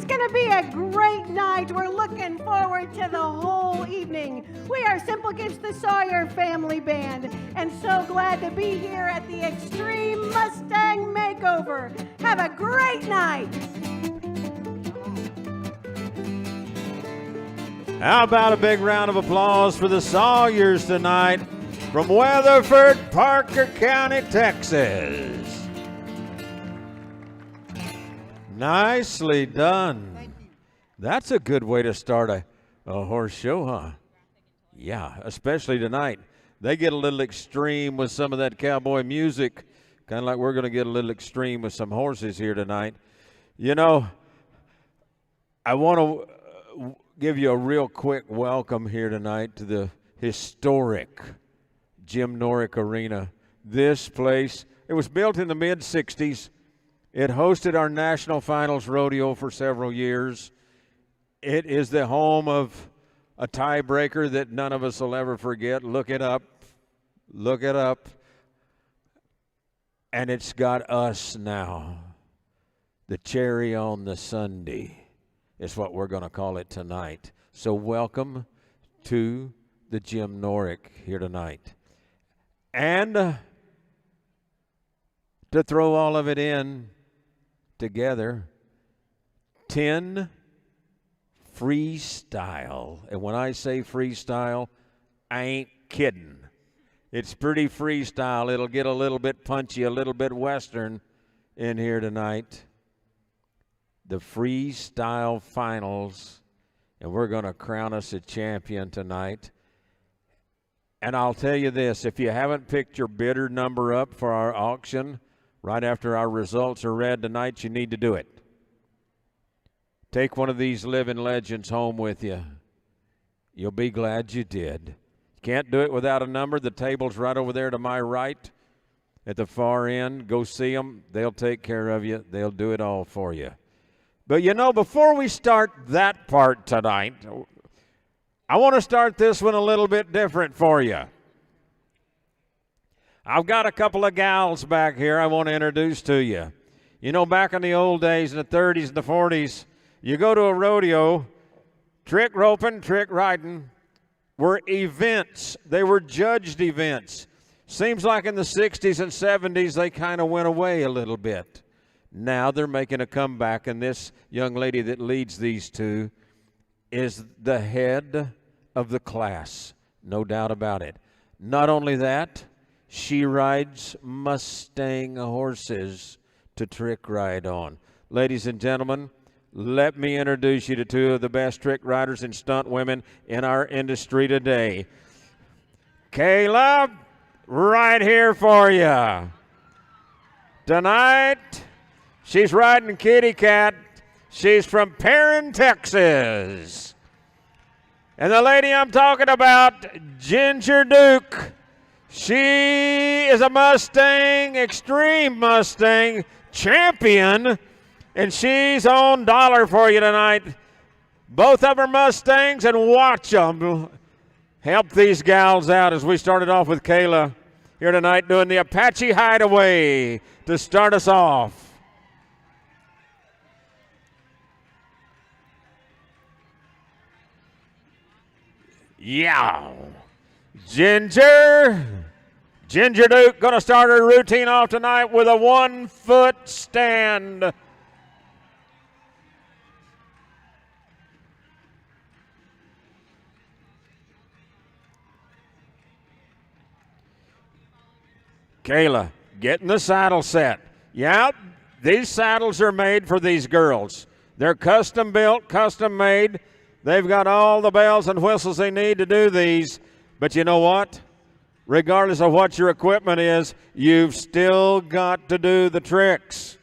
going to be a great night. We're looking forward to the whole evening. We are Simple Gifts the Sawyer Family Band, and so glad to be here at the Extreme Mustang Makeover. Have a great night. How about a big round of applause for the Sawyers tonight from Weatherford, Parker County, Texas. Nicely done. Thank you. That's a good way to start a horse show, huh? Yeah, especially tonight. They get a little extreme with some of that cowboy music, kind of like we're going to get a little extreme with some horses here tonight. You know, I want to give you a real quick welcome here tonight to the historic Jim Norick Arena. This place, it was built in the mid-'60s. It hosted our National Finals Rodeo for several years. It is the home of a tiebreaker that none of us will ever forget. Look it up. Look it up. And it's got us now. The cherry on the sundae is what we're going to call it tonight. So welcome to the Jim Norick here tonight. And to throw all of it in together, 10 freestyle. And when I say freestyle, I ain't kidding. It's pretty freestyle. It'll get a little bit punchy, a little bit Western in here tonight. The freestyle finals, and we're going to crown us a champion tonight. And I'll tell you this, if you haven't picked your bidder number up for our auction right after our results are read tonight, you need to do it. Take one of these living legends home with you. You'll be glad you did. Can't do it without a number. The table's right over there to my right at the far end. Go see them. They'll take care of you. They'll do it all for you. But you know, before we start that part tonight, I want to start this one a little bit different for you. I've got a couple of gals back here I want to introduce to you. You know, back in the old days, in the 30s and the 40s, you go to a rodeo, trick roping, trick riding were events. They were judged events. Seems like in the 60s and 70s, they kind of went away a little bit. Now they're making a comeback, and this young lady that leads these two is the head of the class, no doubt about it. Not only that, she rides Mustang horses to trick ride on. Ladies and gentlemen, let me introduce you to two of the best trick riders and stunt women in our industry today. Kayla, right here for you. Tonight, she's riding Kitty Cat. She's from Perrin, Texas. And the lady I'm talking about, Ginger Duke. She is a Mustang, Extreme Mustang champion, and she's on dollar for you tonight. Both of her Mustangs, and watch them help these gals out as we started off with Kayla here tonight doing the Apache Hideaway to start us off. Yeah. Ginger Duke going to start her routine off tonight with a 1-foot stand. Kayla getting the saddle set. Yeah, these saddles are made for these girls. They're custom built, custom made. They've got all the bells and whistles they need to do these. But you know what? Regardless of what your equipment is, you've still got to do the tricks.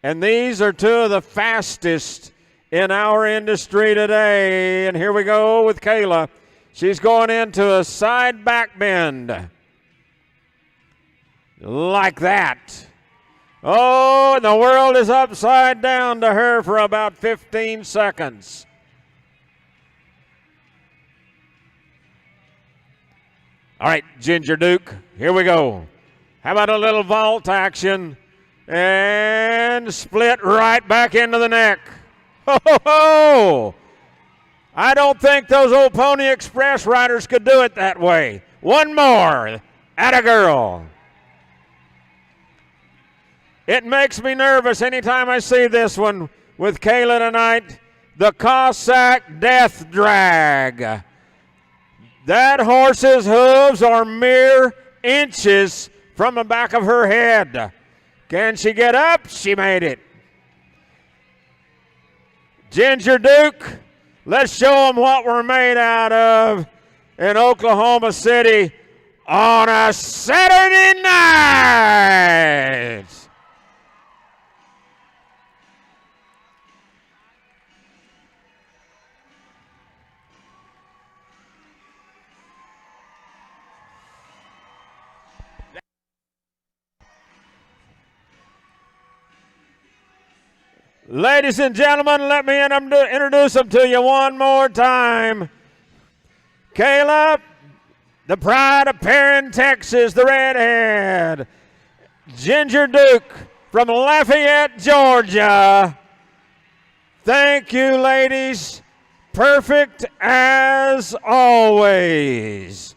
And these are two of the fastest in our industry today. And here we go with Kayla. She's going into a side back bend. Like that. Oh, and the world is upside down to her for about 15 seconds. All right, Ginger Duke, here we go. How about a little vault action? And split right back into the neck. Ho, ho, ho! I don't think those old Pony Express riders could do it that way. One more. Atta girl. It makes me nervous anytime I see this one with Kayla tonight. The Cossack Death Drag. That horse's hooves are mere inches from the back of her head. Can she get up? She made it. Ginger Duke, let's show them what we're made out of in Oklahoma City on a Saturday night. Ladies and gentlemen, let me introduce them to you one more time. Caleb, the pride of Perrin, Texas, the redhead. Ginger Duke from Lafayette, Georgia. Thank you, ladies. Perfect as always.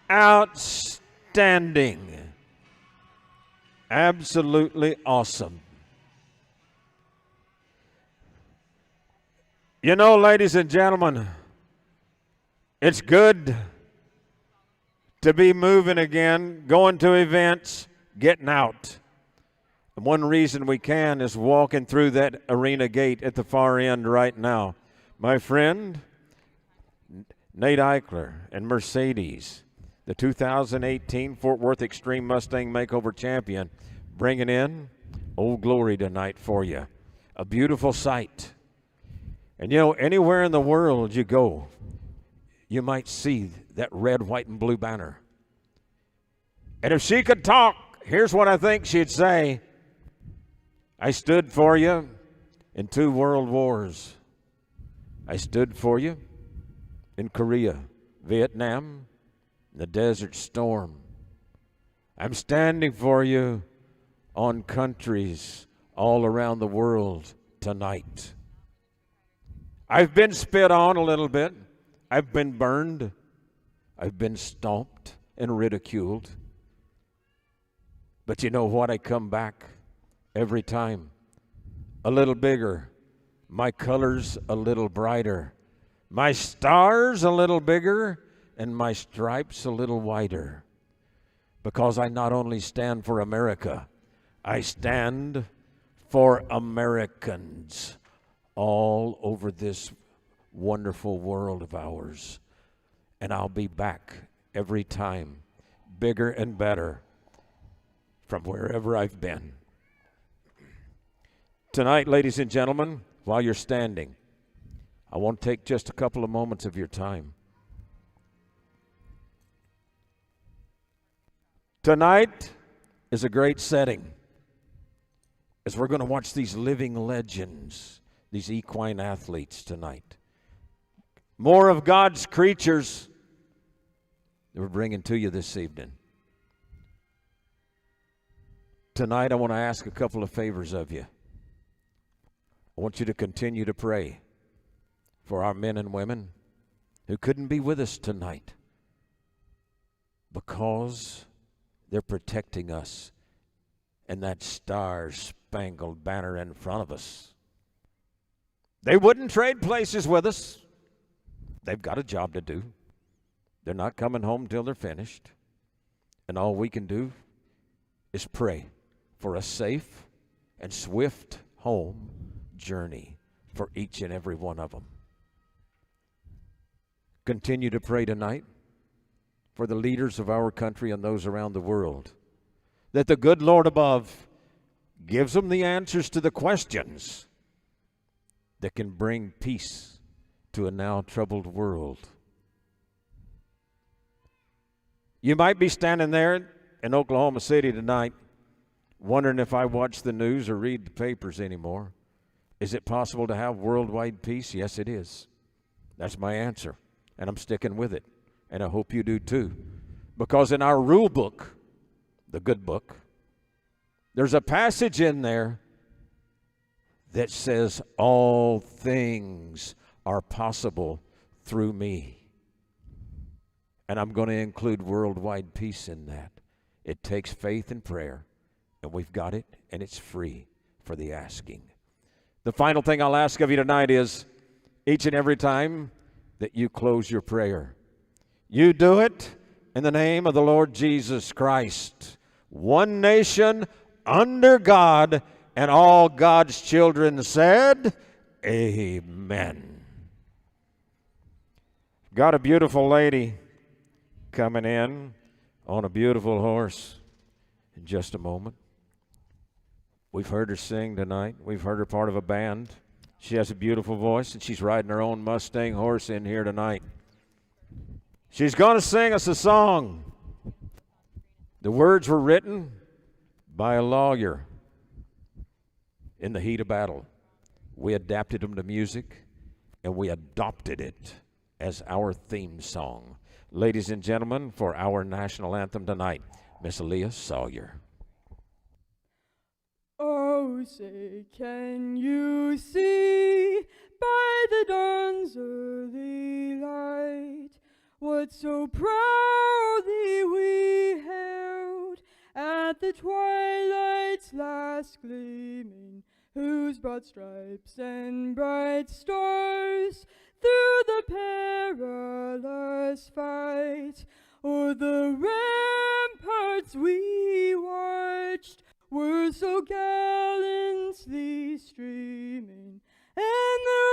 Outstanding. Absolutely awesome. You know, ladies and gentlemen, it's good to be moving again, going to events, getting out. And one reason we can is walking through that arena gate at the far end right now. My friend, Nate Eichler and Mercedes, the 2018 Fort Worth Extreme Mustang Makeover champion, bringing in Old Glory tonight for you. A beautiful sight. And, you know, anywhere in the world you go, you might see that red, white, and blue banner. And if she could talk, here's what I think she'd say. I stood for you in 2 world wars. I stood for you in Korea, Vietnam, the Desert Storm. I'm standing for you on countries all around the world tonight. I've been spit on a little bit. I've been burned. I've been stomped and ridiculed. But you know what? I come back every time a little bigger. My colors a little brighter. My stars a little bigger and my stripes a little wider. Because I not only stand for America, I stand for Americans all over this wonderful world of ours. And I'll be back every time, bigger and better from wherever I've been. Tonight, ladies and gentlemen, while you're standing, I want to take just a couple of moments of your time. Tonight is a great setting as we're going to watch these living legends, these equine athletes tonight. More of God's creatures that we're bringing to you this evening. Tonight I want to ask a couple of favors of you. I want you to continue to pray for our men and women who couldn't be with us tonight because they're protecting us and that star-spangled banner in front of us. They wouldn't trade places with us. They've got a job to do. They're not coming home till they're finished. And all we can do is pray for a safe and swift home journey for each and every one of them. Continue to pray tonight for the leaders of our country and those around the world, that the good Lord above gives them the answers to the questions that can bring peace to a now troubled world. You might be standing there in Oklahoma City tonight wondering if I watch the news or read the papers anymore. Is it possible to have worldwide peace? Yes, it is. That's my answer, and I'm sticking with it, and I hope you do too. Because in our rule book, the good book, there's a passage in there that says all things are possible through me. And I'm going to include worldwide peace in that. It takes faith and prayer, and we've got it, and it's free for the asking. The final thing I'll ask of you tonight is, each and every time that you close your prayer, you do it in the name of the Lord Jesus Christ. One nation under God, and all God's children said, amen. Got a beautiful lady coming in on a beautiful horse in just a moment. We've heard her sing tonight. We've heard her part of a band. She has a beautiful voice, and she's riding her own Mustang horse in here tonight. She's going to sing us a song. The words were written by a lawyer in the heat of battle. We adapted them to music, and we adopted it as our theme song. Ladies and gentlemen, for our national anthem tonight, Miss Aaliyah Sawyer. Oh, say, can you see by the dawn's early light what so proudly we hailed at the twilight's last gleaming, whose broad stripes and bright stars through the perilous fight o'er the ramparts we watched were so gallantly streaming, and the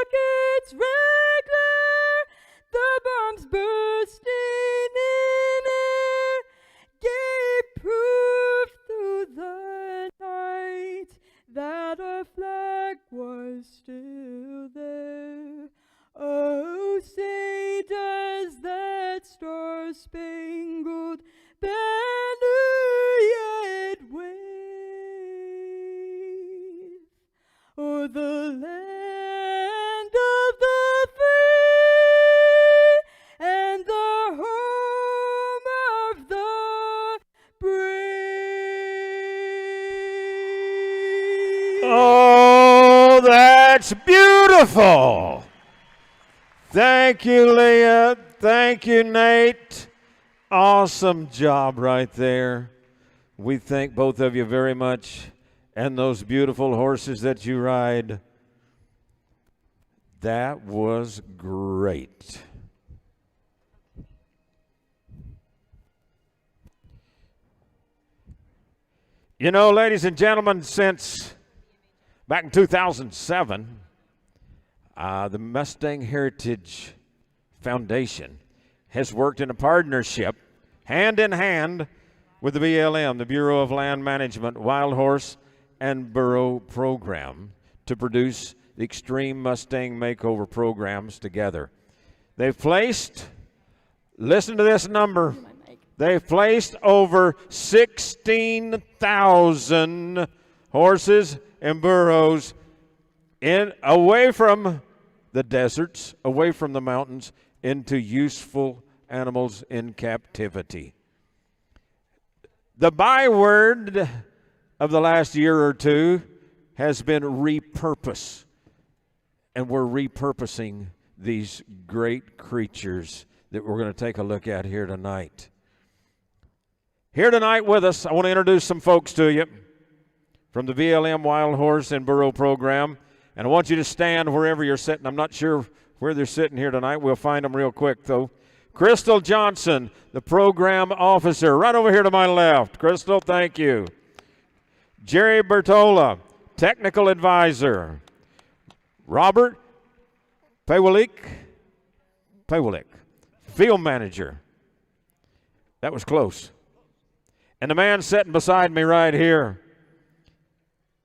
rockets' red glare, the bombs bursting in air, gave proof through the night that our flag was still there. Oh, say does that star-spangled banner yet wave o'er the land of the free and the home of the brave? Oh, that's beautiful. Thank you, Leah. Thank you, Nate. Awesome job right there. We thank both of you very much, and those beautiful horses that you ride. That was great. You know, ladies and gentlemen, since back in 2007, the Mustang Heritage Foundation has worked in a partnership, hand in hand, with the BLM, the Bureau of Land Management, Wild Horse and Burro Program, to produce the Extreme Mustang Makeover programs together. They've placed, listen to this number, they've placed over 16,000 horses and burros away from the deserts, away from the mountains, into useful animals in captivity. The byword of the last year or two has been repurpose. And we're repurposing these great creatures that we're going to take a look at here tonight. Here tonight with us, I want to introduce some folks to you from the BLM Wild Horse and Burro Program. And I want you to stand wherever you're sitting. I'm not sure where they're sitting here tonight. We'll find them real quick, though. Crystal Johnson, the program officer, right over here to my left. Crystal, thank you. Jerry Bertola, technical advisor. Robert Pawlik, field manager. That was close. And the man sitting beside me right here,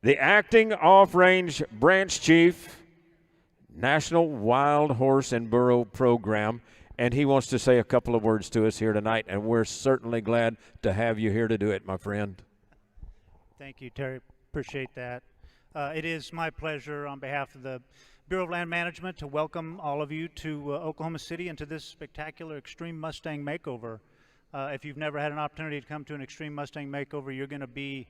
the acting off-range branch chief, National Wild Horse and Burro Program, and he wants to say a couple of words to us here tonight, and we're certainly glad to have you here to do it, my friend. Thank you, Terry. Appreciate that. It is my pleasure on behalf of the Bureau of Land Management to welcome all of you to Oklahoma City and to this spectacular Extreme Mustang Makeover. If you've never had an opportunity to come to an Extreme Mustang Makeover, you're going to be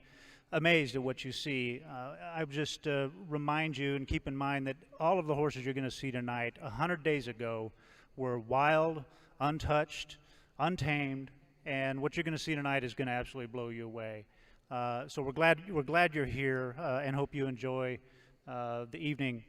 amazed at what you see. I would just remind you and keep in mind that all of the horses you're going to see tonight 100 days ago were wild, untouched, untamed, and what you're going to see tonight is going to absolutely blow you away. So we're glad you're here and hope you enjoy the evening.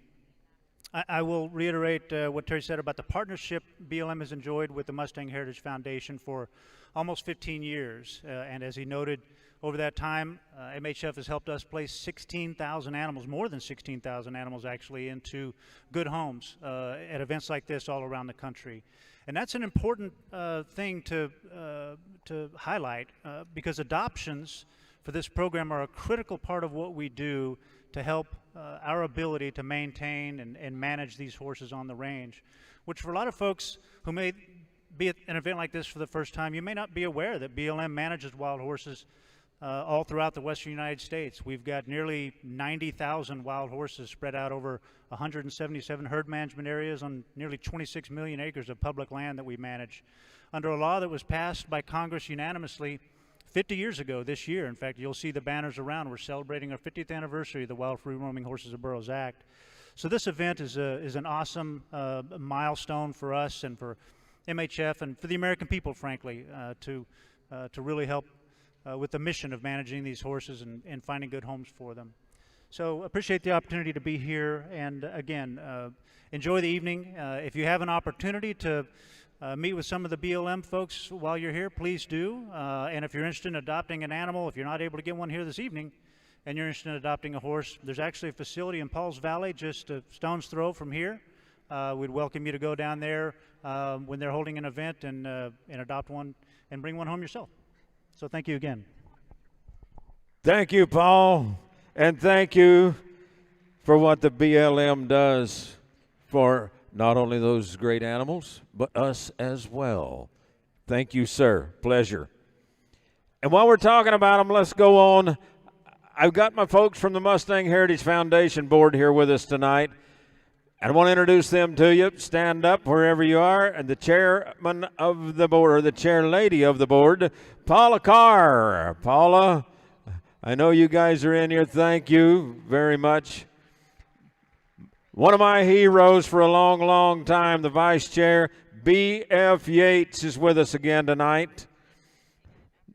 I will reiterate what Terry said about the partnership BLM has enjoyed with the Mustang Heritage Foundation for almost 15 years. And as he noted, over that time, MHF has helped us place 16,000 animals, more than 16,000 animals actually, into good homes at events like this all around the country. And that's an important thing to highlight because adoptions for this program are a critical part of what we do to help our ability to maintain and manage these horses on the range, which for a lot of folks who may be at an event like this for the first time, you may not be aware that BLM manages wild horses all throughout the western United States. We've got nearly 90,000 wild horses spread out over 177 herd management areas on nearly 26 million acres of public land that we manage. Under a law that was passed by Congress unanimously 50 years ago this year. In fact, you'll see the banners around. We're celebrating our 50th anniversary of the Wild Free Roaming Horses and Burros Act. So this event is an awesome milestone for us and for MHF and for the American people, frankly, to really help with the mission of managing these horses and finding good homes for them. So appreciate the opportunity to be here, and again, enjoy the evening. If you have an opportunity to meet with some of the BLM folks while you're here, please do. And if you're interested in adopting an animal, if you're not able to get one here this evening, and you're interested in adopting a horse, there's actually a facility in Pauls Valley just a stone's throw from here. We'd welcome you to go down there when they're holding an event and adopt one and bring one home yourself. So thank you again. Thank you, Paul, and thank you for what the BLM does for not only those great animals, but us as well. Thank you, sir. Pleasure. And while we're talking about them, let's go on. I've got my folks from the Mustang Heritage Foundation board here with us tonight. I want to introduce them to you. Stand up wherever you are. And the chairman of the board, or the chair lady of the board, Paula Kerr. Paula, I know you guys are in here. Thank you very much. One of my heroes for a long, long time, the vice chair, B.F. Yates, is with us again tonight.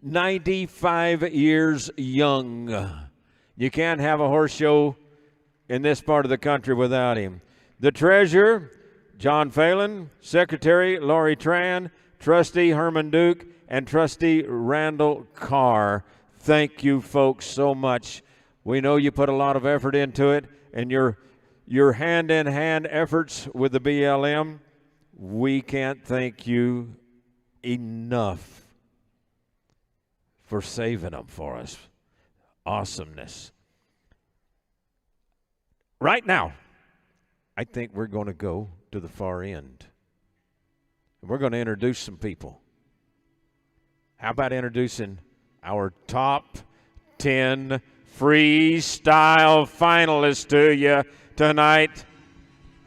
95 years young. You can't have a horse show in this part of the country without him. The treasurer, John Phelan, secretary, Lori Tran, trustee, Herman Duke, and trustee, Randall Carr. Thank you, folks, so much. We know you put a lot of effort into it, and your hand-in-hand efforts with the BLM, we can't thank you enough for saving them for us. Awesomeness. Right now, I think we're going to go to the far end. We're going to introduce some people. How about introducing our top 10 freestyle finalists to you tonight?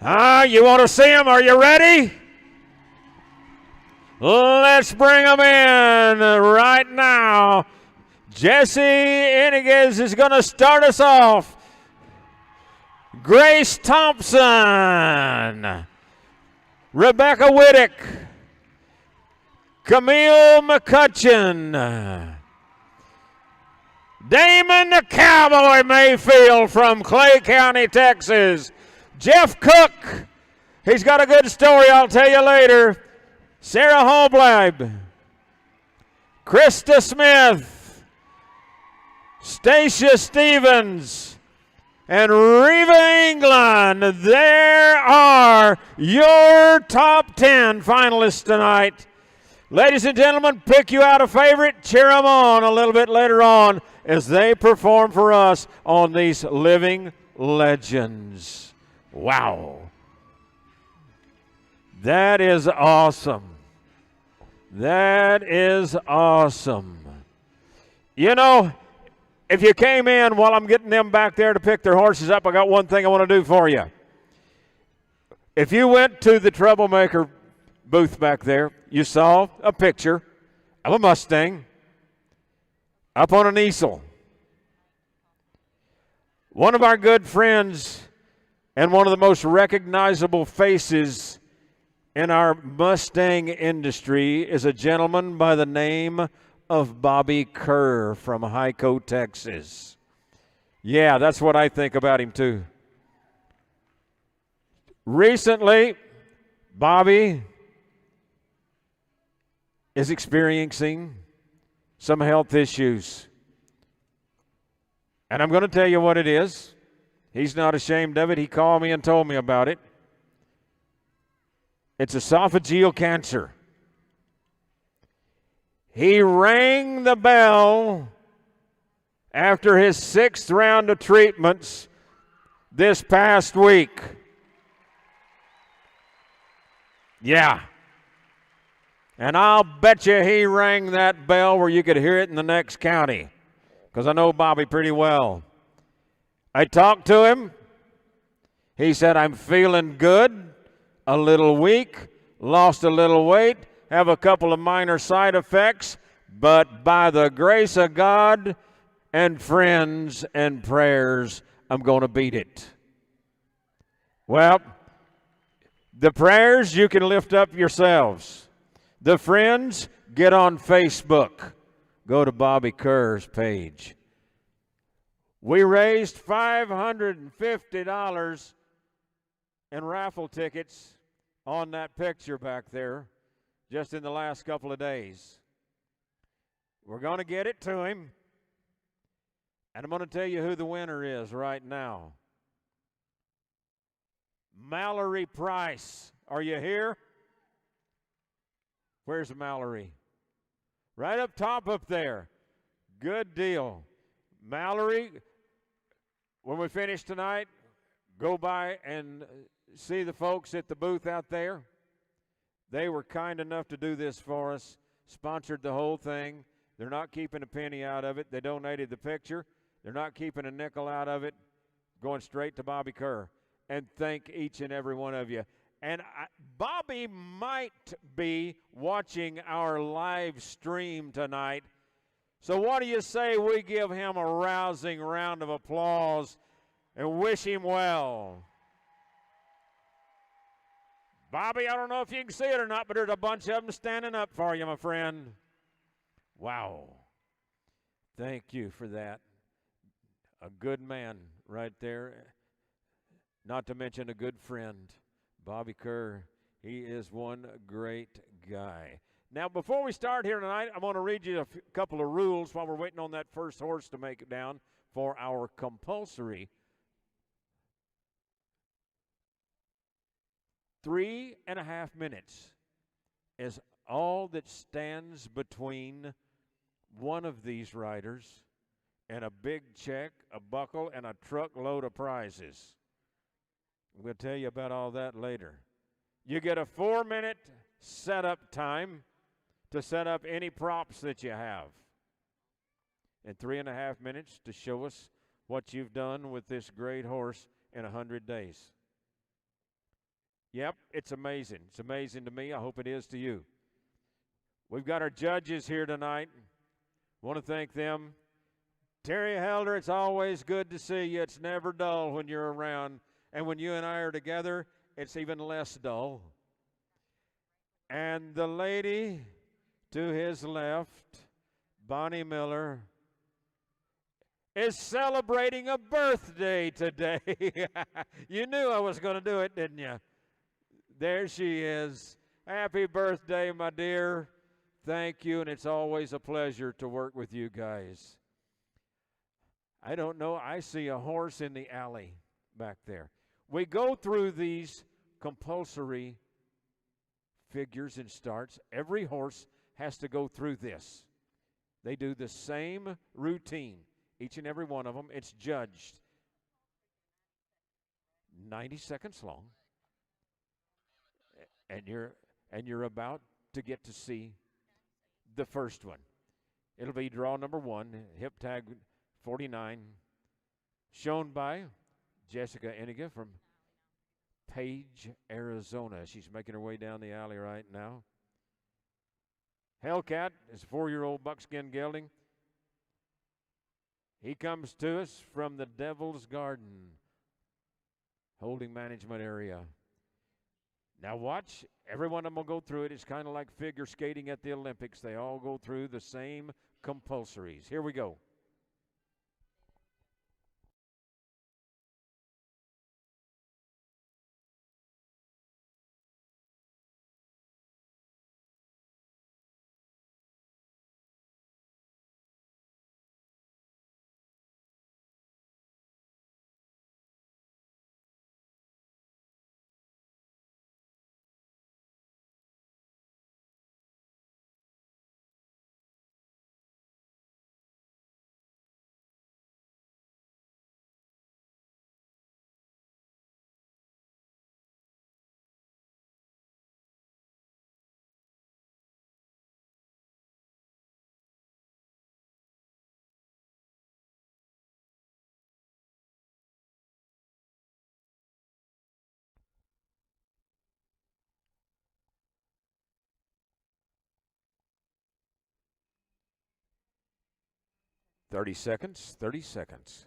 You want to see them? Are you ready? Let's bring them in right now. Jesse Iniguez is going to start us off. Grace Thompson, Rebecca Whittick, Camille McCutcheon, Damon the Cowboy Mayfield from Clay County, Texas, Jeff Cook, he's got a good story I'll tell you later, Sarah Holbleib, Krista Smith, Stacia Stevens, and Reva England. There are your top 10 finalists tonight. Ladies and gentlemen, pick you out a favorite, cheer them on a little bit later on as they perform for us on these living legends. Wow. That is awesome. That is awesome. You know, if you came in while I'm getting them back there to pick their horses up, I got one thing I want to do for you. If you went to the Troublemaker booth back there, you saw a picture of a Mustang up on an easel. One of our good friends and one of the most recognizable faces in our Mustang industry is a gentleman by the name of Bobby Kerr from Hyco, Texas. Yeah, that's what I think about him too. Recently, Bobby is experiencing some health issues. And I'm going to tell you what it is. He's not ashamed of it. He called me and told me about it. It's esophageal cancer. He rang the bell after his 6th round of treatments this past week. Yeah. And I'll bet you he rang that bell where you could hear it in the next county, because I know Bobby pretty well. I talked to him. He said, I'm feeling good, a little weak, lost a little weight, have a couple of minor side effects, but by the grace of God and friends and prayers, I'm going to beat it. Well, the prayers you can lift up yourselves. The friends, get on Facebook. Go to Bobby Kerr's page. We raised $550 in raffle tickets on that picture back there just in the last couple of days. We're going to get it to him. And I'm going to tell you who the winner is right now. Mallory Price. Are you here? Where's Mallory? Right up top up there. Good deal. Mallory, when we finish tonight, go by and see the folks at the booth out there. They were kind enough to do this for us, sponsored the whole thing. They're not keeping a penny out of it. They donated the picture. They're not keeping a nickel out of it, going straight to Bobby Kerr. And thank each and every one of you. And Bobby might be watching our live stream tonight. So what do you say we give him a rousing round of applause and wish him well? Bobby, I don't know if you can see it or not, but there's a bunch of them standing up for you, my friend. Wow. Thank you for that. A good man right there. Not to mention a good friend. Bobby Kerr, he is one great guy. Now, before we start here tonight, I'm going to read you a couple of rules while we're waiting on that first horse to make it down for our compulsory 3.5 minutes is all that stands between one of these riders and a big check, a buckle, and a truckload of prizes. I'm going to tell you about all that later. You get a 4-minute setup time to set up any props that you have. And 3.5 minutes to show us what you've done with this great horse in 100 days. Yep, it's amazing. It's amazing to me. I hope it is to you. We've got our judges here tonight. Want to thank them. Terry Helder, it's always good to see you. It's never dull when you're around. And when you and I are together, it's even less dull. And the lady to his left, Bonnie Miller, is celebrating a birthday today. You knew I was going to do it, didn't you? There she is. Happy birthday, my dear. Thank you, and it's always a pleasure to work with you guys. I don't know. I see a horse in the alley back there. We go through these compulsory figures and starts. Every horse has to go through this. They do the same routine, each and every one of them. It's judged 90 seconds long. And you're about to get to see the first one. It'll be draw number 1, hip tag 49, shown by Jessica Eniga from Page, Arizona. She's making her way down the alley right now. Hellcat is a 4-year-old buckskin gelding. He comes to us from the Devil's Garden holding management area. Now watch, every one of them will go through it. It's kind of like figure skating at the Olympics. They all go through the same compulsories. Here we go. Thirty seconds, 30 seconds.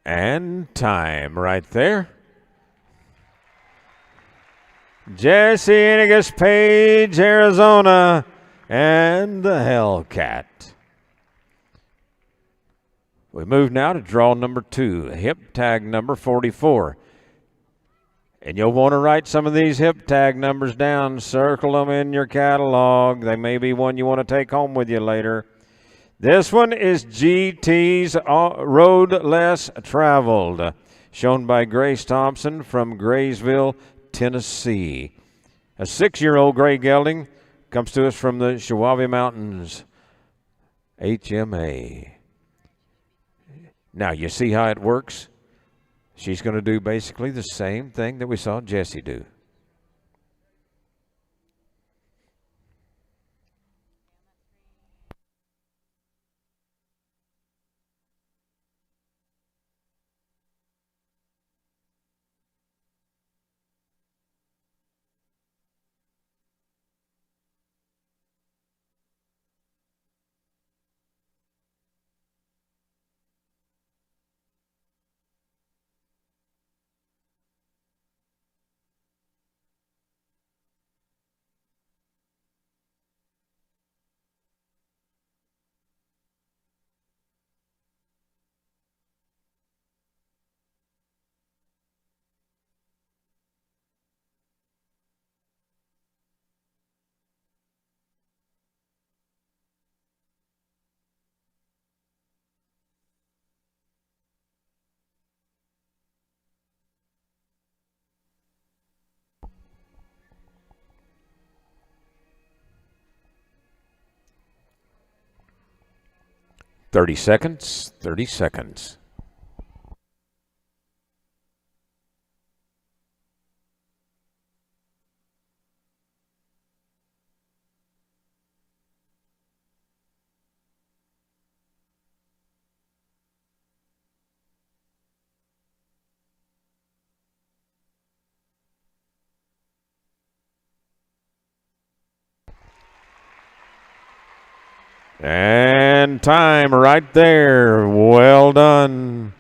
And time right there. Jesse Inigus Page, Arizona, and the Hellcat. We move now to draw number 2, hip tag number 44. And you'll want to write some of these hip tag numbers down. Circle them in your catalog. They may be one you want to take home with you later. This one is GT's Road Less Traveled, shown by Grace Thompson from Graysville, Tennessee. A 6-year-old gray gelding comes to us from the Schiawawie Mountains, HMA. Now, you see how it works? She's going to do basically the same thing that we saw Jesse do. Thirty seconds, 30 seconds. And time right there. Well done.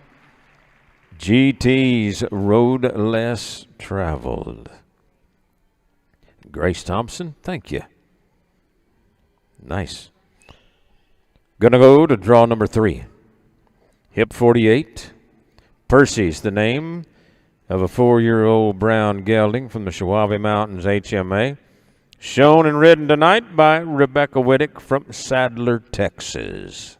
GT's Road Less Traveled. Grace Thompson, thank you. Nice. Gonna go to draw number 3. Hip 48. Percy's the name of a 4-year-old brown gelding from the Schiawawie Mountains HMA. Shown and ridden tonight by Rebecca Whittick from Sadler, Texas.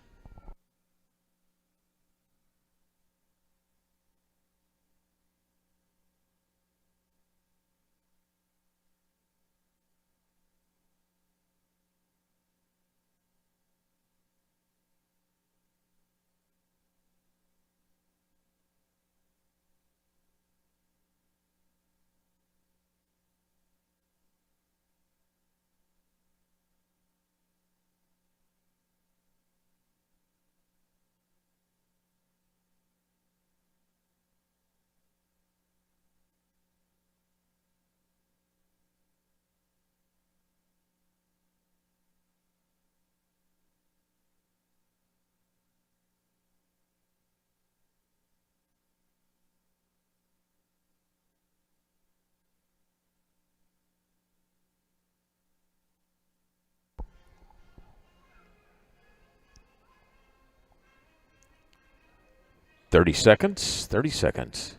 30 seconds, 30 seconds.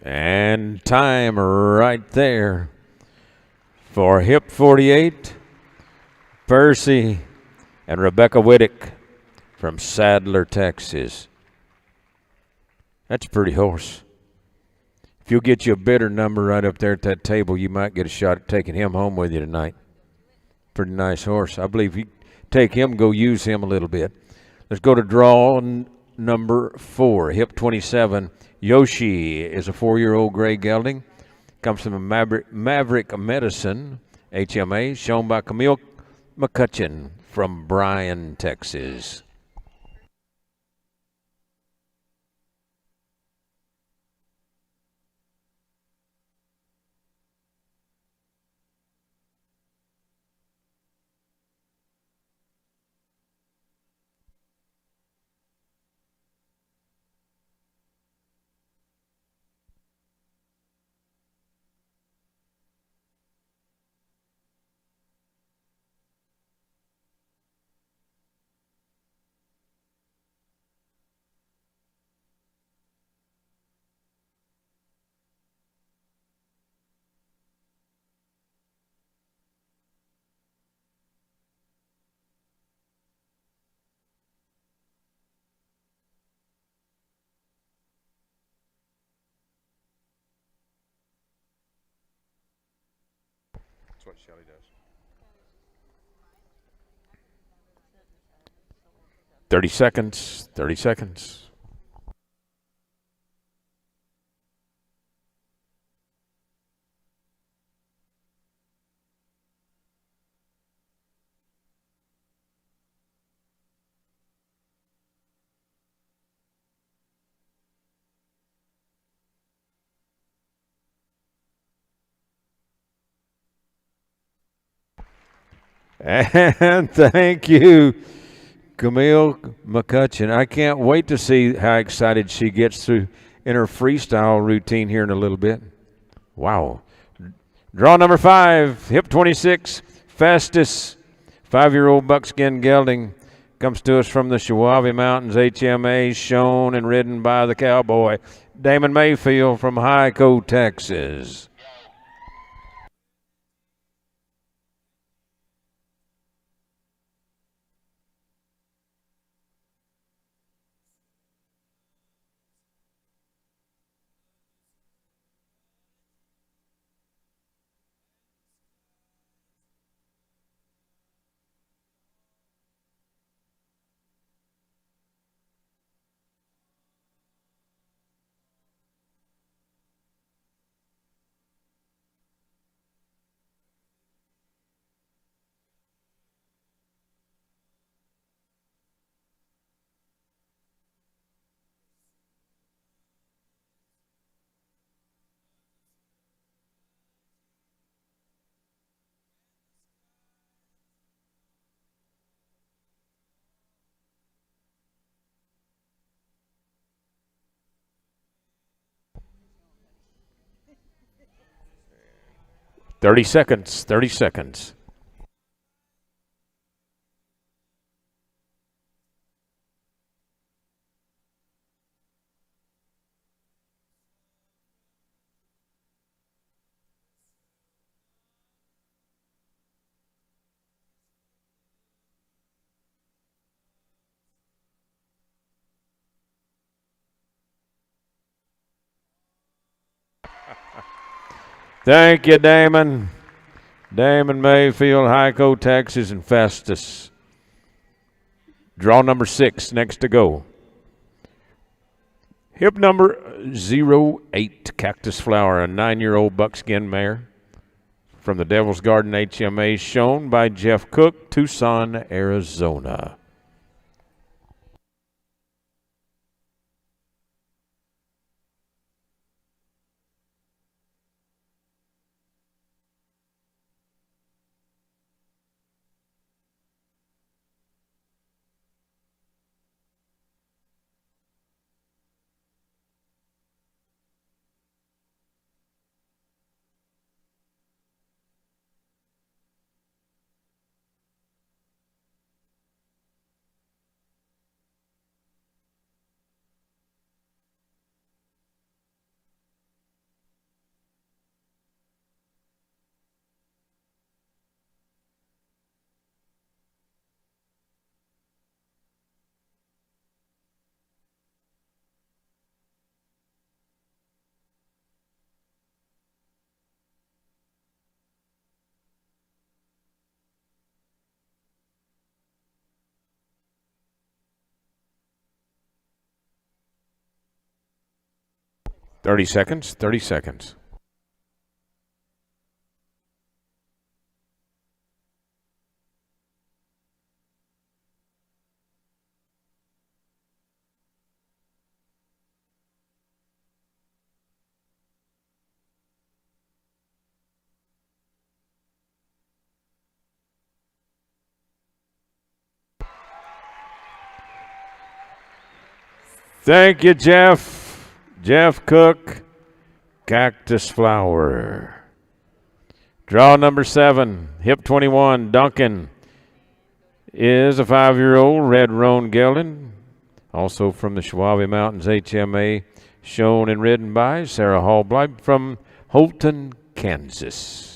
And time right there for hip 48, Percy and Rebecca Whittick from Sadler, Texas. That's a pretty horse. If you'll get you a bidder number right up there at that table, you might get a shot at taking him home with you tonight. Pretty nice horse. I believe you take him, go use him a little bit. Let's go to draw number 4, hip 27. Yoshi is a 4-year-old gray gelding. Comes from Maverick Medicine, HMA, shown by Camille McCutcheon from Bryan, Texas. That's what Shelly does. 30 seconds, 30 seconds. And thank you, Camille McCutcheon. I can't wait to see how excited she gets through in her freestyle routine here in a little bit. Wow. Draw number 5, hip 26, Festus, 5-year-old buckskin gelding. Comes to us from the Chihuahua Mountains, HMA, shown and ridden by the cowboy, Damon Mayfield from Hyco, Texas. Thirty seconds, 30 seconds. Thank you, Damon. Damon Mayfield, Hyco, Texas, and Festus. Draw number 6, next to go. Hip number 08, Cactus Flower, a 9-year-old buckskin mare from the Devil's Garden HMA, shown by Jeff Cook, Tucson, Arizona. 30 seconds, 30 seconds. Thank you, Jeff. Jeff Cook, Cactus Flower. Draw number 7, hip 21, Duncan, is a 5-year-old red roan gelding, also from the Schwabe Mountains HMA, shown and ridden by Sarah Hallblight from Holton, Kansas.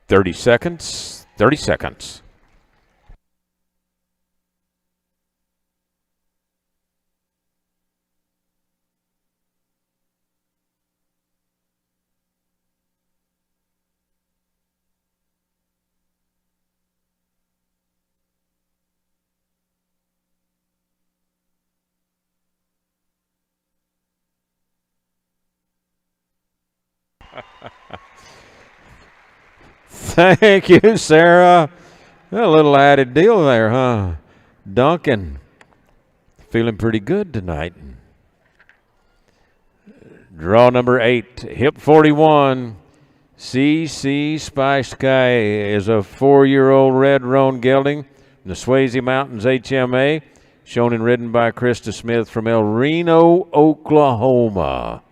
Thirty seconds, 30 seconds. Thank you, Sarah. A little added deal there, huh? Duncan, feeling pretty good tonight. Draw number 8, hip 41, CC Spice Sky is a 4-year-old red roan gelding from the Swayze Mountains HMA, shown and ridden by Krista Smith from El Reno, Oklahoma.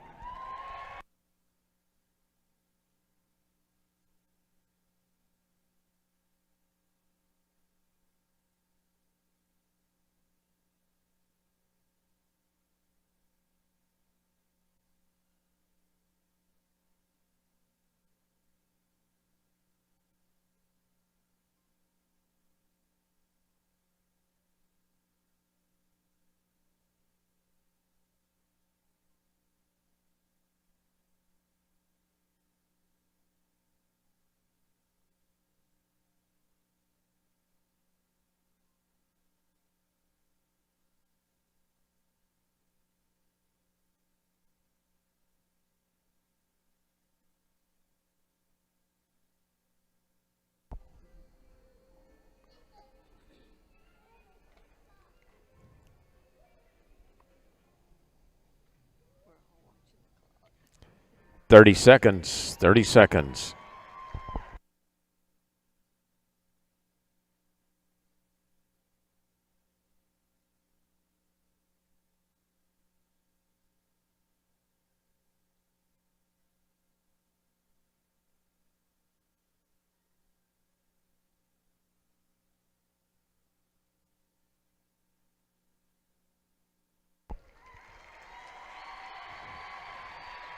Thirty seconds, 30 seconds.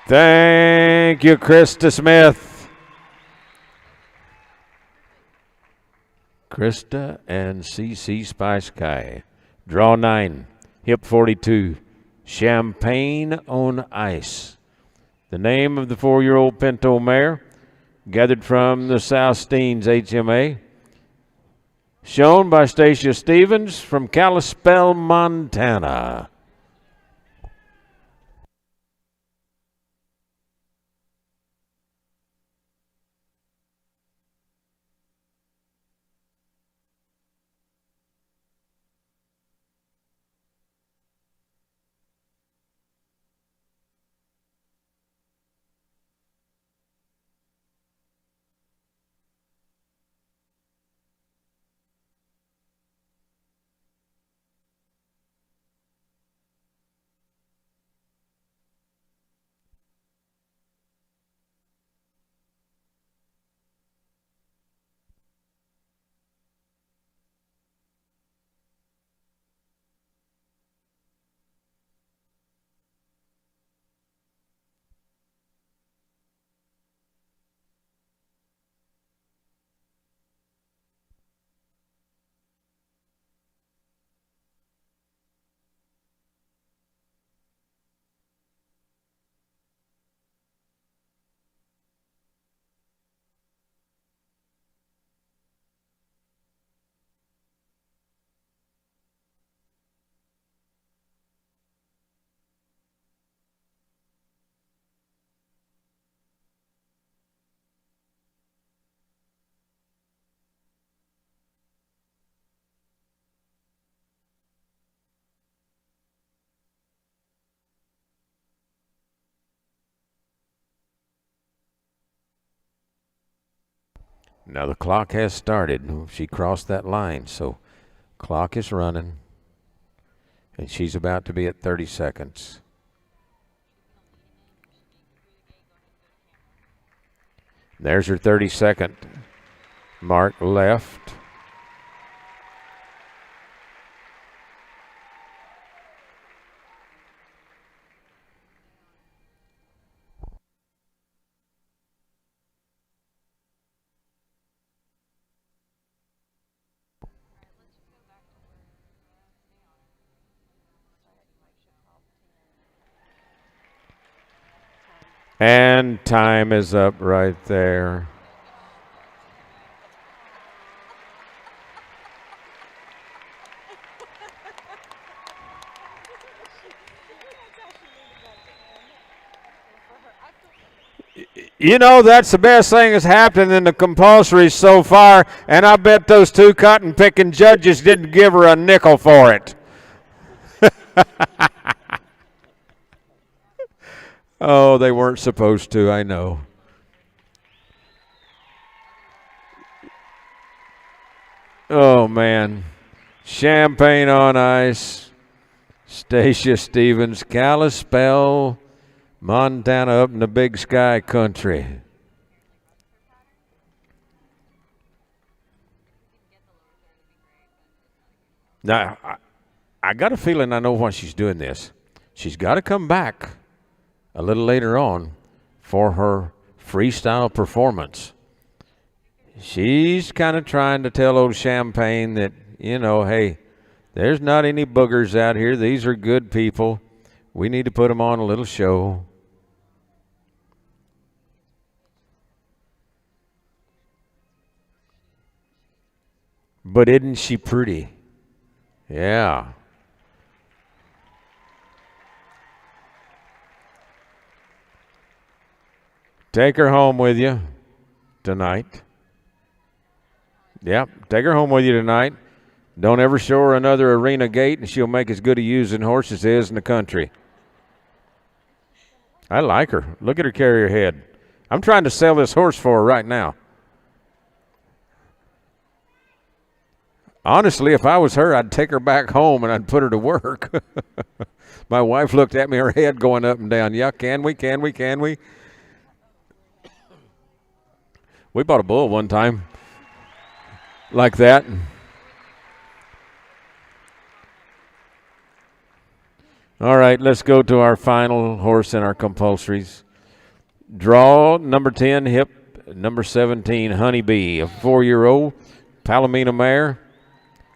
Thank you, Krista Smith. Krista and CC Spice Sky. Draw 9, hip 42, Champagne on Ice. The name of the 4-year-old Pinto mare, gathered from the South Steens HMA, shown by Stacia Stevens from Kalispell, Montana. Now the clock has started. She crossed that line, so clock is running. And she's about to be at 30 seconds. There's her 30-second mark left. And time is up right there. You know, that's the best thing that's happened in the compulsory so far, and I bet those two cotton-picking judges didn't give her a nickel for it. Oh, they weren't supposed to, I know. Oh, man. Champagne on Ice, Stacia Stevens, Kalispell, Montana, up in the Big Sky country. Now, I got a feeling I know why she's doing this. She's got to come back a little later on for her freestyle performance. She's kind of trying to tell old Champagne that, you know, hey, there's not any boogers out here. These are good people. We need to put them on a little show. But isn't she pretty? Yeah. Take her home with you tonight. Yep, take her home with you tonight. Don't ever show her another arena gate, and she'll make as good a using horse as there is in the country. I like her. Look at her carry her head. I'm trying to sell this horse for her right now. Honestly, if I was her, I'd take her back home and I'd put her to work. My wife looked at me, her head going up and down. Yeah, can we? We bought a bull one time like that. All right, let's go to our final horse in our compulsories. Draw number 10, hip number 17, Honeybee, a 4-year-old Palomino mare,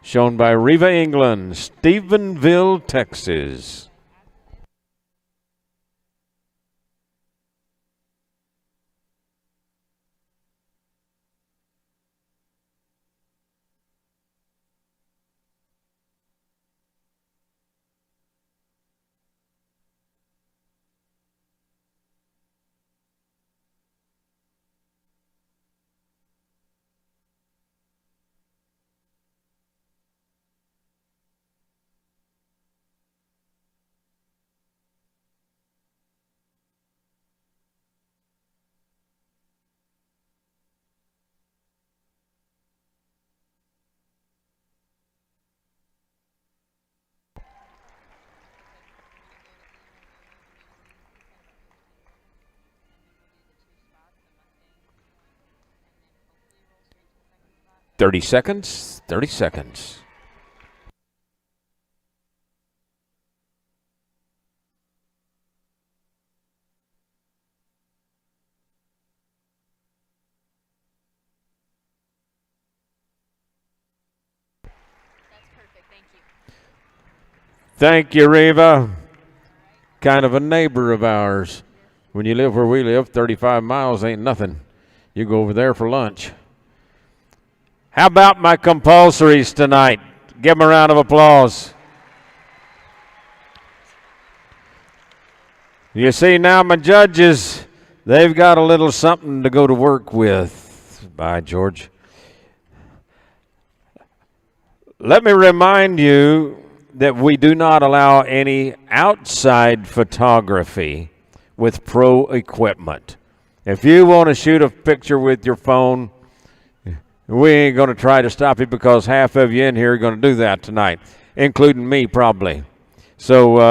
shown by Reva England, Stephenville, Texas. Thirty seconds. That's perfect. Thank you. Thank you, Reva. Kind of a neighbor of ours. When you live where we live, 35 miles ain't nothing. You go over there for lunch. How about my compulsories tonight? Give them a round of applause. You see now my judges, they've got a little something to go to work with. By George. Let me remind you that we do not allow any outside photography with pro equipment. If you want to shoot a picture with your phone, We ain't going to try to stop it because half of you in here are going to do that tonight, including me probably. So,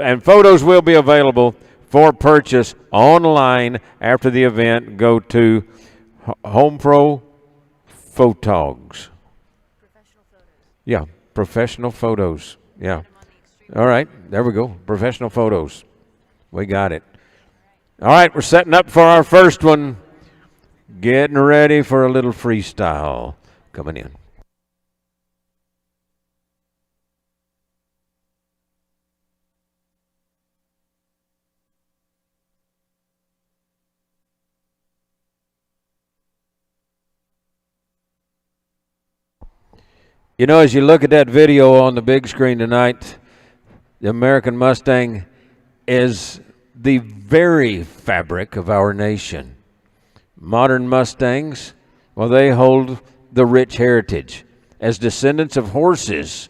and photos will be available for purchase online after the event. Go to Home Pro Photogs. Professional photos. Yeah, professional photos. Yeah. All right, there we go. Professional photos. We got it. All right, we're setting up for our first one. Getting ready for a little freestyle coming in. You know, as you look at that video on the big screen tonight, the American Mustang is the very fabric of our nation. Modern Mustangs, well, they hold the rich heritage as descendants of horses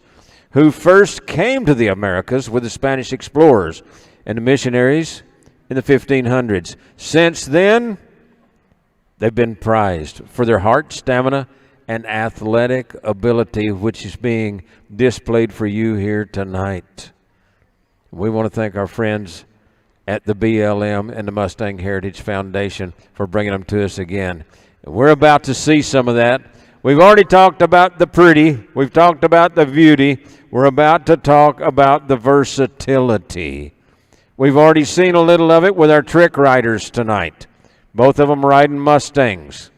who first came to the Americas with the Spanish explorers and the missionaries in the 1500s. Since then, they've been prized for their heart, stamina, and athletic ability, which is being displayed for you here tonight. We want to thank our friends at the BLM and the Mustang Heritage Foundation for bringing them to us again. We're about to see some of that. We've already talked about the pretty. We've talked about the beauty. We're about to talk about the versatility. We've already seen a little of it with our trick riders tonight, both of them riding Mustangs.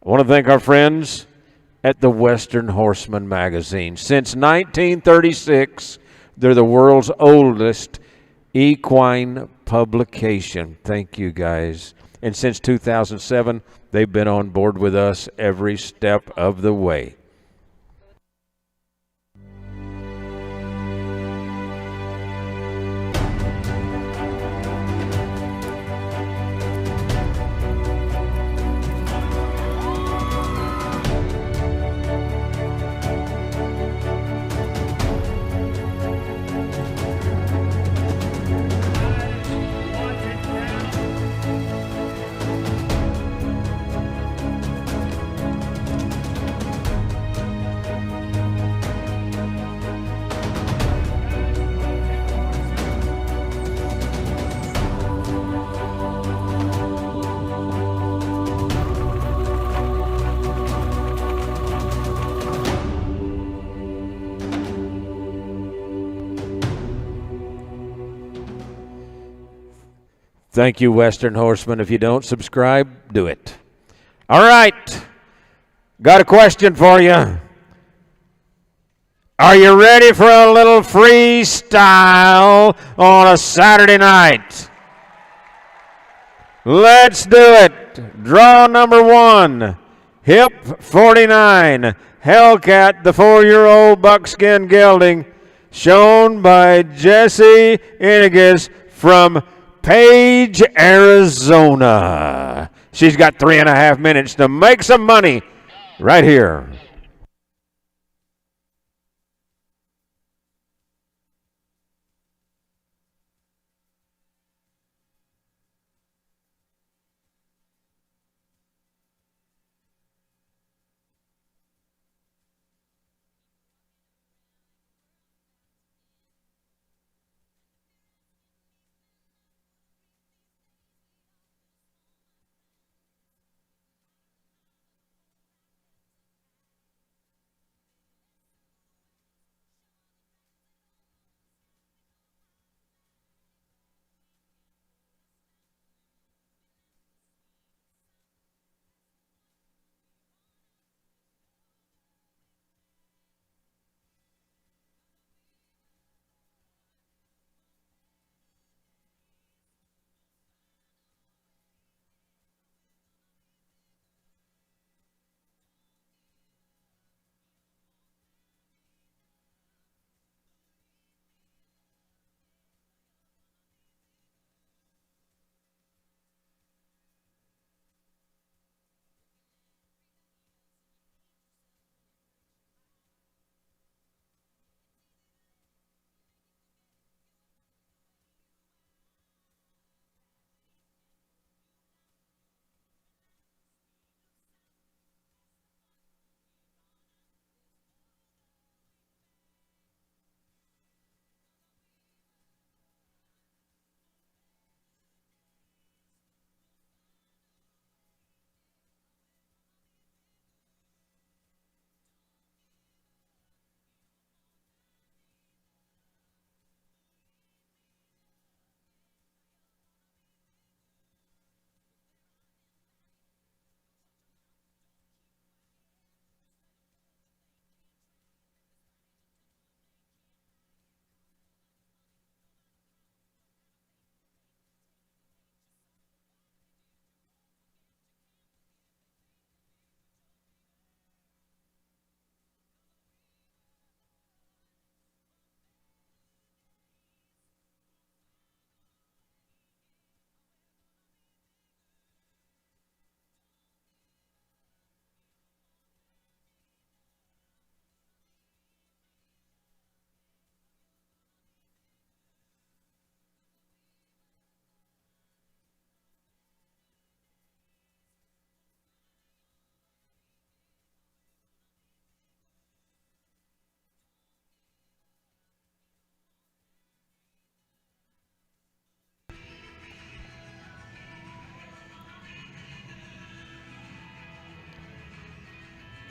I want to thank our friends at the Western Horseman magazine. Since 1936, they're the world's oldest equine publication. Thank you, guys. And since 2007, they've been on board with us every step of the way. Thank you, Western Horseman. If you don't subscribe, do it. All right. Got a question for you. Are you ready for a little freestyle on a Saturday night? Let's do it. Draw number 1. Hip 49. Hellcat, the 4-year-old buckskin gelding, shown by Jesse Inigas from Page, Arizona. She's got 3.5 minutes to make some money right here.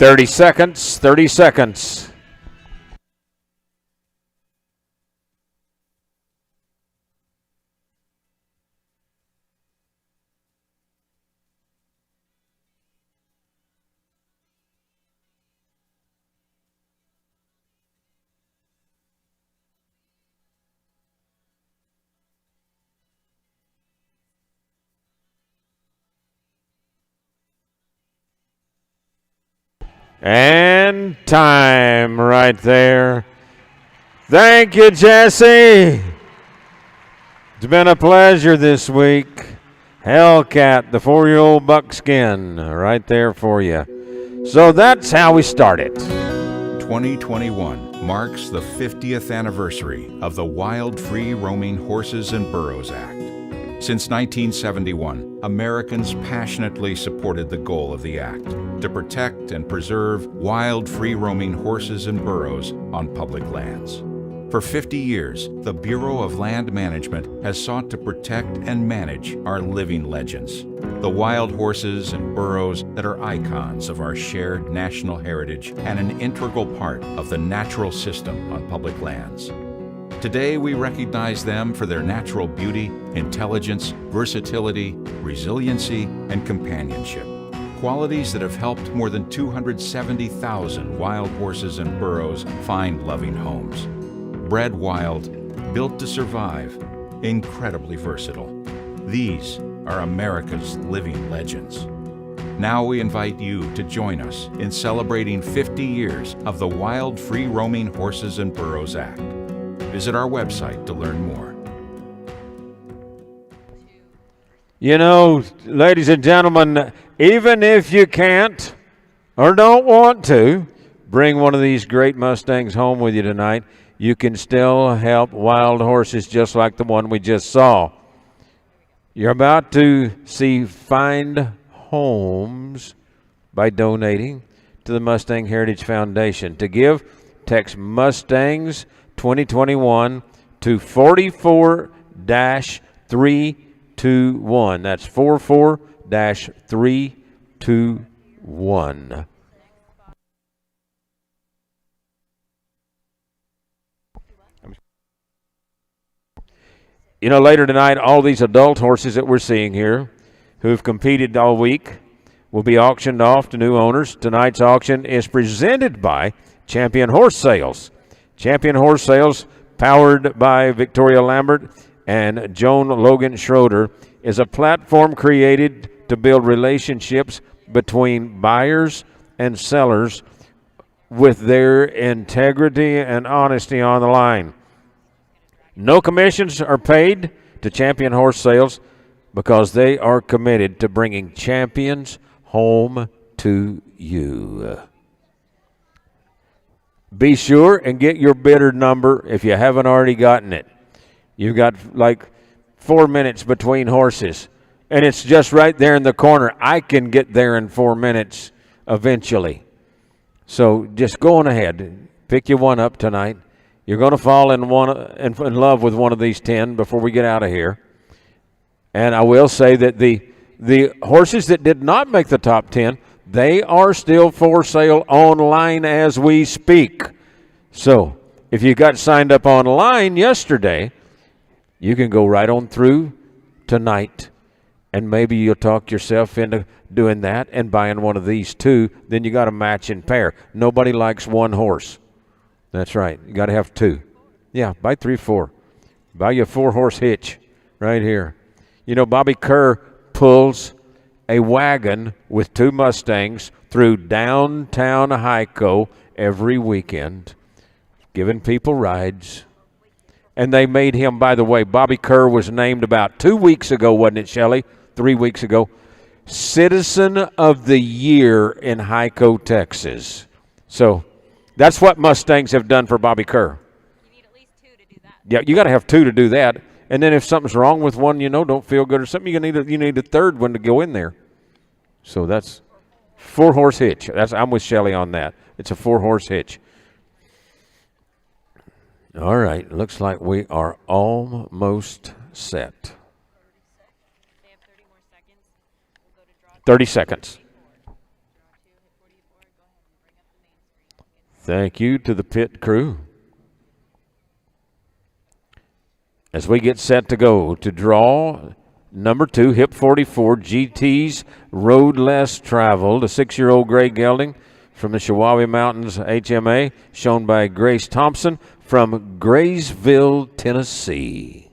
30 seconds, 30 seconds. And time right there. Thank you, Jesse. It's been a pleasure this week. Hellcat, the 4-year-old buckskin, right there for you. So that's how we started. 2021 marks the 50th anniversary of the Wild Free Roaming Horses and Burros Act. Since 1971, Americans passionately supported the goal of the act to protect and preserve wild free-roaming horses and burros on public lands. For 50 years, the Bureau of Land Management has sought to protect and manage our living legends, the wild horses and burros that are icons of our shared national heritage and an integral part of the natural system on public lands. Today, we recognize them for their natural beauty, intelligence, versatility, resiliency, and companionship. Qualities that have helped more than 270,000 wild horses and burros find loving homes. Bred wild, built to survive, incredibly versatile. These are America's living legends. Now we invite you to join us in celebrating 50 years of the Wild Free Roaming Horses and Burros Act. Visit our website to learn more. You know, ladies and gentlemen, even if you can't or don't want to bring one of these great Mustangs home with you tonight, you can still help wild horses just like the one we just saw. You're about to see Find Homes by donating to the Mustang Heritage Foundation. To give, text Mustangs 2021 to 44-321. That's 44-321. You know, later tonight, all these adult horses that we're seeing here who've competed all week will be auctioned off to new owners. Tonight's auction is presented by Champion Horse Sales. Champion Horse Sales, powered by Victoria Lambert and Joan Logan Schroeder, is a platform created to build relationships between buyers and sellers with their integrity and honesty on the line. No commissions are paid to Champion Horse Sales because they are committed to bringing champions home to you. Be sure and get your bidder number if you haven't already gotten it. You've got like 4 minutes between horses, and it's just right there in the corner. I can get there in 4 minutes eventually. So just go on ahead. Pick you one up tonight. You're going to fall in love with one of these 10 before we get out of here. And I will say that the horses that did not make the top 10, they are still for sale online as we speak. So if you got signed up online yesterday, you can go right on through tonight, and maybe you'll talk yourself into doing that and buying one of these two. Then you got a matching pair. Nobody likes one horse. That's right. You got to have two. Yeah, buy 3, 4. Buy you a 4-horse hitch right here. You know, Bobby Kerr pulls a wagon with 2 Mustangs through downtown Hico every weekend, giving people rides. And they made him, by the way, Bobby Kerr was named about 2 weeks ago, wasn't it, Shelley? 3 weeks ago, Citizen of the Year in Hico, Texas. So that's what Mustangs have done for Bobby Kerr. You need at least 2 to do that. Yeah, you got to have 2 to do that. And then if something's wrong with one, don't feel good or something, you need a third one to go in there. So that's 4-horse hitch. I'm with Shelley on that. It's a 4-horse hitch. All right, looks like we are almost set. They have 30 more seconds. We'll go to draw 30 seconds. Draw 2, hit 44, go ahead. Thank you to the pit crew. As we get set to go to draw number 2, Hip 44 GT's Road Less Traveled, a 6-year-old gray gelding from the Chihuahua Mountains HMA, shown by Grace Thompson from Graysville, Tennessee.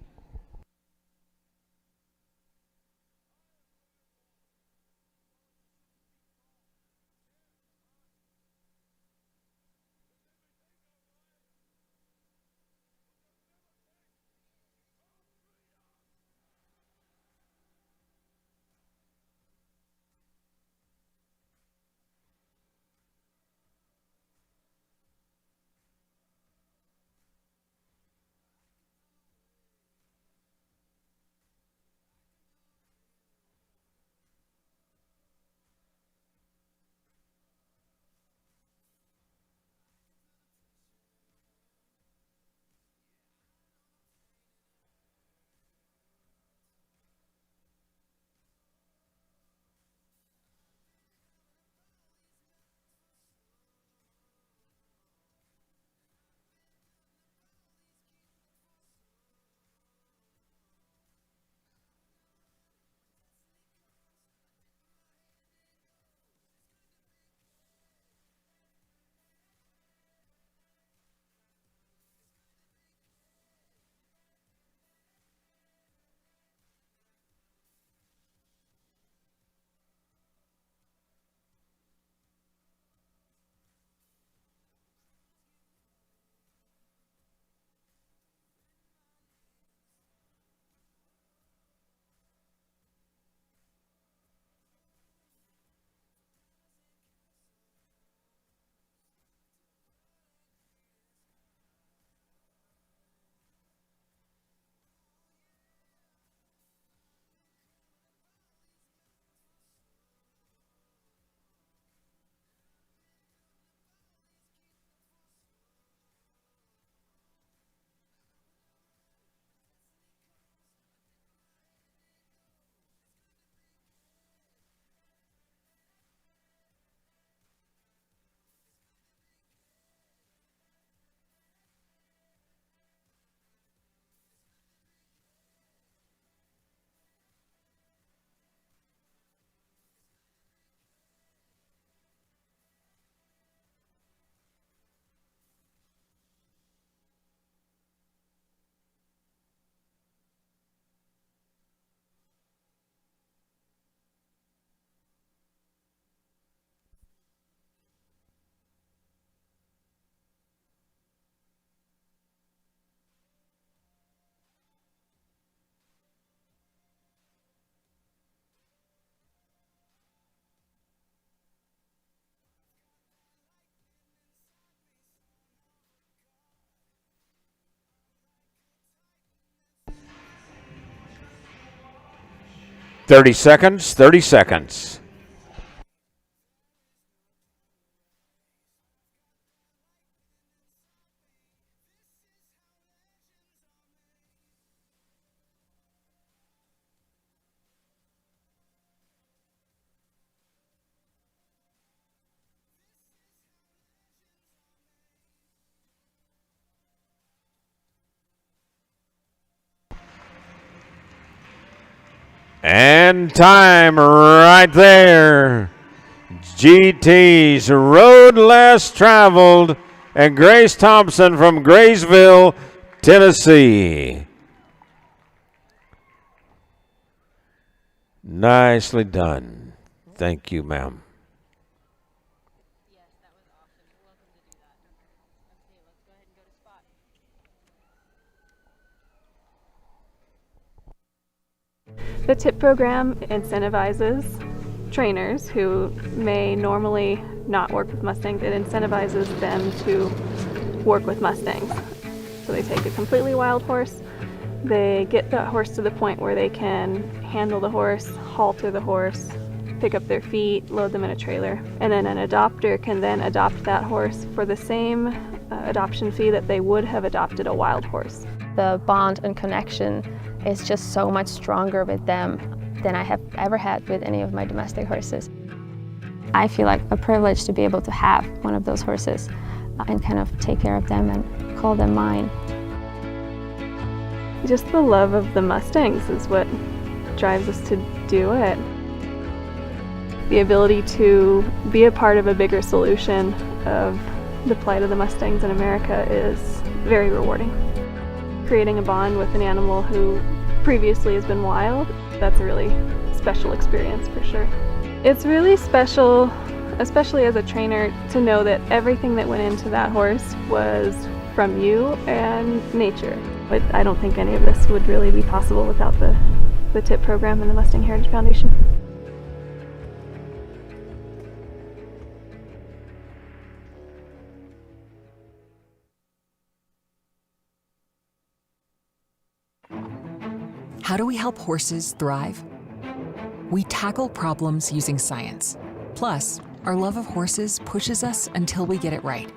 Thirty seconds. And time right there. GT's Road Less Traveled and Grace Thompson from Graysville, Tennessee. Nicely done. Thank you, ma'am. Yes, that was awesome. You're welcome to do that. Okay, let's go ahead and go to spot. The TIP program incentivizes trainers who may normally not work with Mustangs. It incentivizes them to work with Mustangs. So they take a completely wild horse, they get the horse to the point where they can handle the horse, halter the horse, pick up their feet, load them in a trailer, and then an adopter can then adopt that horse for the same adoption fee that they would have adopted a wild horse. The bond and connection is just so much stronger with them than I have ever had with any of my domestic horses. I feel like a privilege to be able to have one of those horses and kind of take care of them and call them mine. Just the love of the Mustangs is what drives us to do it. The ability to be a part of a bigger solution of the plight of the Mustangs in America is very rewarding. Creating a bond with an animal who previously has been wild, that's a really special experience for sure. It's really special, especially as a trainer, to know that everything that went into that horse was from you and nature. But I don't think any of this would really be possible without the TIP program and the Mustang Heritage Foundation. How do we help horses thrive? We tackle problems using science. Plus, our love of horses pushes us until we get it right.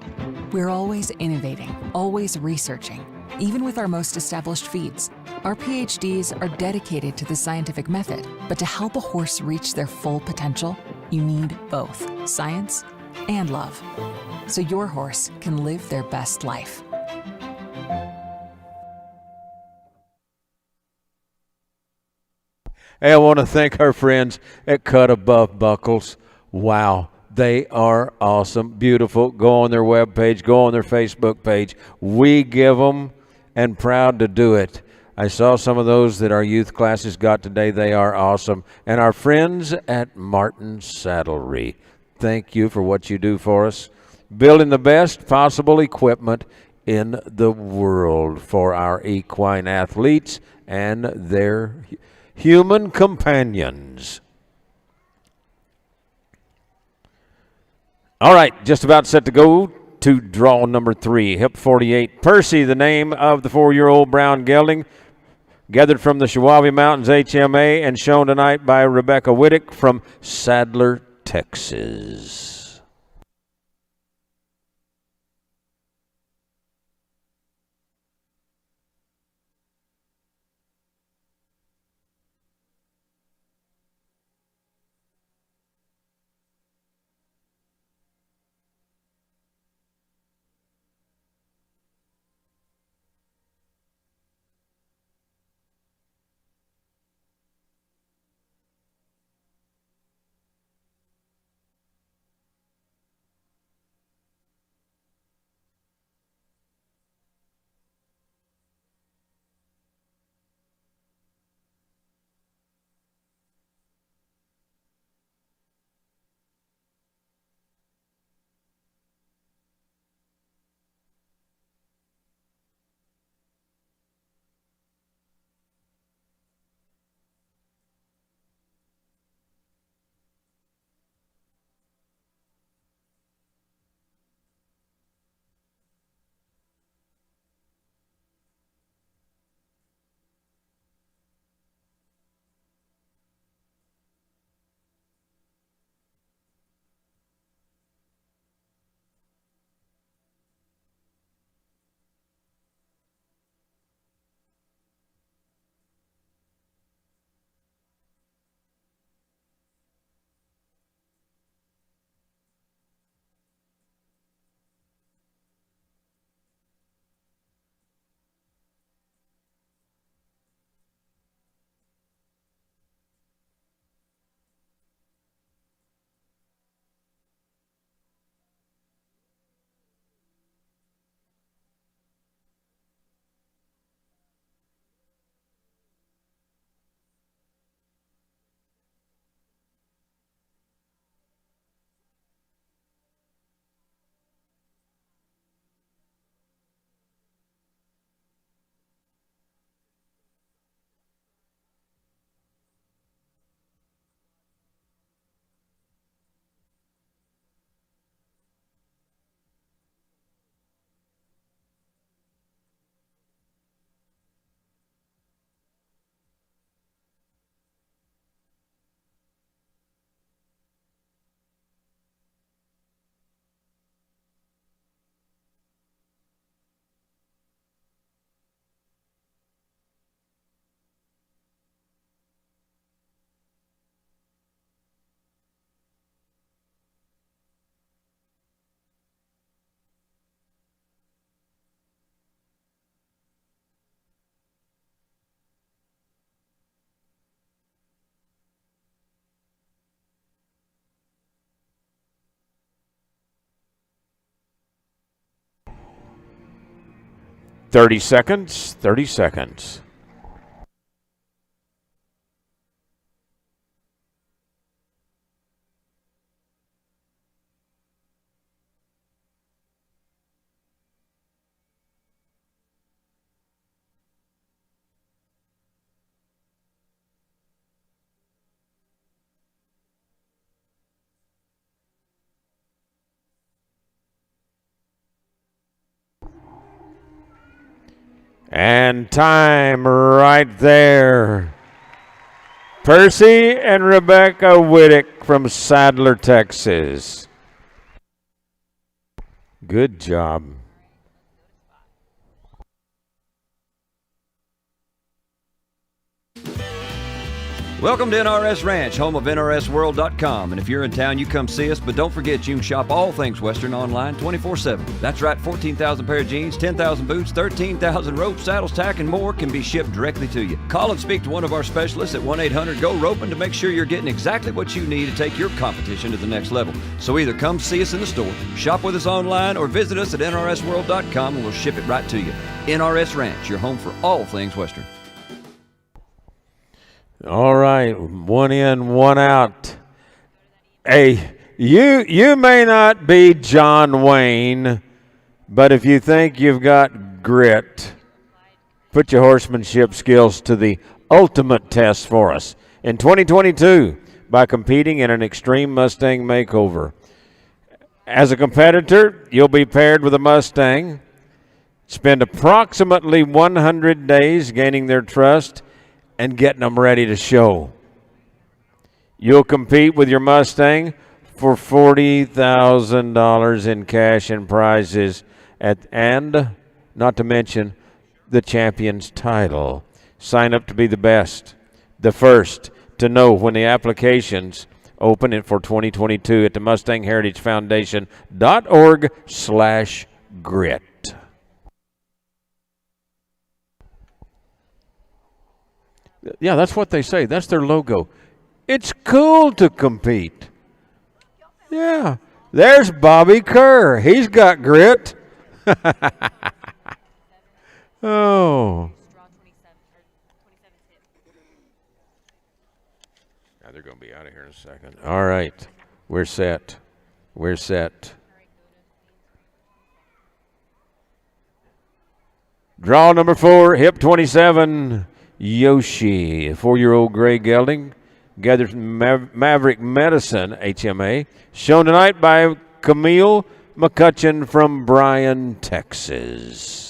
We're always innovating, always researching, even with our most established feeds. Our PhDs are dedicated to the scientific method, but to help a horse reach their full potential, you need both science and love, so your horse can live their best life. Hey, I want to thank our friends at Cut Above Buckles. Wow, they are awesome, beautiful. Go on their webpage, go on their Facebook page. We give them, and proud to do it. I saw some of those that our youth classes got today. They are awesome. And our friends at Martin Saddlery, thank you for what you do for us. Building the best possible equipment in the world for our equine athletes and their human companions. All right, just about set to go to draw number 3, hip 48. Percy, the name of the 4-year-old brown gelding, gathered from the Shawabi Mountains HMA and shown tonight by Rebecca Whittick from Sadler, Texas. 30 seconds, 30 seconds. And time right there. Percy and Rebecca Whittick from Sadler, Texas. Good job. Welcome to NRS Ranch, home of NRSWorld.com. And if you're in town, you come see us. But don't forget, you can shop all things Western online 24/7. That's right, 14,000 pair of jeans, 10,000 boots, 13,000 ropes, saddles, tack, and more can be shipped directly to you. Call and speak to one of our specialists at 1-800-GO-ROPIN to make sure you're getting exactly what you need to take your competition to the next level. So either come see us in the store, shop with us online, or visit us at NRSWorld.com and we'll ship it right to you. NRS Ranch, your home for all things Western. All right, one in, one out. Hey, you may not be John Wayne, but if you think you've got grit, put your horsemanship skills to the ultimate test for us in 2022 by competing in an Extreme Mustang Makeover. As a competitor, you'll be paired with a Mustang, spend approximately 100 days gaining their trust and getting them ready to show. You'll compete with your Mustang for $40,000 in cash and prizes, and not to mention the champion's title. Sign up to be the best, the first to know when the applications open it for 2022 at the Mustang Heritage Foundation.org/grit. Yeah, that's what they say. That's their logo. It's cool to compete. Yeah. There's Bobby Kerr. He's got grit. Oh. Now they're going to be out of here in a second. All right. We're set. We're set. Draw number 4, hip 27. Yoshi, a 4-year-old gray gelding, gathered from Maverick Medicine, HMA, shown tonight by Camille McCutcheon from Bryan, Texas.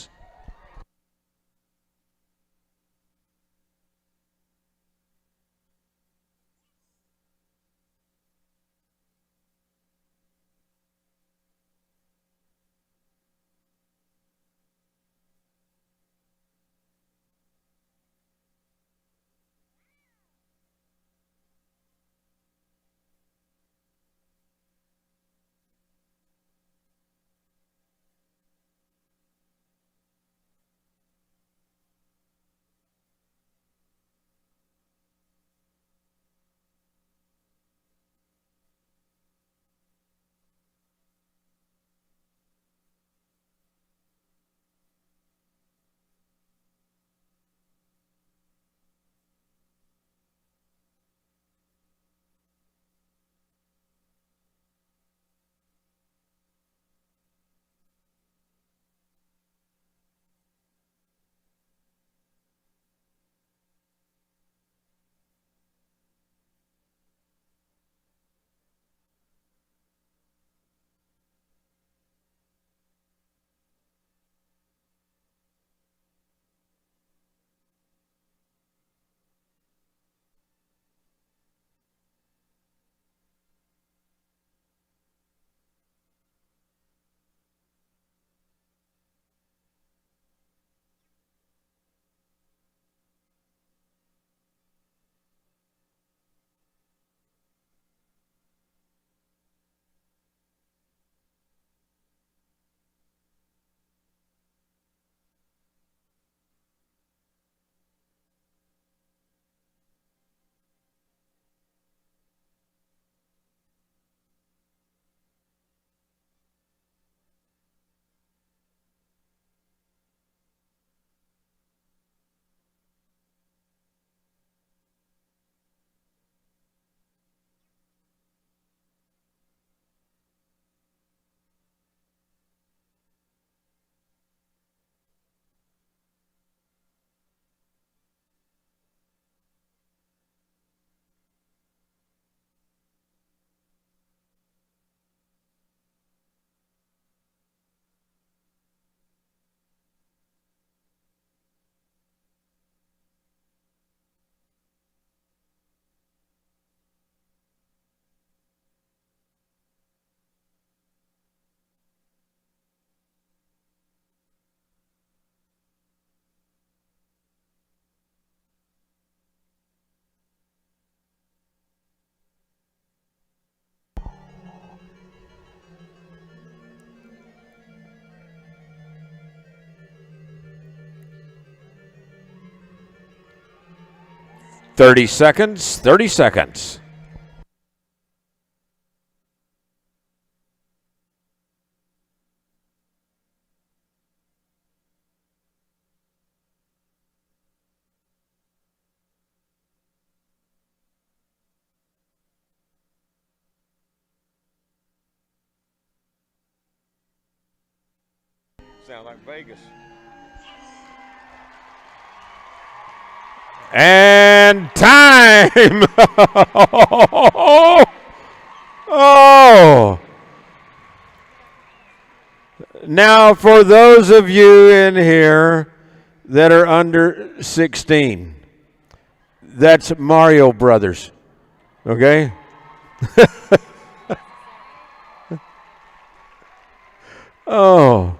30 seconds, 30 seconds. Sound like Vegas. And time! Oh! Now, for those of you in here that are under 16, that's Mario Brothers, okay? Oh.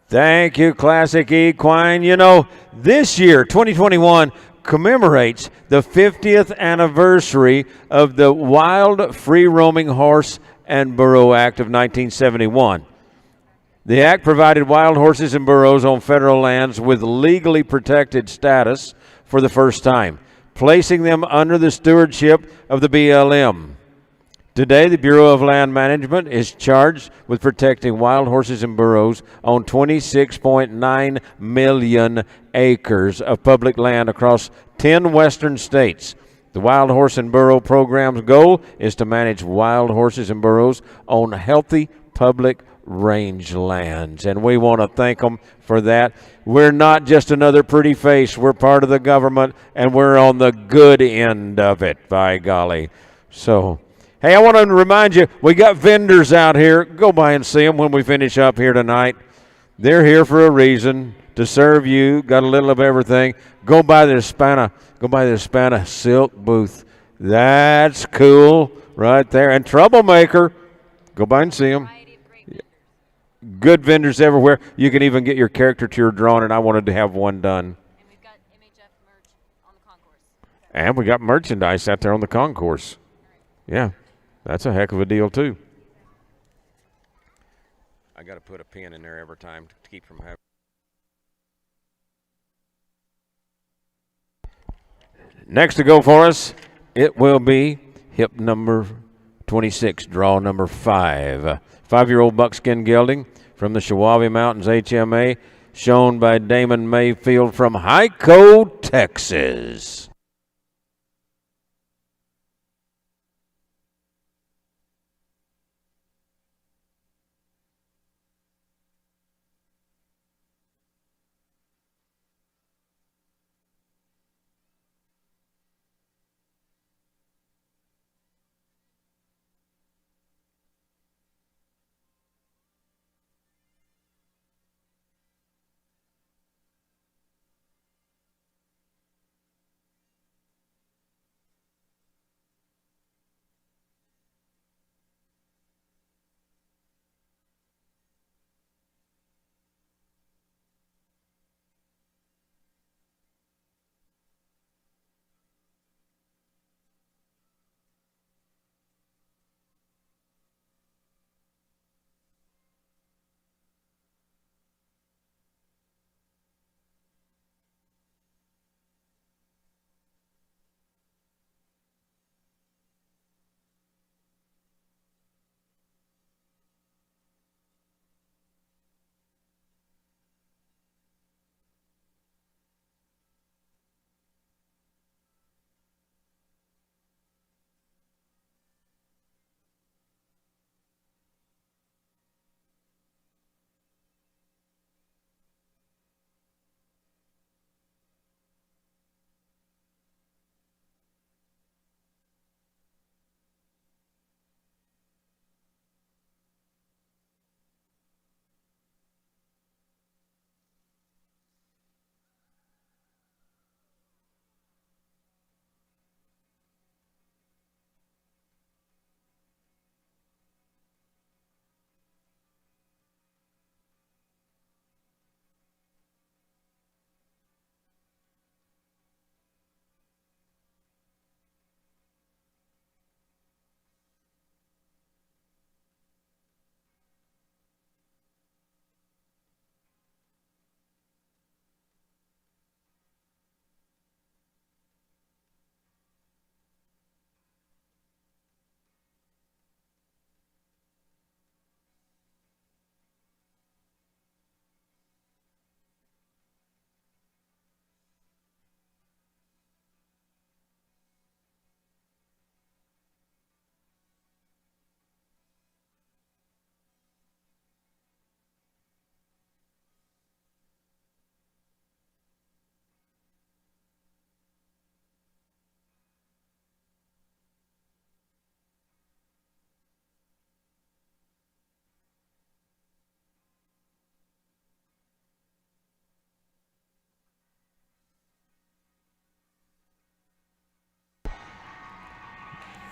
Thank you, Classic Equine. You know, this year, 2021, commemorates the 50th anniversary of the Wild Free Roaming Horse and Burro Act of 1971. The act provided wild horses and burros on federal lands with legally protected status for the first time, placing them under the stewardship of the BLM. Today, the Bureau of Land Management is charged with protecting wild horses and burros on 26.9 million acres of public land across 10 western states. The Wild Horse and Burro program's goal is to manage wild horses and burros on healthy public rangelands, and we want to thank them for that. We're not just another pretty face. We're part of the government, and we're on the good end of it, by golly. So, hey, I want to remind you, we got vendors out here. Go by and see them when we finish up here tonight. They're here for a reason, to serve you. Got a little of everything. Go by the Hispana silk booth. That's cool right there. And Troublemaker, go by and see them. Good vendors everywhere. You can even get your caricature drawn, and I wanted to have one done. And we've got MHF merch on the concourse. And we got merchandise out there on the concourse. Yeah, that's a heck of a deal, too. I got to put a pin in there every time to keep from having. Next to go for us, it will be hip number 26, draw number 5. 5-year-old buckskin gelding from the Shawabi Mountains HMA, shown by Damon Mayfield from Hyco, Texas.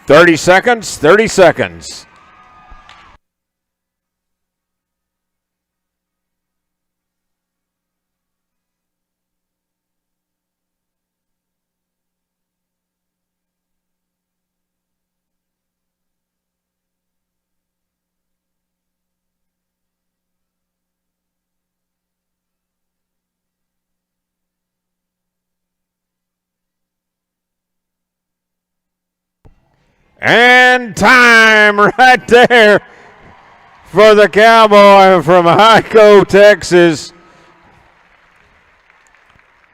30 seconds, 30 seconds. And time right there for the cowboy from Hyco, Texas.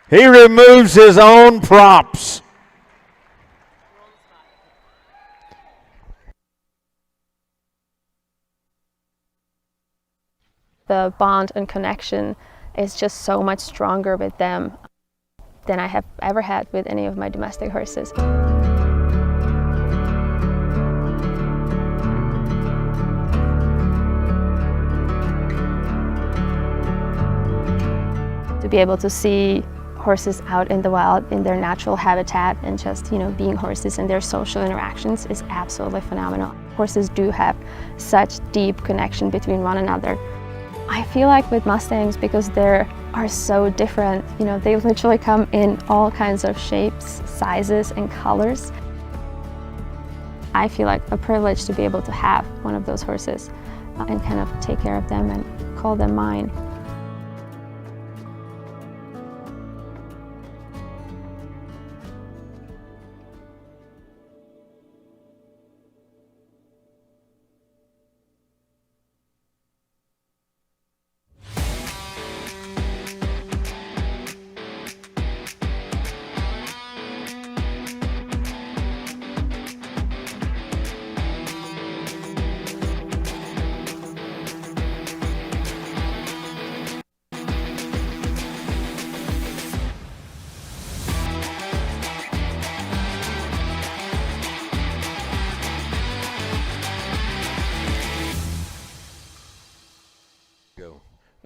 He removes his own props. The bond and connection is just so much stronger with them than I have ever had with any of my domestic horses. To be able to see horses out in the wild in their natural habitat and just, being horses and their social interactions is absolutely phenomenal. Horses do have such deep connection between one another. I feel like with Mustangs, because they are so different, they literally come in all kinds of shapes, sizes, and colors. I feel like a privilege to be able to have one of those horses and kind of take care of them and call them mine.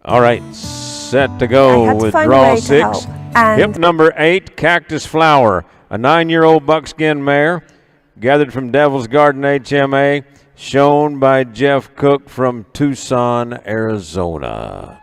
All right, set to go with draw 6. Hip number 8, Cactus Flower, a 9-year-old buckskin mare, gathered from Devil's Garden HMA, shown by Jeff Cook from Tucson, Arizona.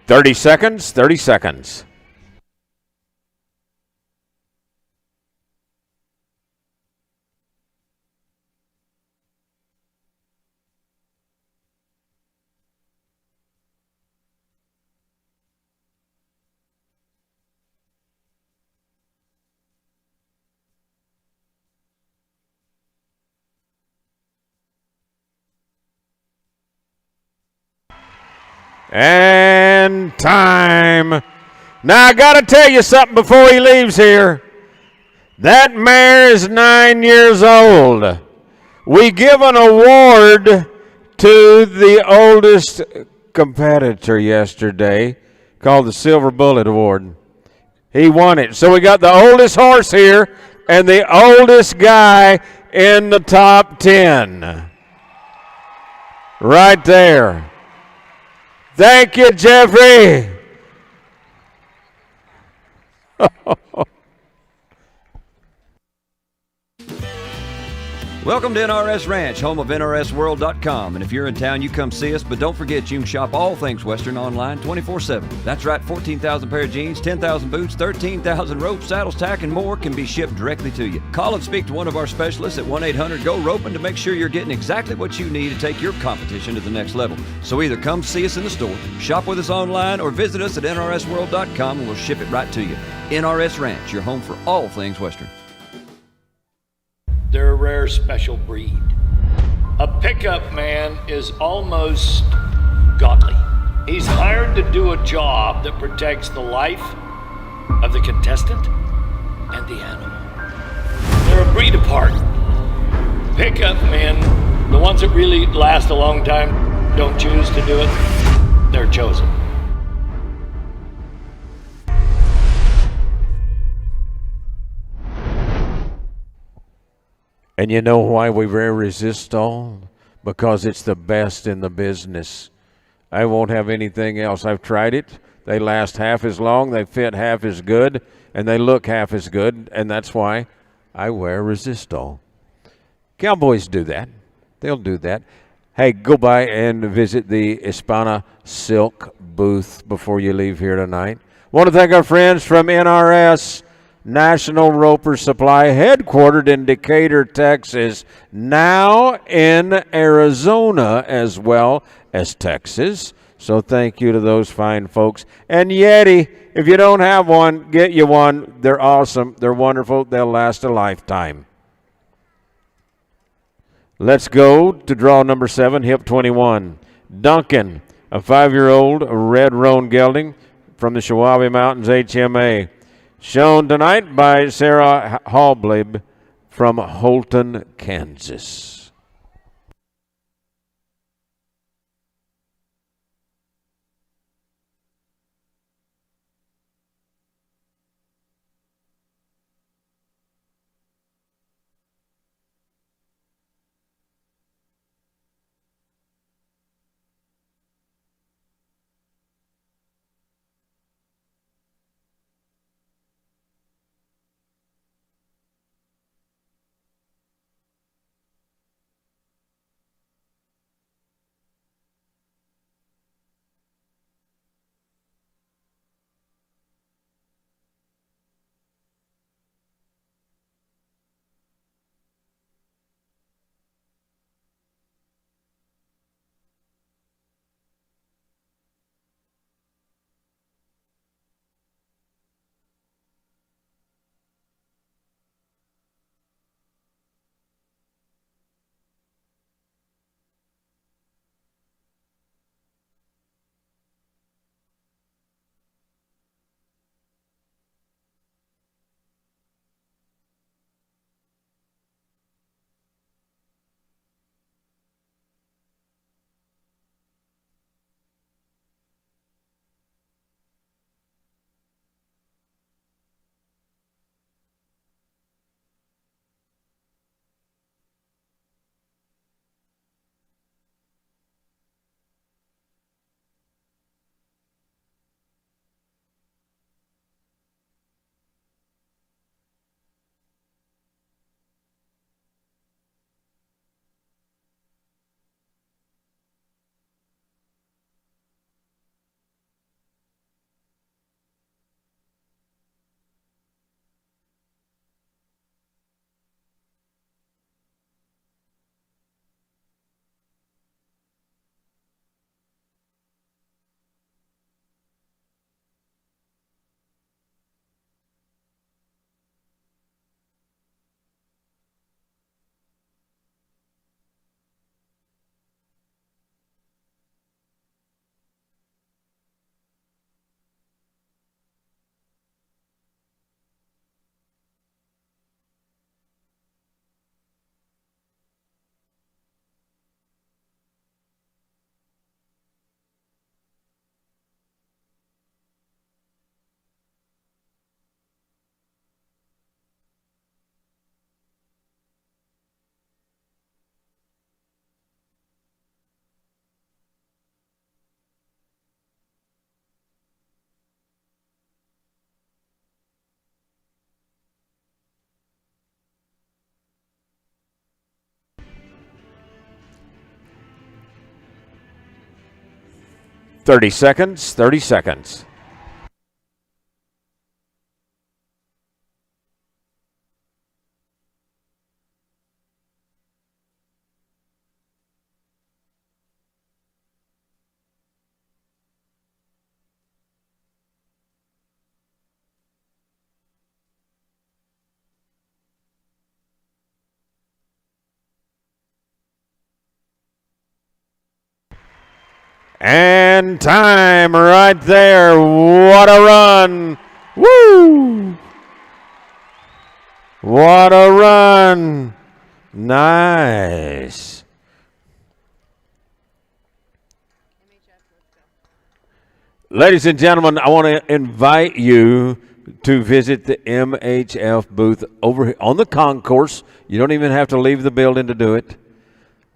30 seconds, 30 seconds. And time. Now, I got to tell you something before he leaves here. That mare is 9 years old. We give an award to the oldest competitor yesterday called the Silver Bullet Award. He won it. So we got the oldest horse here and the oldest guy in the top 10. Right there. Thank you, Jeffrey. Welcome to NRS Ranch, home of NRSworld.com. And if you're in town, you come see us, but don't forget you can shop all things Western online 24/7. That's right, 14,000 pair of jeans, 10,000 boots, 13,000 ropes, saddles, tack, and more can be shipped directly to you. Call and speak to one of our specialists at 1-800-GO-ROPIN' to make sure you're getting exactly what you need to take your competition to the next level. So either come see us in the store, shop with us online, or visit us at NRSworld.com and we'll ship it right to you. NRS Ranch, your home for all things Western. They're a rare special breed. A pickup man is almost godly. He's hired to do a job that protects the life of the contestant and the animal. They're a breed apart. Pickup men, the ones that really last a long time, don't choose to do it. They're chosen. And you know why we wear Resistol? Because it's the best in the business. I won't have anything else. I've tried it. They last half as long, they fit half as good, and they look half as good, and that's why I wear Resistol. Cowboys do that. They'll do that. Hey, go by and visit the Hispana Silk booth before you leave here tonight. Want to thank our friends from NRS National Roper Supply, headquartered in Decatur, Texas, now in Arizona as well as Texas. So thank you to those fine folks. And Yeti, if you don't have one, get you one. They're awesome. They're wonderful. They'll last a lifetime. Let's go to draw number 7, hip 21. Duncan, a 5-year-old red roan gelding from the Shawabi Mountains HMA. Shown tonight by Sarah Halblib from Holton, Kansas. 30 seconds, 30 seconds. And time right there. What a run. Woo! What a run. Nice. Ladies and gentlemen, I want to invite you to visit the MHF booth over here on the concourse. You don't even have to leave the building to do it.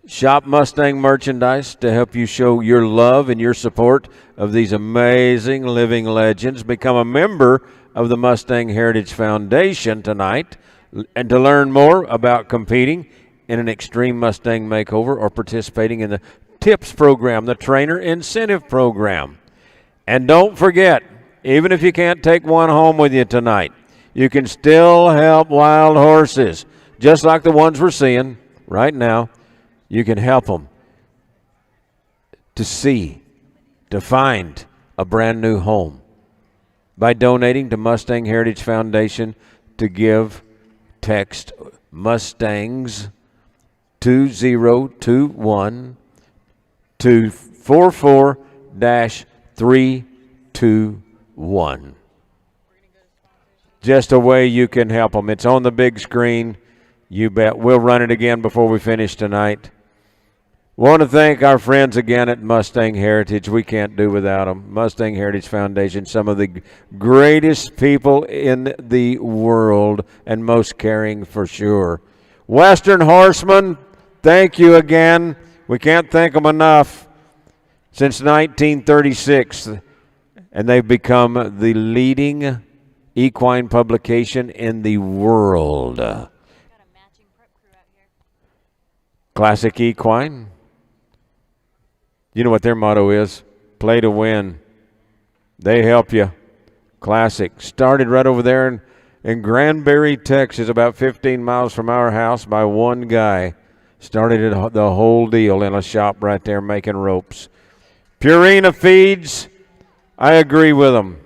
Shop Mustang merchandise to help you show your love and your support of these amazing living legends. Become a member of the Mustang Heritage Foundation tonight, and to learn more about competing in an Extreme Mustang Makeover or participating in the TIPS program, the Trainer Incentive Program. And don't forget, even if you can't take one home with you tonight, you can still help wild horses, just like the ones we're seeing right now. You can help them to find a brand new home by donating to Mustang Heritage Foundation. To give, text Mustangs 2021 to 44-321. Just a way you can help them. It's on the big screen. You bet. We'll run it again before we finish tonight. Want to thank our friends again at Mustang Heritage. We can't do without them. Mustang Heritage Foundation, some of the greatest people in the world and most caring for sure. Western Horsemen, thank you again. We can't thank them enough. Since 1936, and they've become the leading equine publication in the world. Classic Equine. You know what their motto is? Play to win. They help you. Classic. Started right over there in Granbury, Texas, about 15 miles from our house by one guy. Started it, the whole deal in a shop right there making ropes. Purina Feeds, I agree with them.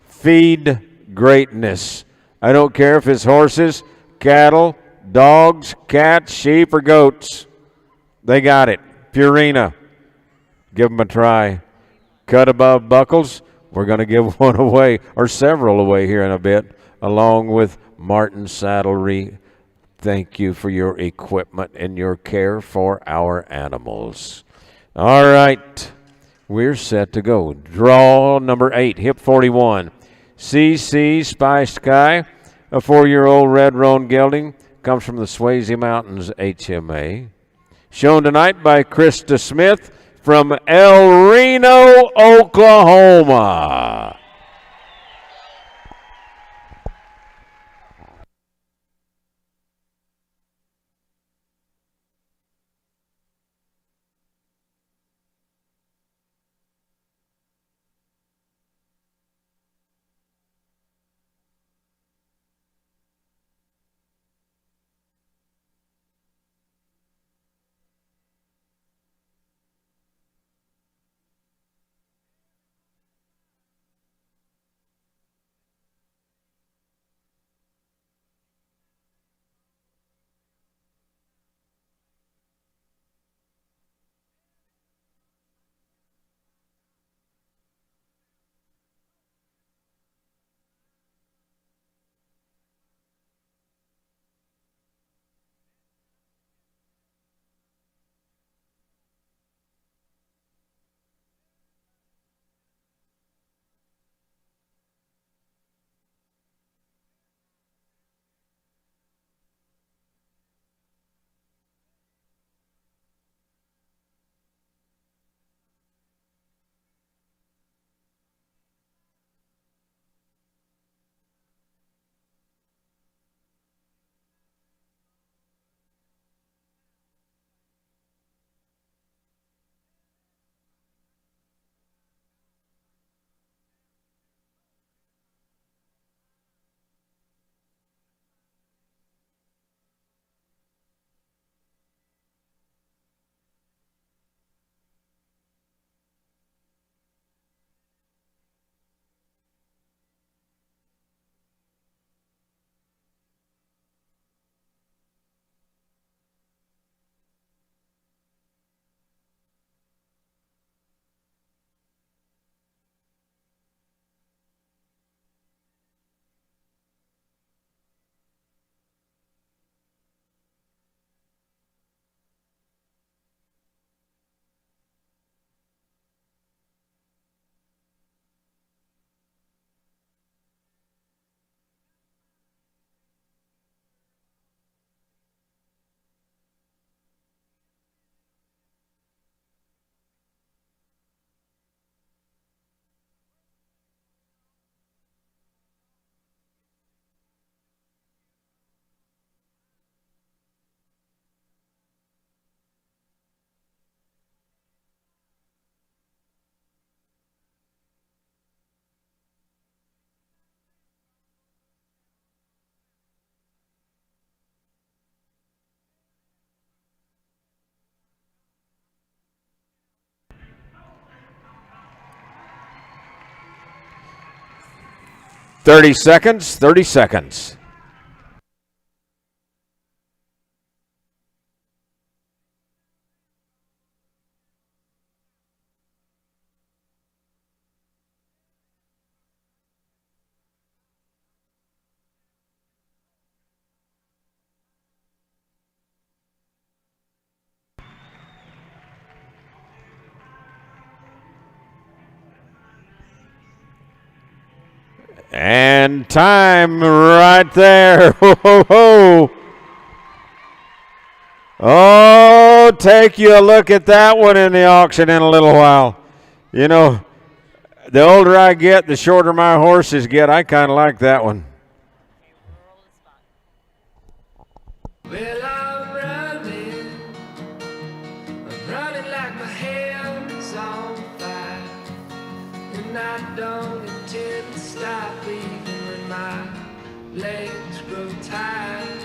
Feed greatness. I don't care if it's horses, cattle, dogs, cats, sheep, or goats. They got it. Purina. Give them a try. Cut above buckles. We're going to give one away, or several away here in a bit, along with Martin Saddlery. Thank you for your equipment and your care for our animals. All right. We're set to go. Draw number 8, hip 41. CC Spy Sky, a 4-year-old red roan gelding, comes from the Swayze Mountains HMA. Shown tonight by Krista Smith from El Reno, Oklahoma. 30 seconds, 30 seconds. And time right there. Ho, ho, ho. Oh, take you a look at that one in the auction in a little while. You know, the older I get, the shorter my horses get. I kind of like that one. Well, I'm running like my hands on fire, and I don't intend to stop even when my legs grow tired.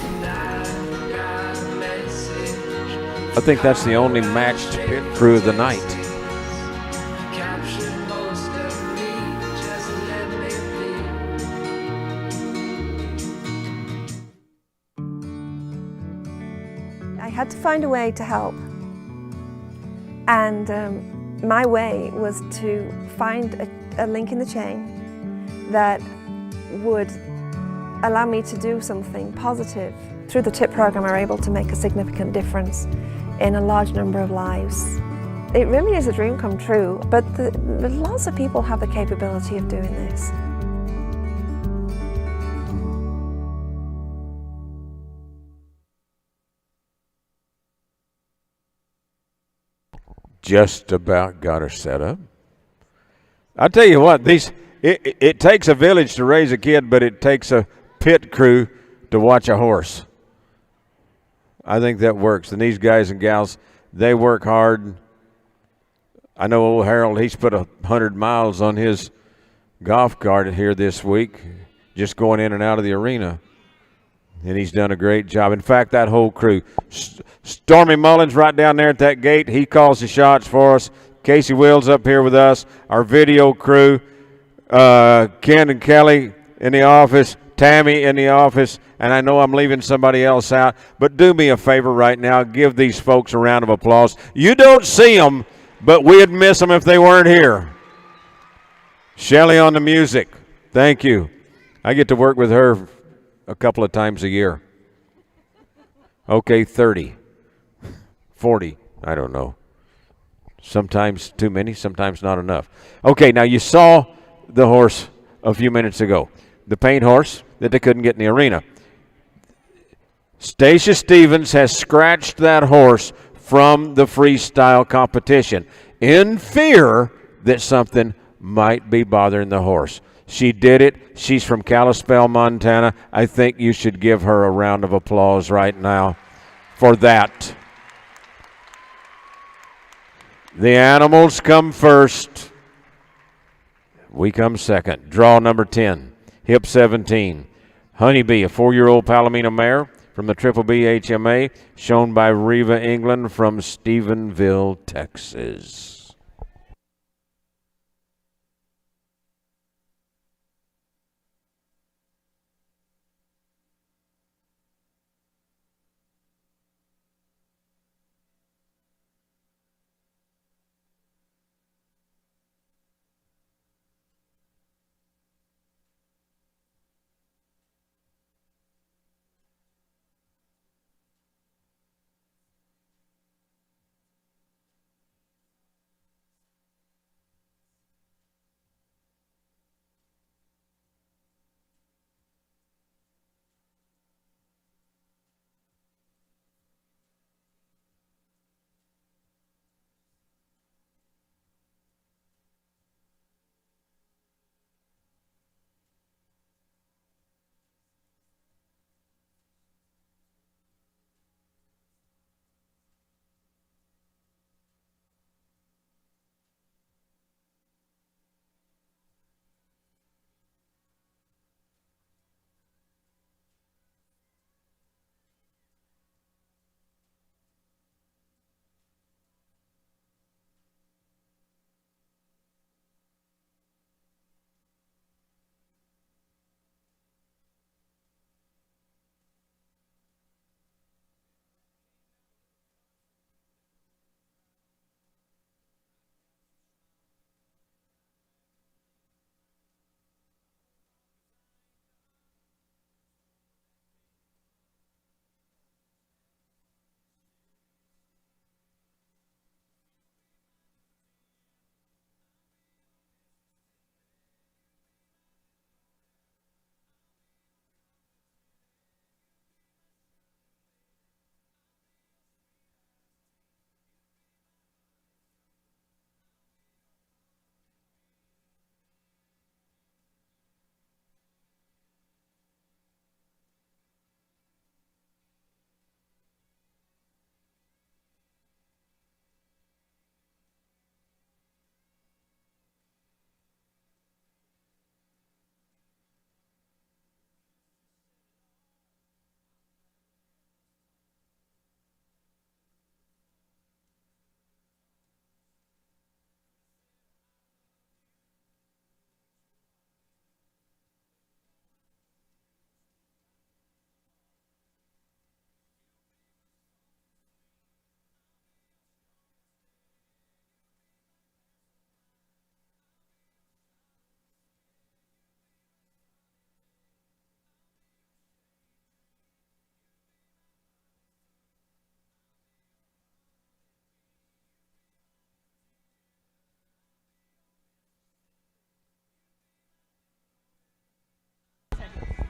And I've got a message. I think that's the only matched pit crew of the night. Capture most of me, just let me be. I had to find a way to help, and my way was to find a link in the chain that would allow me to do something positive. Through the TIP program, we're able to make a significant difference in a large number of lives. It really is a dream come true, but lots of people have the capability of doing this. Just about got her set up. I'll tell you what, it takes a village to raise a kid, but it takes a pit crew to watch a horse. I think that works. And these guys and gals, they work hard. I know old Harold, he's put 100 miles on his golf cart here this week, just going in and out of the arena. And he's done a great job. In fact, that whole crew. Stormy Mullins right down there at that gate. He calls the shots for us. Casey Wills up here with us. Our video crew. Ken and Kelly in the office. Tammy in the office. And I know I'm leaving somebody else out. But do me a favor right now. Give these folks a round of applause. You don't see them, but we'd miss them if they weren't here. Shelly on the music. Thank you. I get to work with her a couple of times a year. Okay, 30, 40, I don't know. Sometimes too many, sometimes not enough. Okay, now you saw the horse a few minutes ago, the paint horse that they couldn't get in the arena. Stacia Stevens has scratched that horse from the freestyle competition in fear that something might be bothering the horse. She did it. She's from Kalispell, Montana. I think you should give her a round of applause right now for that. The animals come first. We come second. Draw number 10, hip 17. Honeybee, a 4-year-old Palomino mare from the Triple B HMA, shown by Reva England from Stephenville, Texas.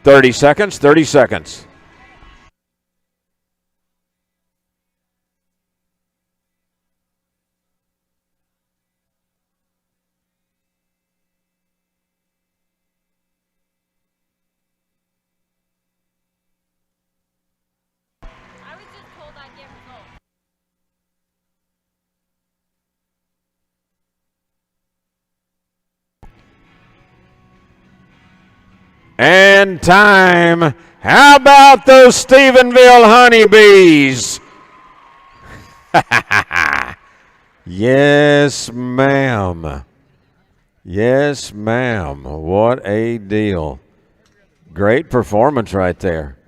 30 seconds, 30 seconds. I was just told I'd get results. And time. How about those Stephenville honeybees? Yes, ma'am. Yes, ma'am. What a deal. Great performance right there.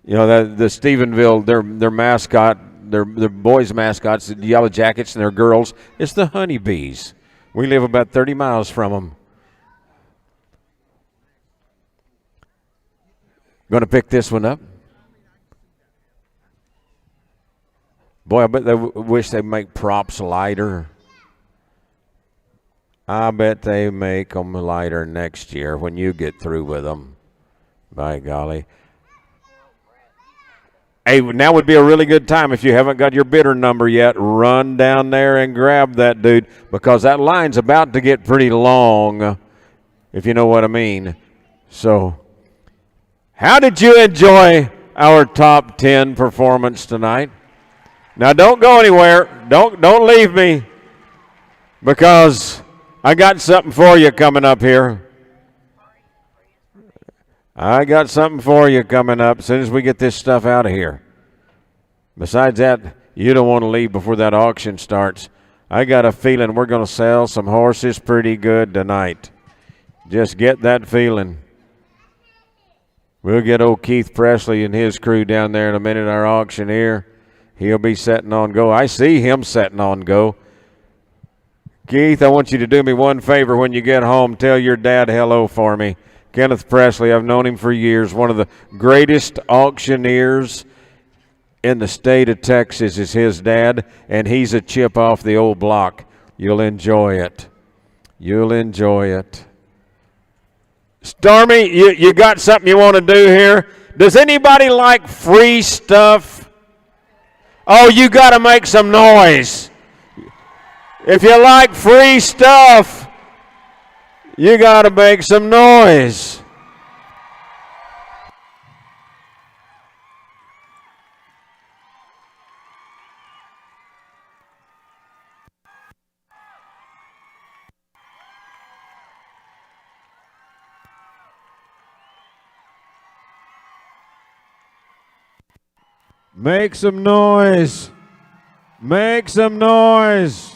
You know, the Stephenville, their mascot, their boys' mascots, the Yellow Jackets, and their girls, it's the honeybees. We live about 30 miles from them. Going to pick this one up. Boy, I bet they wish they'd make props lighter. I bet they make them lighter next year when you get through with them. By golly. Hey, now would be a really good time if you haven't got your bidder number yet. Run down there and grab that dude because that line's about to get pretty long, if you know what I mean. So, how did you enjoy our top 10 performance tonight? Now, don't go anywhere. Don't leave me because I got something for you coming up here. I got something for you coming up as soon as we get this stuff out of here. Besides that, you don't want to leave before that auction starts. I got a feeling we're going to sell some horses pretty good tonight. Just get that feeling. We'll get old Keith Presley and his crew down there in a minute, our auctioneer. He'll be setting on go. I see him setting on go. Keith, I want you to do me one favor when you get home. Tell your dad hello for me. Kenneth Presley, I've known him for years. One of the greatest auctioneers in the state of Texas is his dad, and he's a chip off the old block. You'll enjoy it. You'll enjoy it. Stormy, you got something you want to do here? Does anybody like free stuff? Oh, you got to make some noise. If you like free stuff, you got to make some noise. Make some noise. Make some noise.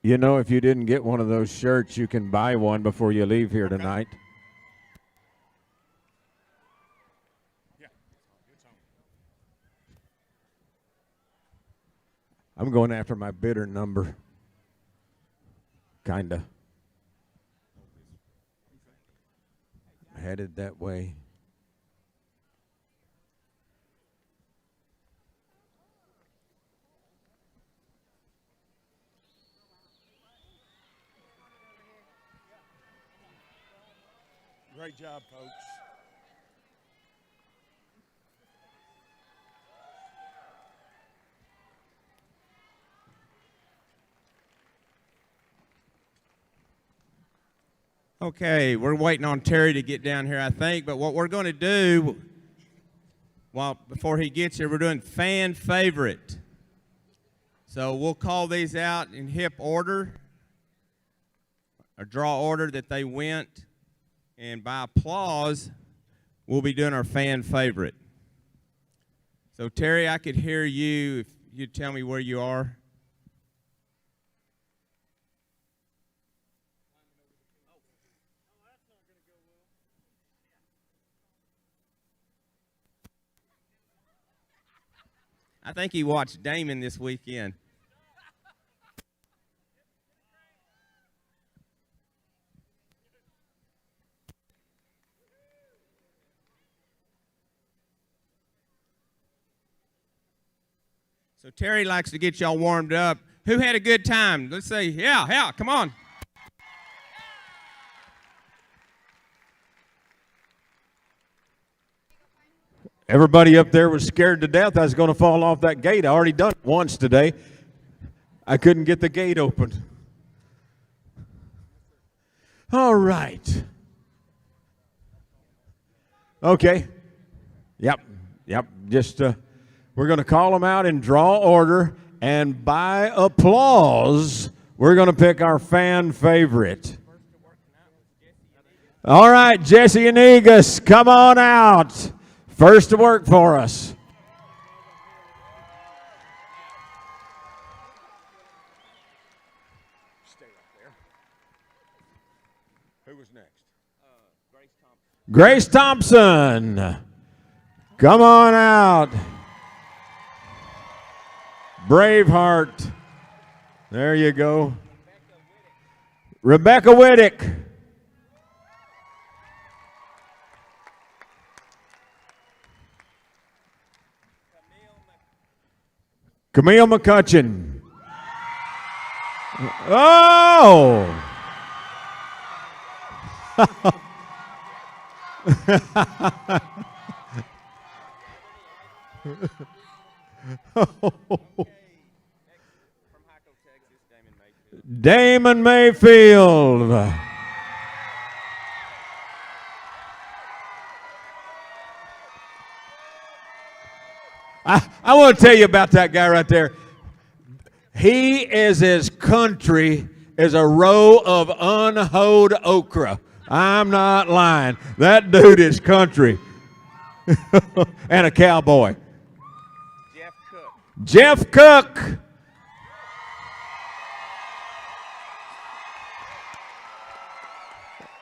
You know, if you didn't get one of those shirts, you can buy one before you leave here tonight. I'm going after my bidder number. Kinda. Headed that way. Great job, folks. Okay, we're waiting on Terry to get down here, I think, but what we're going to do, before he gets here, we're doing fan favorite. So we'll call these out in hip order, or draw order that they went, and by applause, we'll be doing our fan favorite. So Terry, I could hear you if you'd tell me where you are. I think he watched Damon this weekend. So Terry likes to get y'all warmed up. Who had a good time? Let's say, yeah, come on. Everybody up there was scared to death I was going to fall off that gate. I already done it once today. I couldn't get the gate open. All right. Okay. Yep. Just we're going to call them out in draw order, and by applause, we're going to pick our fan favorite. All right, Jesse and Negus, come on out. First to work for us. Stay right there. Who was next? Grace Thompson. Come on out. Braveheart. There you go. Rebecca Whittick. Camille McCutcheon. Oh! Damon Mayfield. I want to tell you about that guy right there. He is as country as a row of unhoed okra. I'm not lying. That dude is country. And a cowboy. Jeff Cook.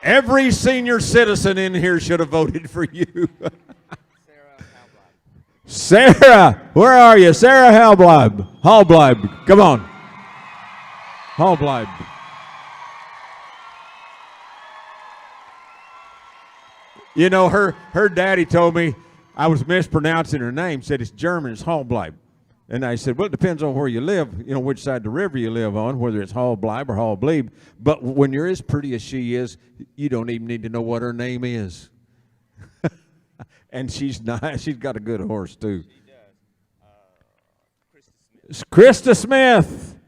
Every senior citizen in here should have voted for you. Sarah, where are you? Sarah Hallbleib, come on. Hallbleib. You know, her daddy told me I was mispronouncing her name, said it's German, it's Hallbleib. And I said, well, it depends on where you live, you know, which side of the river you live on, whether it's Hallbleib or Hallbleib. But when you're as pretty as she is, you don't even need to know what her name is. And she's nice. She's got a good horse, too. She does. Krista Smith.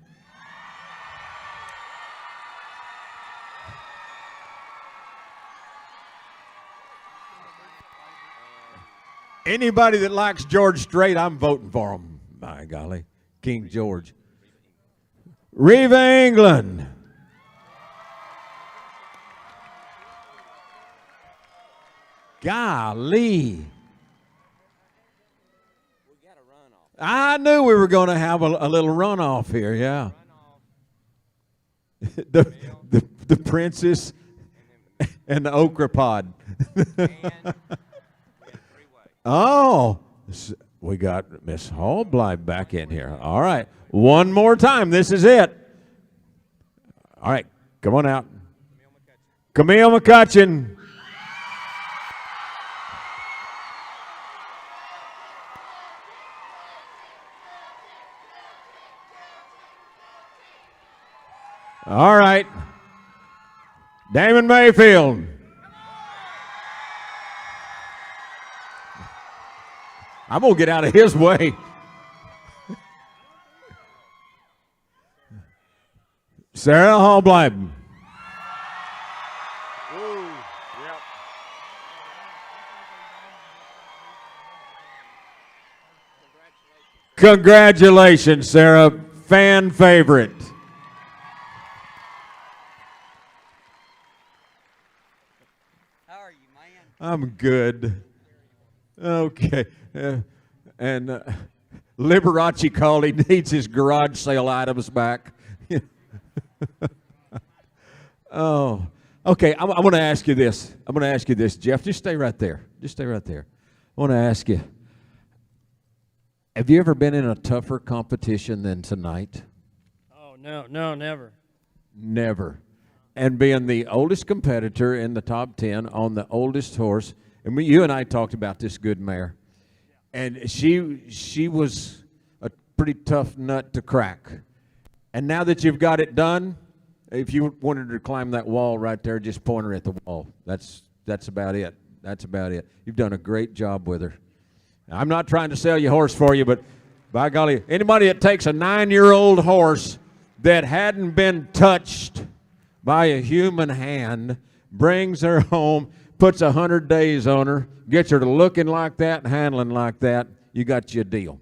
Anybody that likes George Strait, I'm voting for him. My golly. King George. Reva England. Golly. I knew we were going to have a little runoff here, yeah. the princess and the okra pod. Oh, we got Miss Hallbleib back in here. All right, one more time. This is it. All right, come on out. Camille McCutcheon. All right. Damon Mayfield. I'm going to get out of his way. Sarah Hallbleib. Congratulations, Sarah. Fan favorite. How are you, man? I'm good. Okay. And Liberace called. He needs his garage sale items back. Oh. Okay, I'm going to ask you this. I'm going to ask you this, Jeff. Just stay right there. Just stay right there. I want to ask you, have you ever been in a tougher competition than tonight? Oh, no, never. Never. And being the oldest competitor in the top 10 on the oldest horse, and you and I talked about this good mare, and she was a pretty tough nut to crack. And now that you've got it done, if you wanted her to climb that wall right there, just point her at the wall. That's about it. That's about it. You've done a great job with her. I'm not trying to sell your horse for you, but by golly, anybody that takes a 9-year-old horse that hadn't been touched by a human hand, brings her home, puts 100 days on her, gets her to looking like that and handling like that, you got you a deal.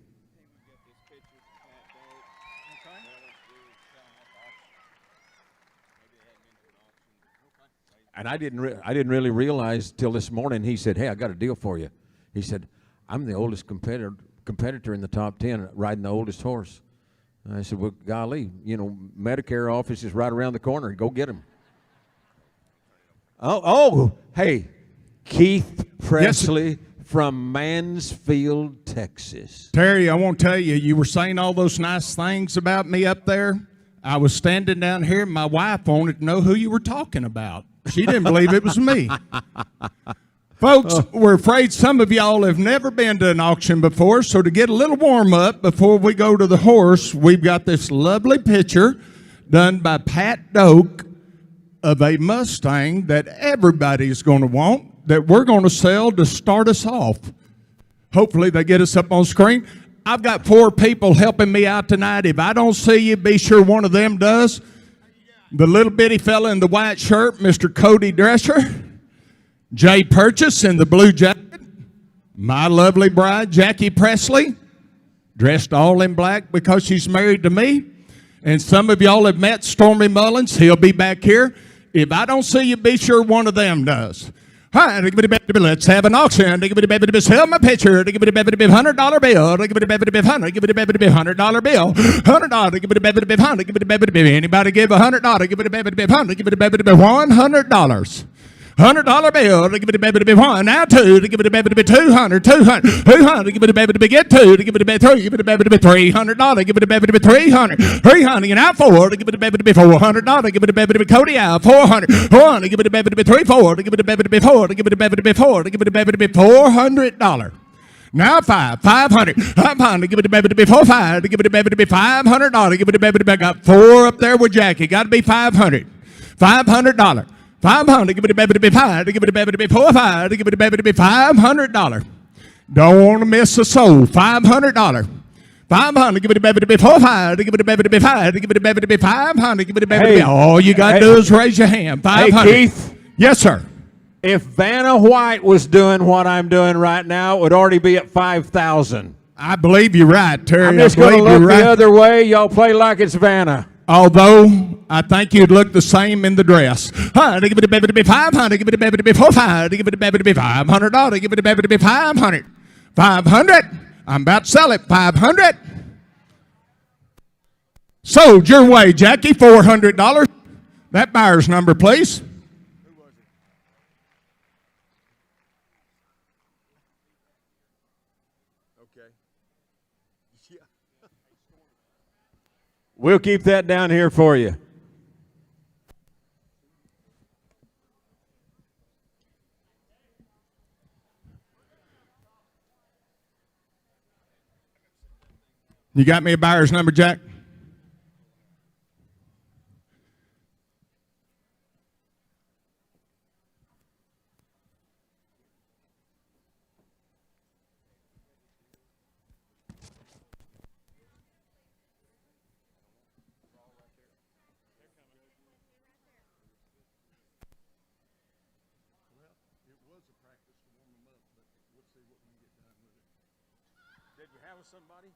And I didn't really realize till this morning. He said, "Hey, I got a deal for you." He said, "I'm the oldest competitor in the top 10, riding the oldest horse." And I said, "Well, golly, Medicare office is right around the corner. Go get him." Hey, Keith Presley from Mansfield, Texas. Terry, I want to tell you, you were saying all those nice things about me up there. I was standing down here, and my wife wanted to know who you were talking about. She didn't believe it was me. Folks, we're afraid some of y'all have never been to an auction before, so to get a little warm up before we go to the horse, we've got this lovely picture done by Pat Doak of a Mustang that everybody's going to want, that we're going to sell to start us off. Hopefully they get us up on screen. I've got 4 people helping me out tonight. If I don't see you, be sure one of them does. The little bitty fella in the white shirt, Mr. Cody Drescher. Jay Purchase in the blue jacket. My lovely bride, Jackie Presley, dressed all in black because she's married to me. And some of y'all have met Stormy Mullins. He'll be back here. If I don't see you, be sure one of them does. Hi, let's have an auction. Sell my picture. $100 bill. $100 bill. $100 bill. $100. Anybody give $100? $100. $100 bill, give it a baby to be one, now 2, to give it a baby to be 200, 200, 200, give it a baby to be get 2, to give it a baby 3, give it a baby to be $300, give it a baby to be 300, 300, and out 4, to give it a baby to be $400, give it a baby to be Cody out 400, 400, give it a baby to be 3, 4, to give it a baby to be 4, to give it a baby to be 4, to give it a baby to be $400. Now 500, 500, give it a baby to be 4, 5, to give it a baby to be $500, give it a baby to be, I got 4 up there with Jackie, got to be $500, $500. 500, give it a baby to be 5, to give it a baby to be 4, 5, to give it a baby to be $500. Don't want to miss a soul. $500. 500, give it a baby to be 4, 5, to give it a baby to be 5, to give it a baby to be 500, give it a baby to be. All you got to do is raise your hand. 500. Hey, Keith. Yes, sir. If Vanna White was doing what I'm doing right now, it would already be at 5,000. I believe you're right, Terry. I'm just going to look the other way. Y'all play like it's Vanna. Although I think you'd look the same in the dress. To give it a baby to be 500, give it a baby to be 4, 5, to give it a baby to be $500, give it a baby to be 500. 500. I'm about to sell it. 500. Sold your way, Jackie. $400. That buyer's number, please. We'll keep that down here for you. You got me a buyer's number, Jack? Did you have somebody?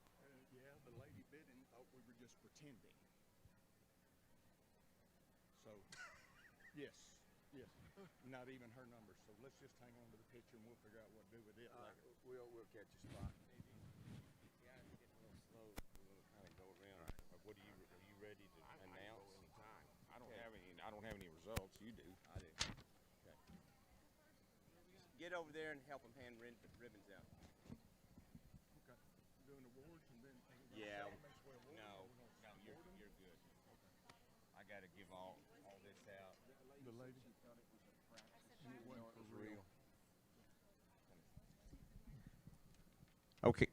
it and thought we were just pretending. So, yes, not even her number. So let's just hang on to the picture and we'll figure out what to do with it later. We'll catch a spot. Yeah, it's getting a little slow. We'll kind of go around. What are you ready to announce? Anytime. I don't have any results. You do. I do. Okay. Get over there and help them hand ribbons out. Okay. Doing awards and then. Yeah. No, you're good. Okay. I got to give all this out. The lady thought it was a practice. It was real. Okay.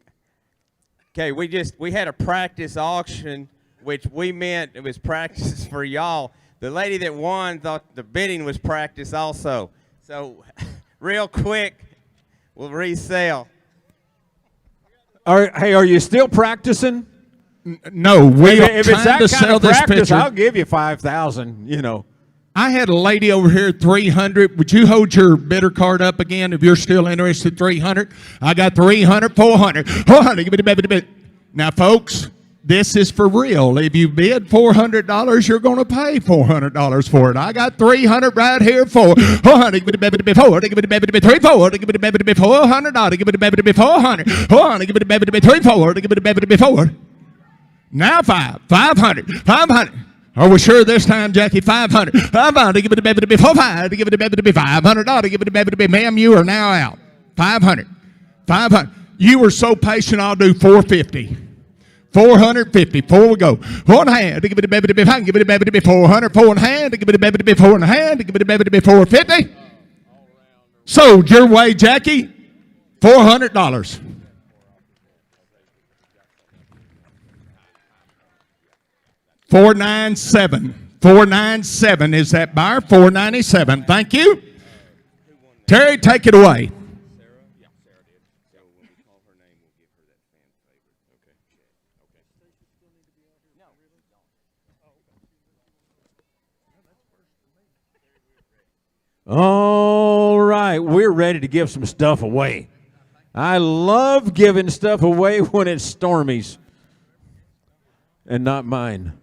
Okay, we had a practice auction, which we meant it was practice for y'all. The lady that won thought the bidding was practice also. So, real quick, we'll resell. Are you still practicing? No, we are if it's trying that to kind sell of this practice, picture. I'll give you 5,000. You know. I had a lady over here at 300. Would you hold your bidder card up again if you're still interested? 300. I got 300, 400, 400. Give me the bid. Now, folks, this is for real. If you bid $400, you're going to pay $400 for it. I got 300 right here for 400. Give me the bid 400. Give me the bid 3 400. Give me the bid $400. Give me the bid 400. 400. Give me the bid 3 400. Give me the bid 400. Now 500. 500. Are we sure this time, Jackie? 500. 500. Give it to baby to be 400. Give it to baby to be $500. Give it to baby to be, ma'am, you are now out. 500. 500. You were so patient, I'll do 450. 450. Before we go. 4 hand. Give it to baby to be 500. Give it to baby to be 400. 4 hand. Give it to baby to be 4 hand. Give it to baby to be 450. Sold your way, Jackie. $400. $497 is that buyer. $497. Thank you. Terry, take it away. All right, we're ready to give some stuff away. I love giving stuff away when it's Stormy's and not mine.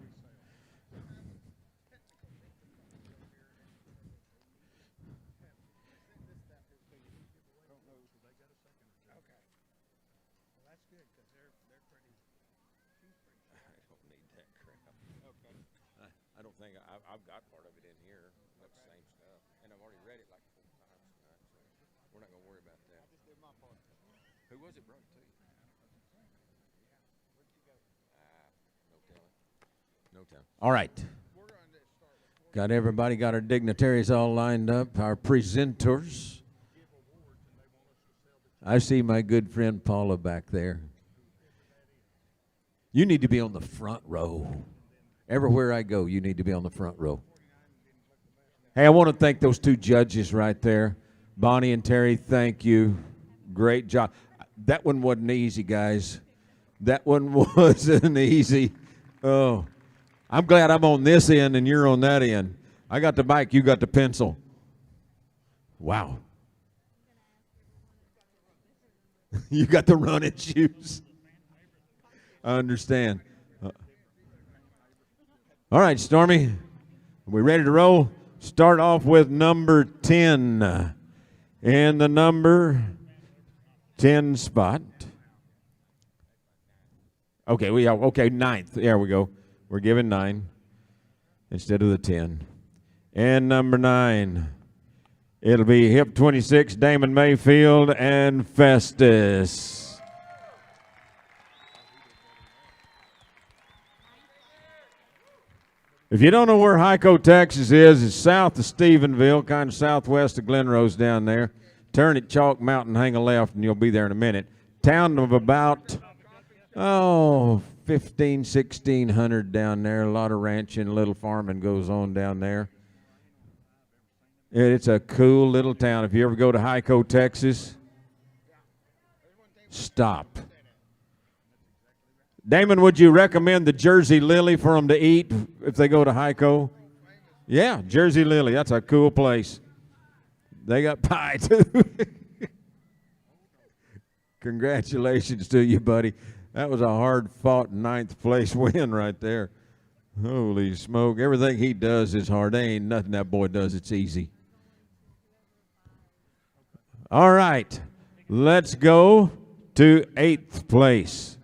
I don't think I've got part of it in here. That's the same stuff. And I've already read it like 4 times tonight, so we're not going to worry about that. Who was it brought it to you? No telling. No telling. All right. Got everybody, got our dignitaries all lined up, our presenters. I see my good friend Paula back there. You need to be on the front row. Everywhere I go, you need to be on the front row. Hey, I want to thank those 2 judges right there. Bonnie and Terry, thank you. Great job. That one wasn't easy, guys. That one wasn't easy. Oh, I'm glad I'm on this end and you're on that end. I got the bike, you got the pencil. Wow. You got the running shoes. I understand. All right, Stormy, are we ready to roll? Start off with number 10 in the number 10 spot. Okay, okay, 9th. There we go. We're giving 9 instead of the 10. And number 9, it'll be hip 26, Damon Mayfield and Festus. If you don't know where Hyco, Texas is, it's south of Stephenville, kind of southwest of Glen Rose down there. Turn at Chalk Mountain, hang a left, and you'll be there in a minute. Town of about, 1,600 down there. A lot of ranching, little farming goes on down there. It's a cool little town. If you ever go to Hyco, Texas, stop. Damon, would you recommend the Jersey Lily for them to eat if they go to Hyco? Yeah, Jersey Lily. That's a cool place. They got pie, too. Congratulations to you, buddy. That was a hard-fought 9th place win right there. Holy smoke. Everything he does is hard. There ain't nothing that boy does it's easy. All right. Let's go to 8th place.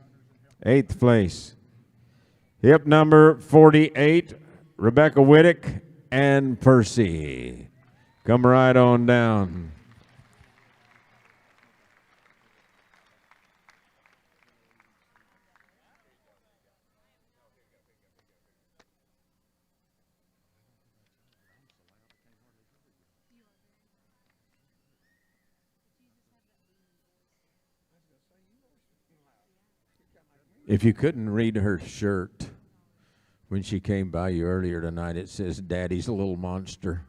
8th place. Hip number 48, Rebecca Whittick and Percy. Come right on down. If you couldn't read her shirt when she came by you earlier tonight, it says, Daddy's a little monster.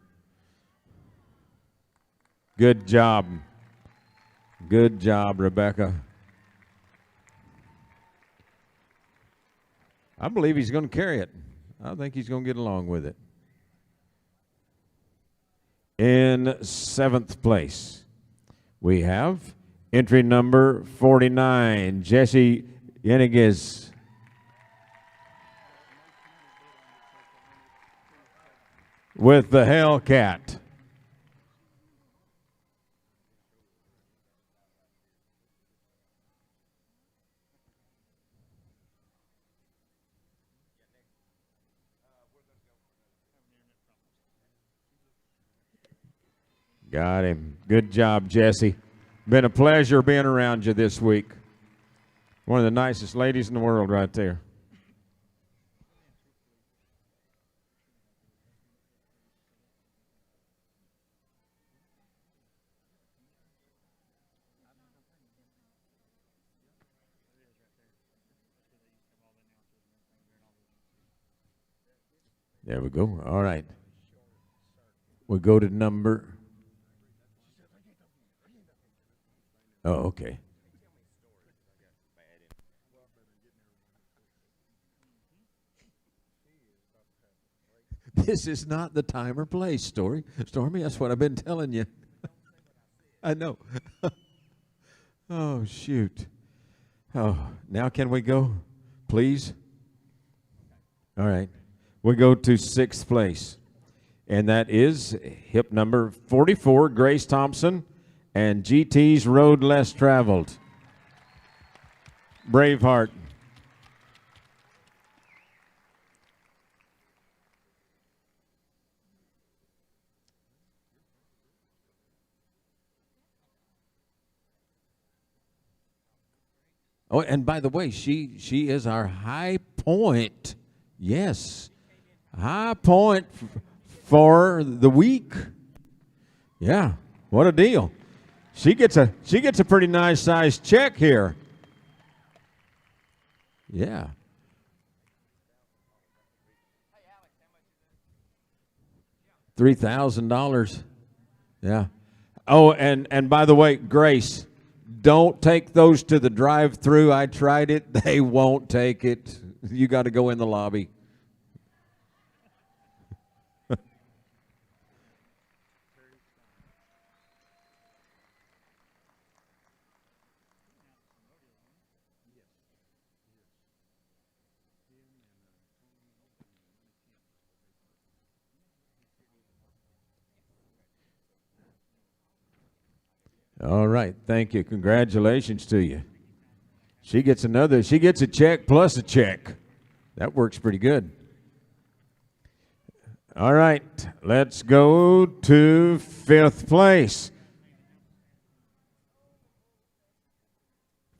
Good job. Good job, Rebecca. I believe he's going to carry it. I think he's going to get along with it. In 7th place, we have entry number 49, Jesse Yeniguez. With the Hellcat. Got him. Good job, Jesse. Been a pleasure being around you this week. One of the nicest ladies in the world right there. There we go. All right. We'll go to number. Oh, okay. This is not the time or place, Stormy. That's what I've been telling you. I know. Oh, shoot. Oh, now can we go, please? All right. We go to 6th place, and that is hip number 44, Grace Thompson, and GT's Road Less Traveled. Braveheart. Oh, and by the way, she is our high point. Yes, high point for the week. Yeah, what a deal. She gets a pretty nice sized check here. Yeah. $3,000. Yeah. Oh, and by the way, Grace, don't take those to the drive-through. I tried it. They won't take it. You got to go in the lobby. All right, thank you. Congratulations to you. She gets a check plus a check. That works pretty good. All right, let's go to 5th place.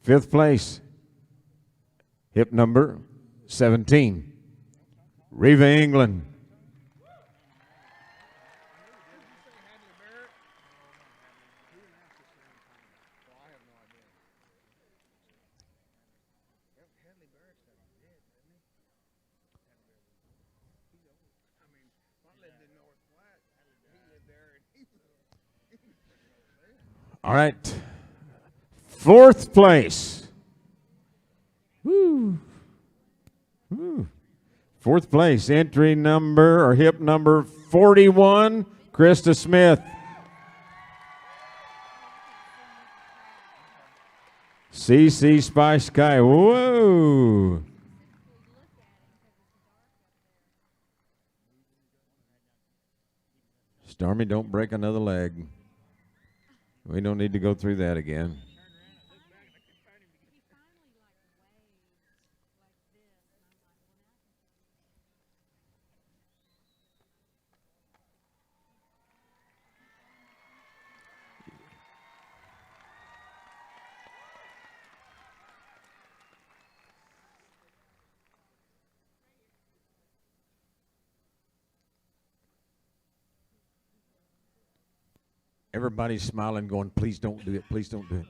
5th place, hip number 17, Reva England. All right, 4th place. Woo. Woo. 4th place, entry number or hip number 41, Krista Smith. CC Spice Sky. Whoa. Stormy, don't break another leg. We don't need to go through that again. Everybody's smiling, going, please don't do it, please don't do it.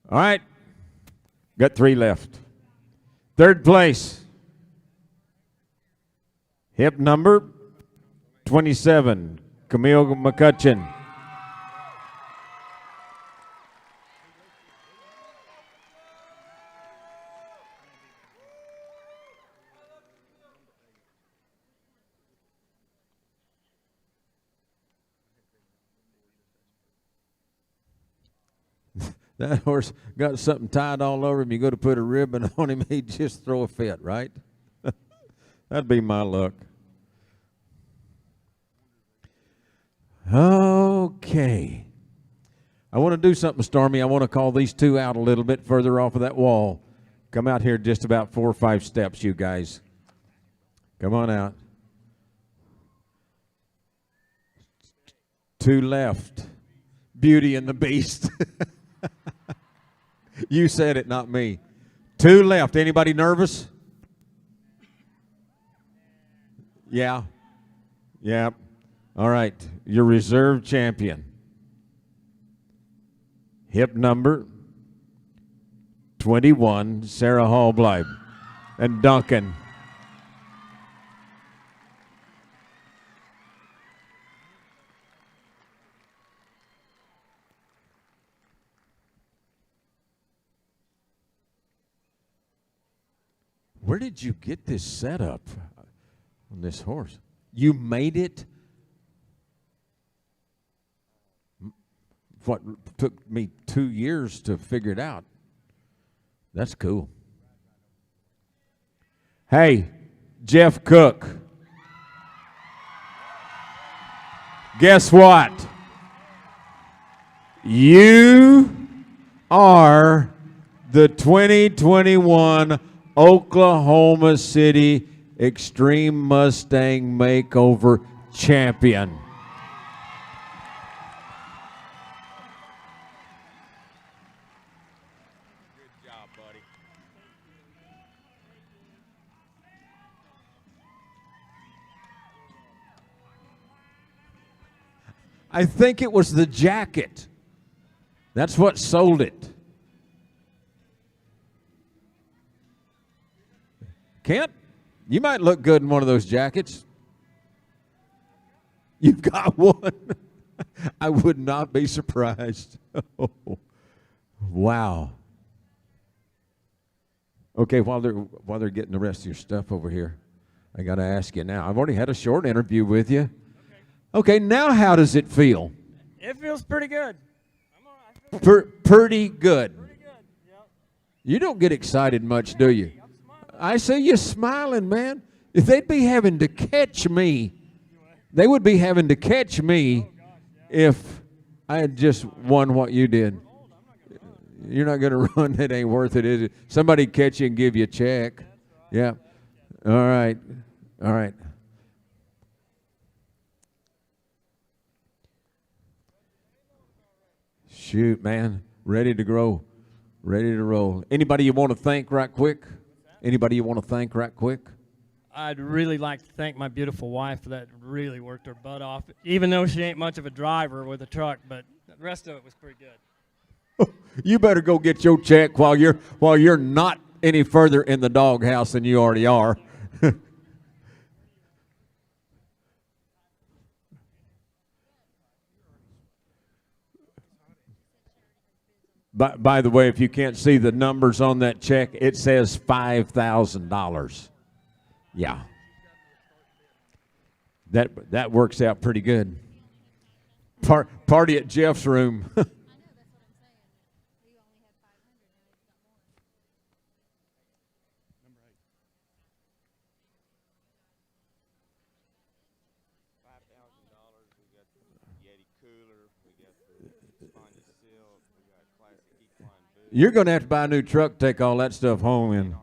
All right, got 3 left. Third place, hip number 27, Camille McCutcheon. That horse got something tied all over him. You go to put a ribbon on him, he'd just throw a fit, right? That'd be my luck. Okay. I want to do something, Stormy. I want to call these 2 out a little bit further off of that wall. Come out here just about 4 or 5 steps, you guys. Come on out. 2 left. Beauty and the Beast. You said it, not me. 2 left. Anybody nervous? Yeah. Yeah. All right. Your reserve champion. Hip number 21, Sarah Hallbleib. And Duncan. Where did you get this setup on this horse? You made it? What took me 2 years to figure it out. That's cool. Hey, Jeff Cook. Guess what? You are the 2021 Oklahoma City Extreme Mustang Makeover champion. Good job, buddy. I think it was the jacket. That's what sold it. Kent, you might look good in one of those jackets. You've got one. I would not be surprised. Oh, wow. Okay, while they're getting the rest of your stuff over here, I got to ask you now. I've already had a short interview with you. Okay, now how does it feel? It feels pretty good. Pretty good. Yep. You don't get excited much, do you? I see you smiling, man. If they'd be having to catch me, they would be having to catch me if I had just won what you did. You're not going to run. It ain't worth it, is it? Somebody catch you and give you a check. Yeah. All right. All right. Shoot, man. Ready to grow. Ready to roll. Anybody you want to thank right quick? Anybody you want to thank right quick? I'd really like to thank my beautiful wife that really worked her butt off, even though she ain't much of a driver with a truck, but the rest of it was pretty good. You better go get your check while you're not any further in the doghouse than you already are. By the way, if you can't see the numbers on that check, it says $5,000. Yeah. That works out pretty good. Party at Jeff's room. You're going to have to buy a new truck, take all that stuff home in.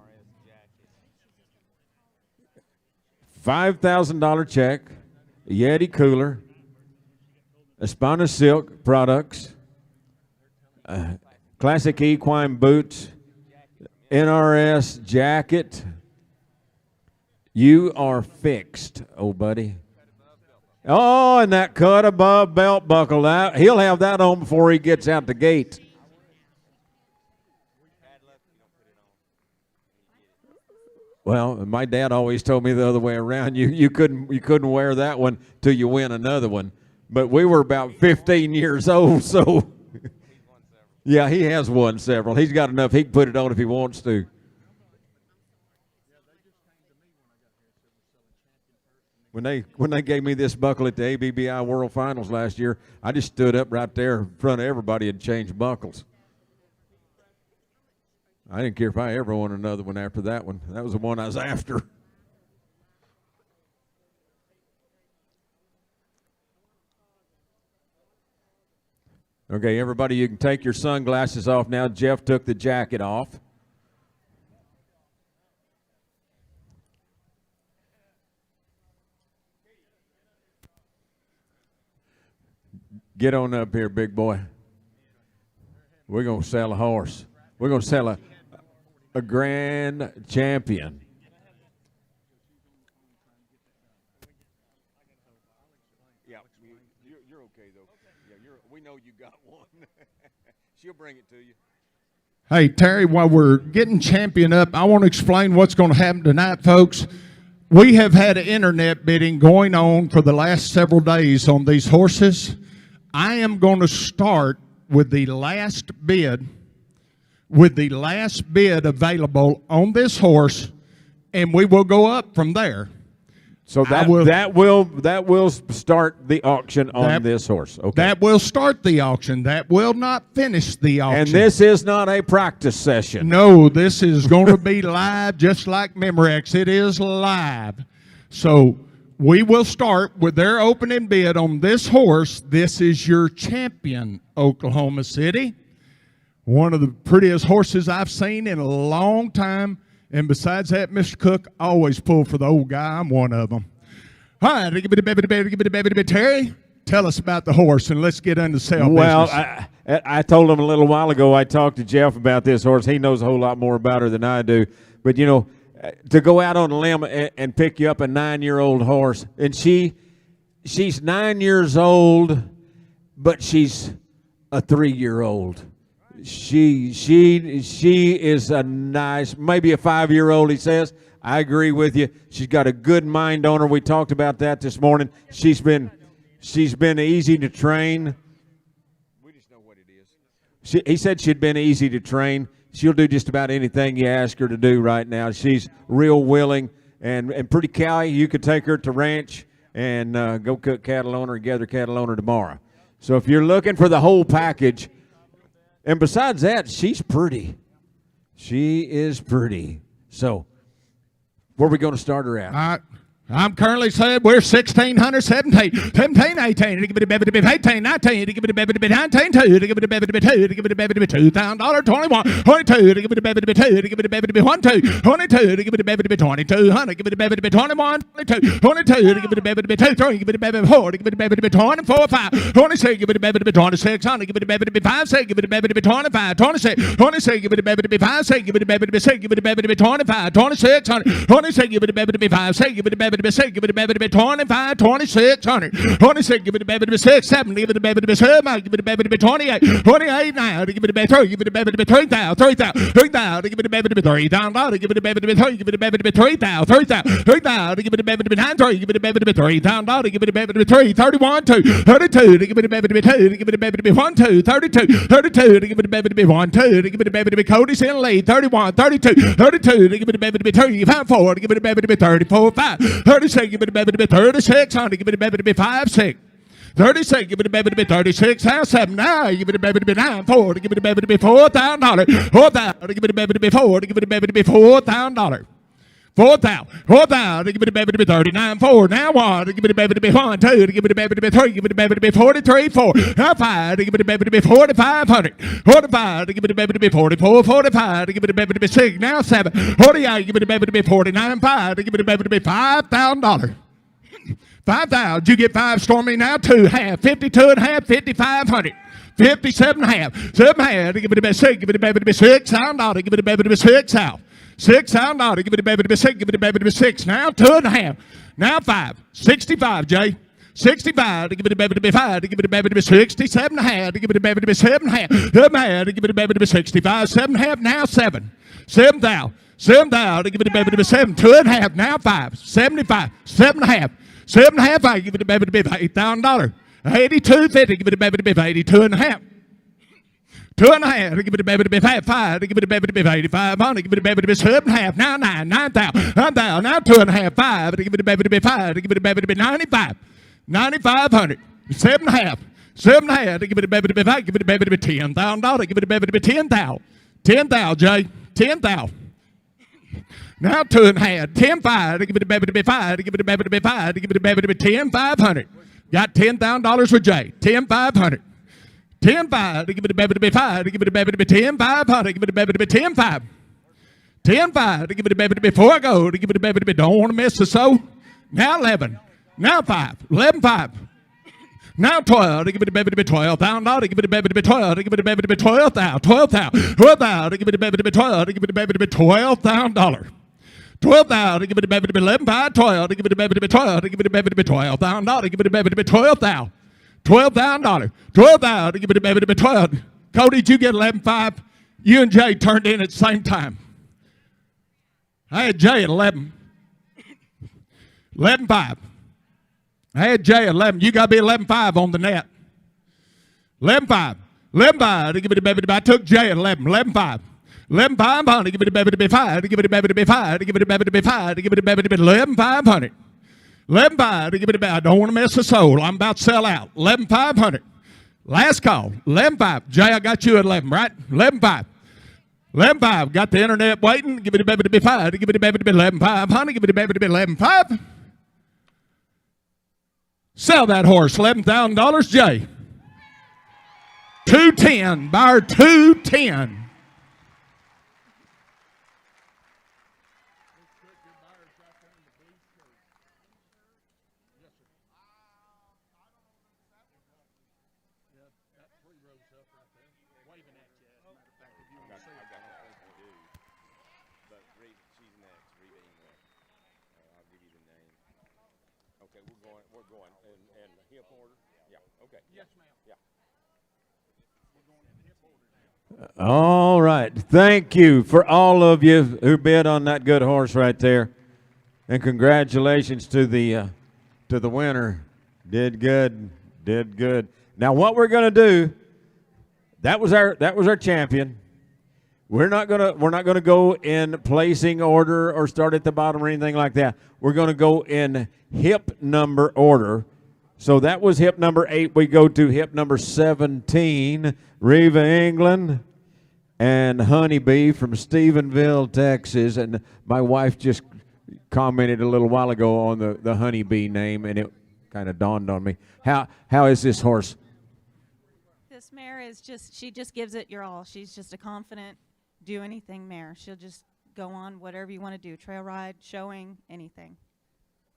$5,000 check, a Yeti cooler, Espana Silk products, classic equine boots, NRS jacket. You are fixed, oh buddy. Oh, and that cut above belt buckle. He'll have that on before he gets out the gate. Well, my dad always told me the other way around. You couldn't wear that one till you win another one. But we were about 15 years old, so yeah, he has won several. He's got enough he can put it on if he wants to. When they gave me this buckle at the ABBI World Finals last year, I just stood up right there in front of everybody and changed buckles. I didn't care if I ever won another one after that one. That was the one I was after. Okay, everybody, you can take your sunglasses off now. Jeff took the jacket off. Get on up here, big boy. We're going to sell a horse. We're going to sell a grand champion. Yeah, you're okay, though. Yeah, we know you got one. She'll bring it to you. Hey, Terry, while we're getting champion up, I want to explain what's going to happen tonight, folks. We have had an internet bidding going on for the last several days on these horses. I am going to start with the last bid available on this horse, and we will go up from there. So that will start the auction on this horse. Okay. That will start the auction. That will not finish the auction. And this is not a practice session. No, this is going to be live, just like Memorex. It is live. So we will start with their opening bid on this horse. This is your champion, Oklahoma City. One of the prettiest horses I've seen in a long time. And besides that, Mr. Cook, I always pull for the old guy. I'm one of them. All right, Terry, tell us about the horse, and let's get into sale business. Well, I told him a little while ago, I talked to Jeff about this horse. He knows a whole lot more about her than I do. But, you know, to go out on a limb and pick you up a 9-year-old horse, and she's 9 years old, but she's a 3-year-old. She is a nice, maybe a 5-year-old, he says. I agree with you. She's got a good mind on her. We talked about that this morning. She's been easy to train. We just know what it is. He said she'd been easy to train. She'll do just about anything you ask her to do right now. She's real willing and pretty cowy. You could take her to ranch and go cook cattle on her and gather cattle on her tomorrow. So if you're looking for the whole package, and besides that, she's pretty. She is pretty. So where are we going to start her at? I'm currently saying we're 1,600, 17, 18, to give it a baby to be 18, 19, to give it a baby to be 19, 2, to give it a baby to be 2, to give it a baby to be $2,000, 21, 22, to give it a baby to be 2, to give it a baby to be 1, 2, 22, to give it a baby to be 2,200, give it a baby to be 21, 22, 22, to give it a baby to be 2, 3, give it a baby to be 4, to give it a baby to be 24, 5, 26, give it a baby to be 2600, give it a baby to be 5, 6, give it a baby to be 25, 26, 26, give it a baby to be 5, 6, give it a baby to be 6, give it a baby to be 25, 2600, 26, give it a baby to be 5, 6, give it a baby to be 6, give it a baby to be 25, 2600, 26, give it a baby to be 6, 7, give it a baby to be 7, give it a baby to be 28, 28 now, give it a baby 3, give it a baby to be 3,000, 3,000, give it a baby to be $3,000, give it a baby to be 3, give it a baby to be 3,000, 3,000, give it a baby to be 9, 3, give it a baby to be $3,000, give it a baby to be 3, 31, 2, 32, to give it a baby to be 2, to give it a baby to be 1, 2, 32, 32, to give it a baby to be 1, 2, to give it a baby to be Cody's in lead, 31, 32, 32, to give it a baby to be 35, 4, to give it a baby to be 34, 5, 36, give it a baby to be 3600, give it a baby to be 5, 6. 36, give it a baby to be 36, 7, 9, give it a baby to be 9, 4, to give it a baby to be $4,000, 4,000, to give it a baby to be 4, to give it a baby to be $4,000. 4,000. 4,000. Give me the baby to be 39. 4. Now 1. Give me the baby to be 1. 2. Give me the baby to be 3. Give me the baby to be 43. 4. Now 5. Give me the baby to be 4,500. 45. Give me the baby to be 44. 45. Give me the baby to be 6. Now 7. 48. Give me the baby to be 49. 5. Give me the baby to be $5,000. 5,000. You get 5, Stormy. Now 2. Half. 52 and a half. 5,500. 57 and a half. 7 half. Give me the baby 6. Give me the baby to be $6,000. Give me the baby to be 6 out. $6,000. Give me the baby to be 6. Give me the baby to be 6. Now 2 and a half. Now 5. 65, Jay. 65. Give me the baby to be 5. Give me the baby to be 67 and a half. Give me the baby to be 7 and a half. 7 half. Give me the baby to be 65. 7 and a half. Now 7. 7,000. 7,000. Give me the baby to be 7. 2 and a half. Now 5. 75. 7 and a half. 7 and a half. I give me the baby to be $8,000. 82.50. Give me the baby to be 82 and a half. 2 and a half. Give me the baby to be 5. 5. Give me the baby to be 8,500. Give me the baby to be 7 and a half. Now 9. 9,000. 9,000. Now 2 and a half. 5. Give me the baby to be 5. Give me the baby to be 95. 9,500. 7 and a half. 7 and a half. Give me the baby to be 5. Give me the baby to be $10,000. Give me the baby to be 10,000. 10,000, Jay. 10,000. Now 2 and a half. 10,500. Give me the baby to be 5. Give me the baby to be 5. Give me the baby to be 10,500. Got $10,000 for Jay. 10,500. 10,500. Give me the baby to be 5. Give me the baby to be 10,500. Give me the baby to be 10,500. 10,500. Give me the baby to be 4 gold. Give me the baby to be, don't want to miss the so. Now 11. Now 5. 11,500. Now 12. Give me the baby to be $12,000. Give me the baby to be 12. Give me the baby to be 12,000. 12,000. 12,000. Give me the baby to be 12. Give me the baby to be $12,000. 12,000. Give me the baby to be 11,500. 12. Give me the baby to be 12. Give me the baby to be $12,000. Give me the baby to be 12,000. $12,000. 12,000. Give me the baby to be 12. Cody, did you get 11,500? You and Jay turned in at the same time. I had Jay at 11. 11,500. I had Jay at 11. You got to be 11,500 on the net. 11,500. 11,500. Give me the baby to be. I took Jay at 11. 11,500. 11,500. Give me the baby to be 5. Give me the baby to be 5. Give me the baby to be 5. Give me the baby to be 11,500. 11,500. Give me the baby. I don't want to miss a soul. I'm about to sell out. 11,500. Last call. 11,500. Jay, I got you at 11, right? 11,500. 11,500. Got the internet waiting. Give me the baby to be 5. Give me the baby to be 11,500. Give me the baby to be 11,500. Sell that horse. $11,000, Jay. 210. Buyer 210. All right. Thank you for all of you who bid on that good horse right there. And congratulations to the winner. Did good. Did good. Now what we're going to do, that was our champion. We're not going to go in placing order or start at the bottom or anything like that. We're going to go in hip number order. So that was hip number 8. We go to hip number 17, Reva England and Honeybee from Stephenville, Texas. And my wife just commented a little while ago on the Honeybee name, and it kind of dawned on me. How is this horse? This mare is she just gives it your all. She's just a confident, do anything mare. She'll just go on whatever you want to do, trail ride, showing, anything.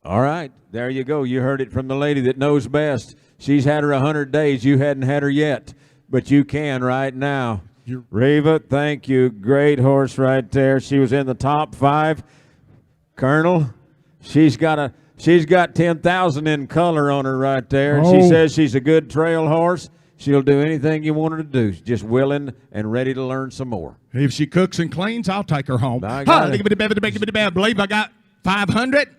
All right, there you go. You heard it from the lady that knows best. She's had her 100 days. You hadn't had her yet, but you can right now. Reva, thank you. Great horse right there. She was in the top 5. Colonel, she's got 10,000 in color on her right there. Oh. She says she's a good trail horse. She'll do anything you want her to do. She's just willing and ready to learn some more. If she cooks and cleans, I'll take her home. I I believe I got 500.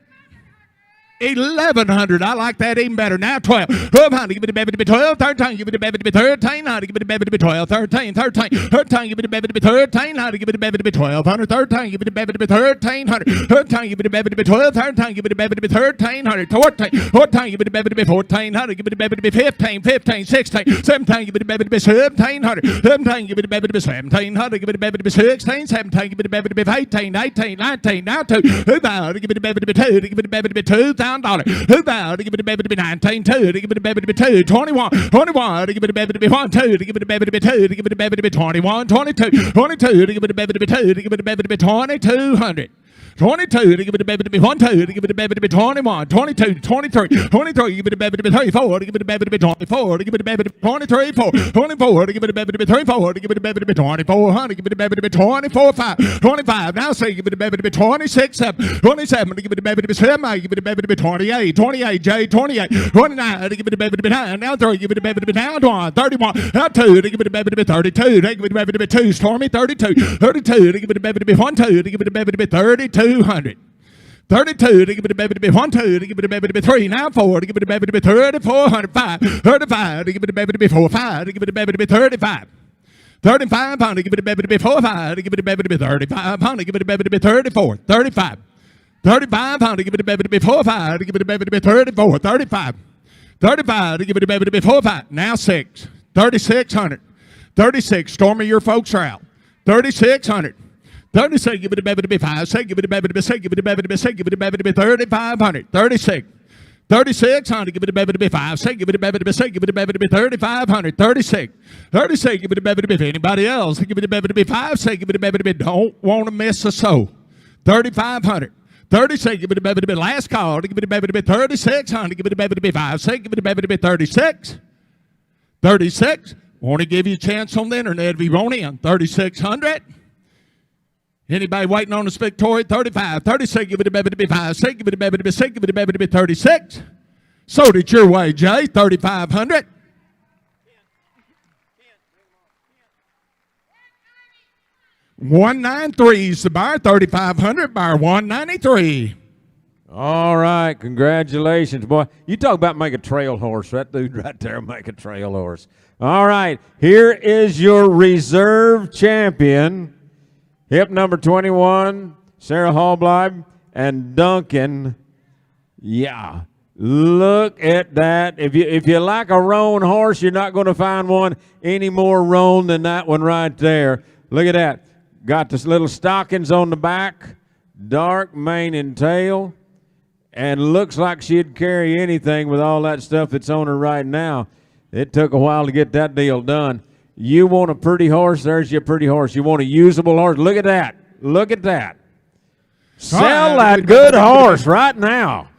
1100. I like that even better. Now 12. 1200. Give me the baby to be 12. 13. Give me the baby to be 1300. Give me the baby to be 12. 13. 13. 13. Give me the baby to be 1300. Give me the baby to be 1200. 13. Give me the baby to be 1300. 13. Give me the baby to be 12. 13. Give me the baby to be 1300. 14. 14. Give me the baby to be 1400. Give me the baby to be 15. 15. 16. 17. Give me the baby to be 1700. 17. Give me the baby to be 1700. Give me the baby to be 16. 17. Give me the baby to be 18. 18. 19. Now 2. 2,000. Give me the baby to be 2. Give me the baby to be 2,000. Who vowed to give me the baby to be 19, 2, to give me the baby to be 2, 21, 21, to give me the baby to be 1, 2, to give me the baby to be 2, to give me the baby to be 21, 22, 22, to give me the baby to be 2, to give me the baby to be 2200. 22, to give me the baby to be 1, 2, to give me the baby to be 21, 22, 23, 23, give me the baby to be 34, to give me the baby to be 24, to give me the baby to be 23, 4, 24, to give me the baby to be 34, to give me the baby to be 2400, give me the baby to be 24, 5, 25, now say give me the baby to be 26, 7, 27, to give me the baby to be 7, give me the baby to be 28, 28, J, 28, 29, to give me the baby to be 9, now 3, give me the baby to be now 1, 31, now 2, to give me the baby to be 32, to give me the baby to be 2, Stormy, 32, 32, to give me the baby to be 1, 2, to give me the baby to be 32. 200. 32 to give me the baby to be 1, 2 to give me the baby to be 3, now 4 to give me the baby to be 3400, 5, 35 to give me the baby to be 4, 5 to give me the baby to be 35. 35 pound to give me the baby to be 4, 5 to give me the baby to be 35 pound to give me the baby to be 34, 35. 35 pound to give me the baby to be 4, 5 to give me the baby to be 34, 35. 35 to give me the baby to be 4, 5. Now 6. 3600. 36. Stormy, your folks are out. 3600. 36, give me the baby to be 5, say, give me the baby to be 6, give me the baby to be 6, give me the baby to be 3500, 36. 3600, give me the baby to be 5, say, give me the baby to be 6, give me the baby to be 3500, 36. 36, give me the baby to be, if anybody else, give me the baby to be 5, say, give me the baby to be, don't want to miss a soul, 3500. 36, give me the baby to be, last call, give me the baby to be 3600, give me the baby to be 5, say, give me the baby to be 36. 36, want to give you a chance on the internet if you want in, 3600. Anybody waiting on the Victoria? 35, 36, give me the baby to be 5, 6, give me the baby to be 6, give me the baby to be 36. So did your way, Jay, 3500. 193 is the bar, 3500, bar 193. All right, congratulations, boy. You talk about make a trail horse. That dude right there make a trail horse. All right, here is your reserve champion. Hip number 21, Sarah Hallbleib and Duncan. Yeah, look at that. If you like a roan horse, you're not going to find one any more roan than that one right there. Look at that. Got this little stockings on the back, dark mane and tail, and looks like she'd carry anything with all that stuff that's on her right now. It took a while to get that deal done. You want a pretty horse, there's your pretty horse. You want a usable horse, look at that. Look at that. Sell that good horse right now.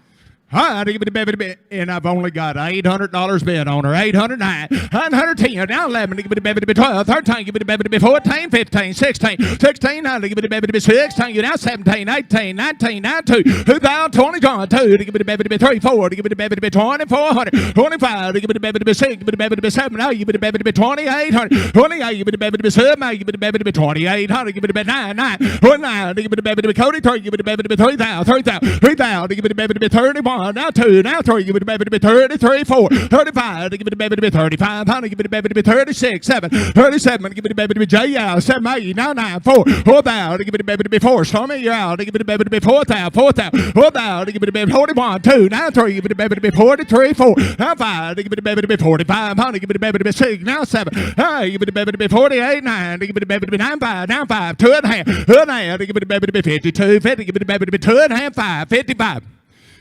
Hi, give me the baby, and I've only got $800 bid on her. 809, 910, now 11, give me the baby to be 12, 13, give me the baby to be 14, 15, 16, 16, now give me the baby to be 16, you now 17, 18, 19, 92, 2020, 22, to give me the baby to be 3, 4, to give me the baby to be 2400, 25, to give me the baby to be 6, give me the baby to be 7, now give me the baby to be 2800, 28, give me the baby to be 7, now give me the baby to be 2800, give me the baby 9, 9, 9, to give me the baby to be 33, give me the baby to be 3000, 3000, 3000, to give me the baby to be 31. Now 2, now 3, give me the baby to be 33, 4, 35, give me the baby to be 35, honey, give me the baby to be 36, 7, 37, give me the baby to be J, 7, 8, now 9, 4, 4,000, give me the baby to be 4, Stormy, you're out, give me the baby to be 4,000, 4,000, 4,000, give me the baby 41, 2, now 3, give me the baby to be 43, 4, now 5, give me the baby to be 45, honey, give me the baby to be 6, now 7, hey, give me the baby to be 48, 9, give me the baby to be 9, 5, now 5, 2.5, 2.5, give me the baby to be 52, 50, give me the baby to be 2.5, 5, 55.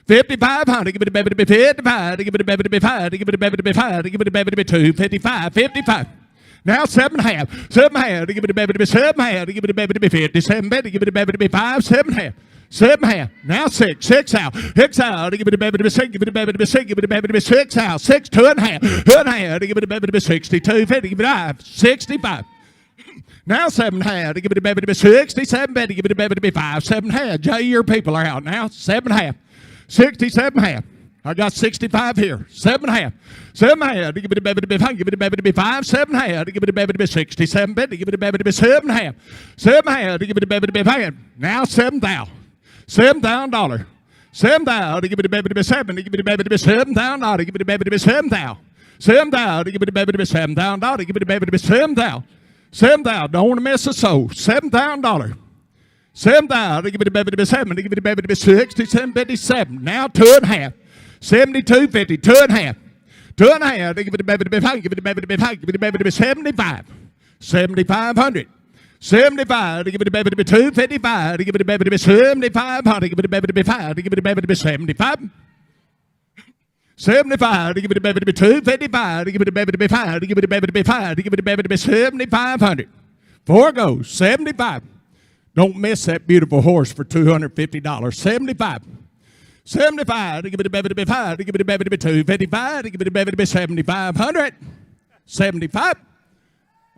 5500, give me the baby to be 55, give me the baby to be 5, give me the baby to be 5, give me the baby to be 2, 55, 55. Now 7.5, 7.5, give me the baby to be 7.5, give me the baby to be 57, give me the baby to be 5, 7.5. 7.5, now 6, 6 out, 6 out, give me the baby to be 6, give me the baby to be 6, give me the baby to be 6 out, 6, 2.5, 2.5, give me the baby to be 62, 50, give me 5, 65. Now 7.5, give me the baby to be 67, give me the baby to be 5, 7.5, Jay, your people are out now, 7.5. 67.5. I got 65 here. 7.5. 7.5. Give me the baby to be 5. Give me the baby to be 5. 7.5. Give me the baby to be 67. Give me the baby to be 7.5. 7.5. Give me the baby to be 5. Now $7,000. $7,000. $7,000. Give me the baby to be $7,000. Give me the baby to be $7,000. Give me the baby to be $7,000. $7,000. Give me the baby to be $7,000. Give me the baby to be $7,000. $7,000. Don't want to miss a soul. $7,000. $7,000. Give me the baby to be $7,000. Give me the baby to be $67.57. Now 2.5. $72.50. 2.5. 2.5. Give me the baby to be $5. Give me the baby to be $5. Give me the baby to be $75. $7,500. $75. Give me the baby to be $255. Give me the baby to be $7,500. Give me the baby to be $5. Give me the baby to be $75. $75. Give me the baby to be $255. Give me the baby to be $5. Give me the baby to be $5. Give me the baby to be $7,500. 4 goes. $75. Don't miss that beautiful horse for $250. $75. $75. Give me the baby to be $5. Give me the baby to be $255. Give me the baby to be $7,500. $75.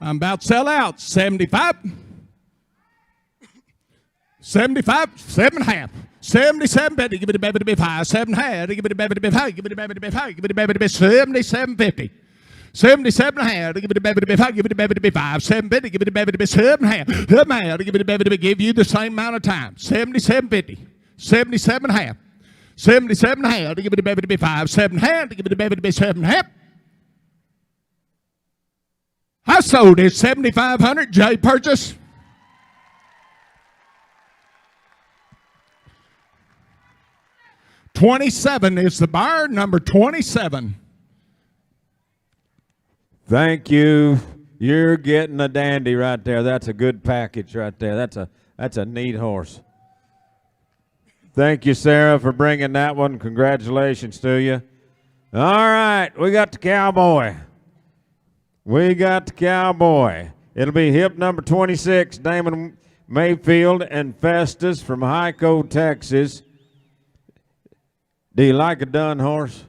I'm about to sell out. $75. $75. 7.5. $77.50. Give me the baby to be $5. $7.5. Give me the baby to be $5. Give me the baby to be $5. Give me the baby to be $77.50. $77.5. Give me the baby to be $5. Give me the baby to be $5. $7.50. Give me the baby to be $7.5. $7.5. Give me the baby to be give you the same amount of time. $77.50. $77.5. $77.5. Give me the baby to be $5. $7.5. Give me the baby to be $7.5. I sold it. $7,500. Jay purchase. $27 is the buyer. Number 27. Thank you. You're getting a dandy right there. That's a good package right there. That's a neat horse. Thank you, Sarah, for bringing that one. Congratulations to you. All right, we got the cowboy. We got the cowboy. It'll be hip number 26, Damon Mayfield and Festus from Hyco, Texas. Do you like a done horse?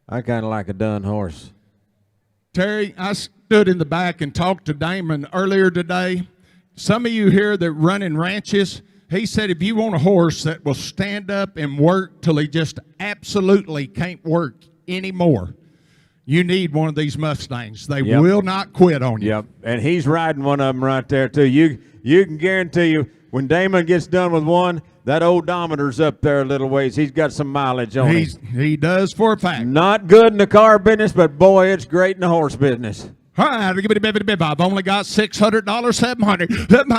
I kind of like a done horse. Terry, I stood in the back and talked to Damon earlier today. Some of you here that run in ranches, he said if you want a horse that will stand up and work till he just absolutely can't work anymore, you need one of these Mustangs. They will not quit on you. Yep, and he's riding one of them right there too. You can guarantee you when Damon gets done with one, that odometer's up there a little ways. He's got some mileage on him. He does for a fact. Not good in the car business, but boy, it's great in the horse business. All right, give me the baby to be I've only got $600, $700.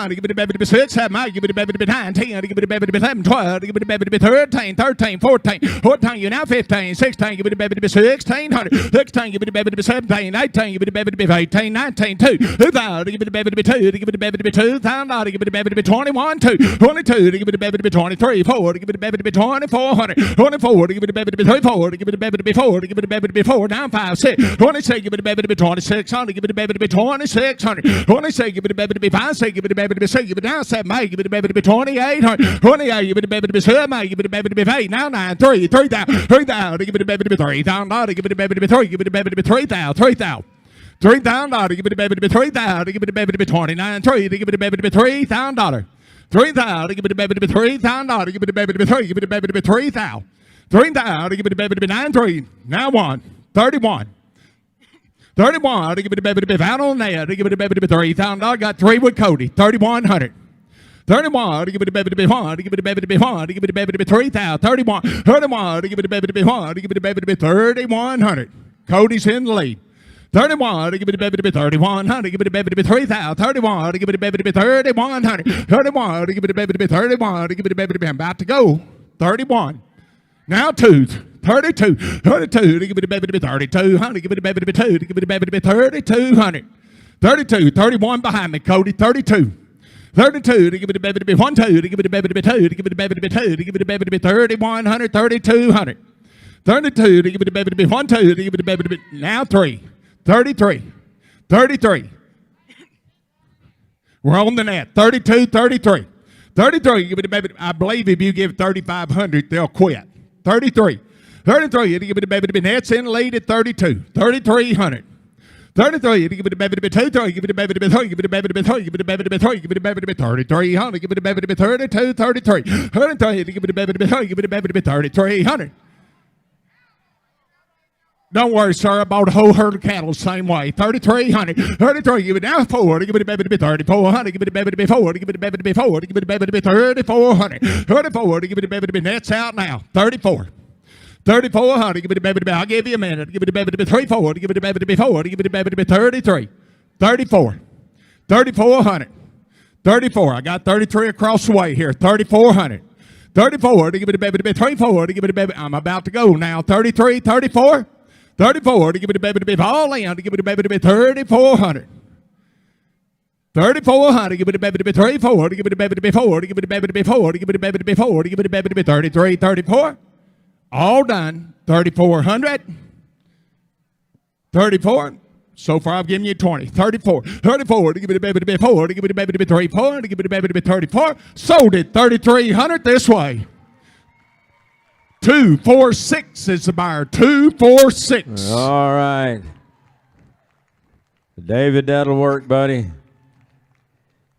Give me the baby to be 6, 7, give me the baby to be 9, 10, give me the baby to be 11, 12, give me the baby to be 13, 13, 14, 14, you're now 15, 16, give me the baby to be 1,600, 16, give me the baby to be 17, 18, give me the baby to be 18, 19, 2, 2,000, give me the baby to be 2, give me the baby to be 2,000, give me the baby to be 21, 2, 22, give me the baby to be 23, 4, give me the baby to be 2,400, 24, give me the baby to be 3, 4, give me the baby to be 4, give me the baby to be 4, 9, 5, 6, 26, give me the baby to be 2,600. Give me the baby to be 2,600. 26, give me the baby to be 5, 6, give me the baby to be 6, give me down 7, 8, give me the baby to be 2,800. 28, give me the baby to be 7, 8, give me the baby to be 8, now 9, 3, 3,000, 3,000, give me the baby to be $3,000, give me the baby to be 3, give me the baby to be 3,000, 3,000. $3,000, give me the baby to be 3,000, give me the baby to be 29, 3, give me the baby to be $3,000. 3,000, give me the baby to be $3,000, give me the baby to be 3, give me the baby to be 3,000. 3,000, give me the baby to be 9, 3, now 1, 31. 31, give me the baby to be out on there. Give me the baby to be $3,000. Got 3 with Cody. 3,100. 31, give me the baby to be 1. Give me the baby to be 1. Give me the baby to be 3,000. 31, 31, give me the baby to be 1. Give me the baby to be 3,100. Cody's in the lead. 31, give me the baby to be 3,100. Give me the baby to be 3,000. 31, give me the baby to be 3,100. 31, give me the baby to be 31. Give me the baby to be, I'm about to go. 31. Now 2. 32, 32, give me the baby to be 3,200, give me the baby to be 2, give me the baby to be 3,200. 32, 31 behind me, Cody, 32. 32, give me the baby to be 1, 2, give me the baby to be 2, give me the baby to be 2, give me the baby to be 3,100, 3,200. 32, give me the baby to be 1, 2, give me the baby to be, now 3. 33, 33. We're on the net, 32, 33. 33, give me the baby, I believe if you give 3,500, they'll quit. 33. 33, give me the baby to be Nets in the lead at 32. 3,300. 33, give me the baby to be 2, 3, give me the baby to be 3, give me the baby to be 3, give me the baby to be 3, give me the baby to be 3,300, give me the baby to be 32, 33. 33, give me the baby to be 3, give me the baby to be 3,300. Don't worry, sir. I bought a whole herd of cattle the same way. 3,300. 33. Give it down 40. Give it a baby to be 3,400. Give it a baby to be 40. Give it a baby to be 40. Give it a baby to be 3,400. 34. Give it a baby to be nets out now. 34. 3,400. Give it a baby to be. I'll give you a minute. Give it a baby to be 3,400. Give it a baby to be 40. Give it a baby to be 33. 34. 3,400. 34. I got 33 across the way here. 3,400. 34. Give it a baby to be 3,400. Give it a baby. I'm about to go now. 33. 34. 34 to give it a baby to be all in to give it a baby to be 3,400. 3,400 give it a baby to be 3,400 to give it a baby to be 4 to give it a baby to be 4 to give it a baby to be 4 to give it a baby to be 33, 34. All done. 3,400. 34. So far I've given you 20. 34. 34 to give it a baby to be 4 to give it a baby to be 3,400 to give it a baby to be 34. Sold it 3,300 this way. 246 is the buyer. 246. All right. David, that'll work, buddy.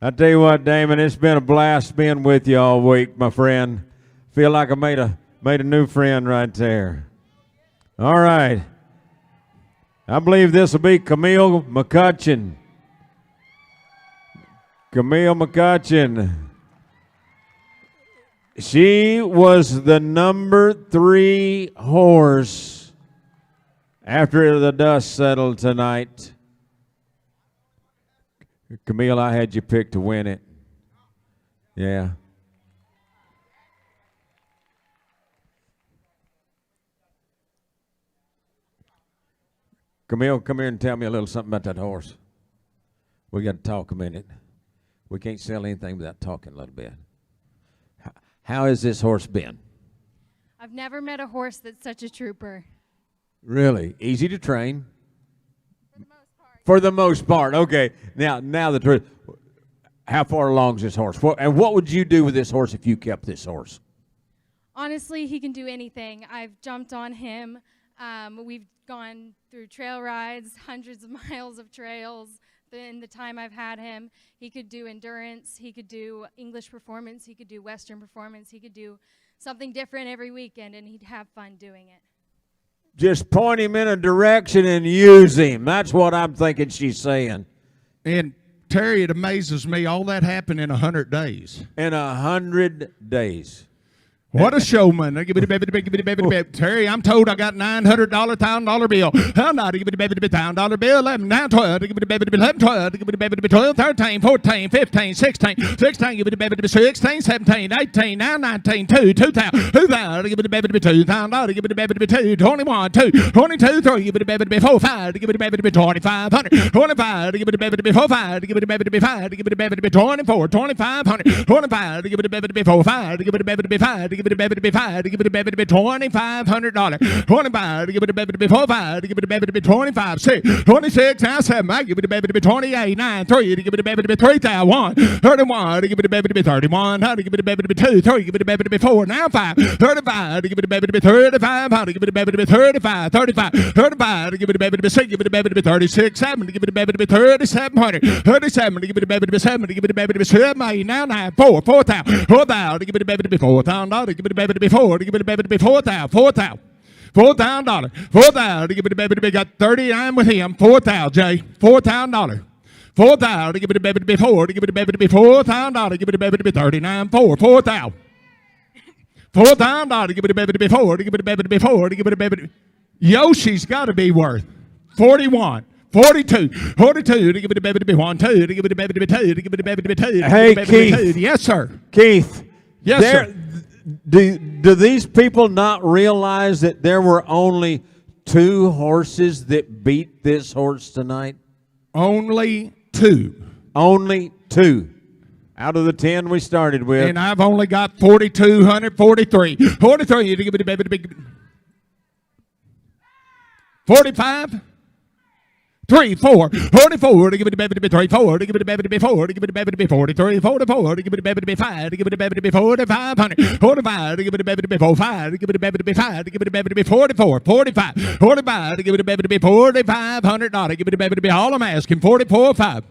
I tell you what, Damon, it's been a blast being with you all week, my friend. Feel like I made a new friend right there. All right. I believe this will be Camille McCutcheon. Camille McCutcheon. She was the number 3 horse after the dust settled tonight. Camille, I had you picked to win it. Yeah. Camille, come here and tell me a little something about that horse. We got to talk a minute. We can't sell anything without talking a little bit. How has this horse been? I've never met a horse that's such a trooper. Really? Easy to train? For the most part. Okay. Now the truth. How far along is this horse? And what would you do with this horse if you kept this horse? Honestly, he can do anything. I've jumped on him. We've gone through trail rides, hundreds of miles of trails. In the time I've had him, he could do endurance, he could do English performance, he could do Western performance, he could do something different every weekend, and he'd have fun doing it. Just point him in a direction and use him. That's what I'm thinking she's saying. And Terry, it amazes me, all that happened in 100 days. In 100 days. What a showman. Terry, I'm told I got $900 $1,000 bill. I'm not give it a baby to be $1,000 bill. 11, 9, 12, give it a baby to be 11, 12, give it a baby to be 12, 13, 14, 15, 16, 16, give it a baby to be 16, 17, 18, now 19, 2, 2,000, 2,000, give it a baby to be $2,000, give it a baby to be 2, 21, 2, 22, 3, give it a baby to be 4, 5, give it a baby to be 2,500, 25, give it a baby to be 4, 5, give it a baby to be 5, give it a baby to be 24, 2,500, 25, give it a baby to be 4, 5, give it a baby to be 5, give it a baby to be 5, give it a baby to be $2,500. 25, give it a baby to be 4, 5, give it a baby to be 25, 6, 26, now 7, I give it a baby to be 28, 9, 3, give it a baby to be 3,001, 31, give it a baby to be 31, give it a baby to be 2, 3, give it a baby to be 4, now 5, 35, give it a baby to be 3500, give it a baby to be 35, 35, 35, give it a baby to be 6, give it a baby to be 36, 7, give it a baby to be 3,700, 37, give it a baby to be 7, give it a baby to be 7, 8, now 9, 4, 4,000, 4,000, give it a baby to be $4,000, give it a baby to be 4, give it a baby to be 4,000, 4,000. $4,000, 4,000, give it a baby to be, got 39 with him, 4,000, Jay, $4,000. 4,000, give it a baby to be 4, give it a baby to be $4,000, give it a baby to be 39, 4, 4,000. $4,000, give it a baby to be 4, give it a baby to be 4, give it a baby to be, Yoshi's got to be worth 41. 42, 42, to give it a baby to be 1, 2, to give it a baby to be 2, to give it a baby to be 2. Hey, Keith. Yes, sir. Keith. Yes, sir. Do these people not realize that there were only 2 horses that beat this horse tonight? Only 2. Only 2. Out of the 10 we started with. And I've only got 4,243. 43 to give it a baby to be 45. 3, 4, 44, to give it a baby to be 3, 4, to give it a baby to be 4, to give it a baby to be 43, 44, to give it a baby to be 5, to give it a baby to be 4,500, 45, to give it a baby to be 4, 5, to give it a baby to be 5, to give it a baby to be 44, 45, 45, to give it a baby to be $4,500, give it a baby to be all I'm asking, 44, 5.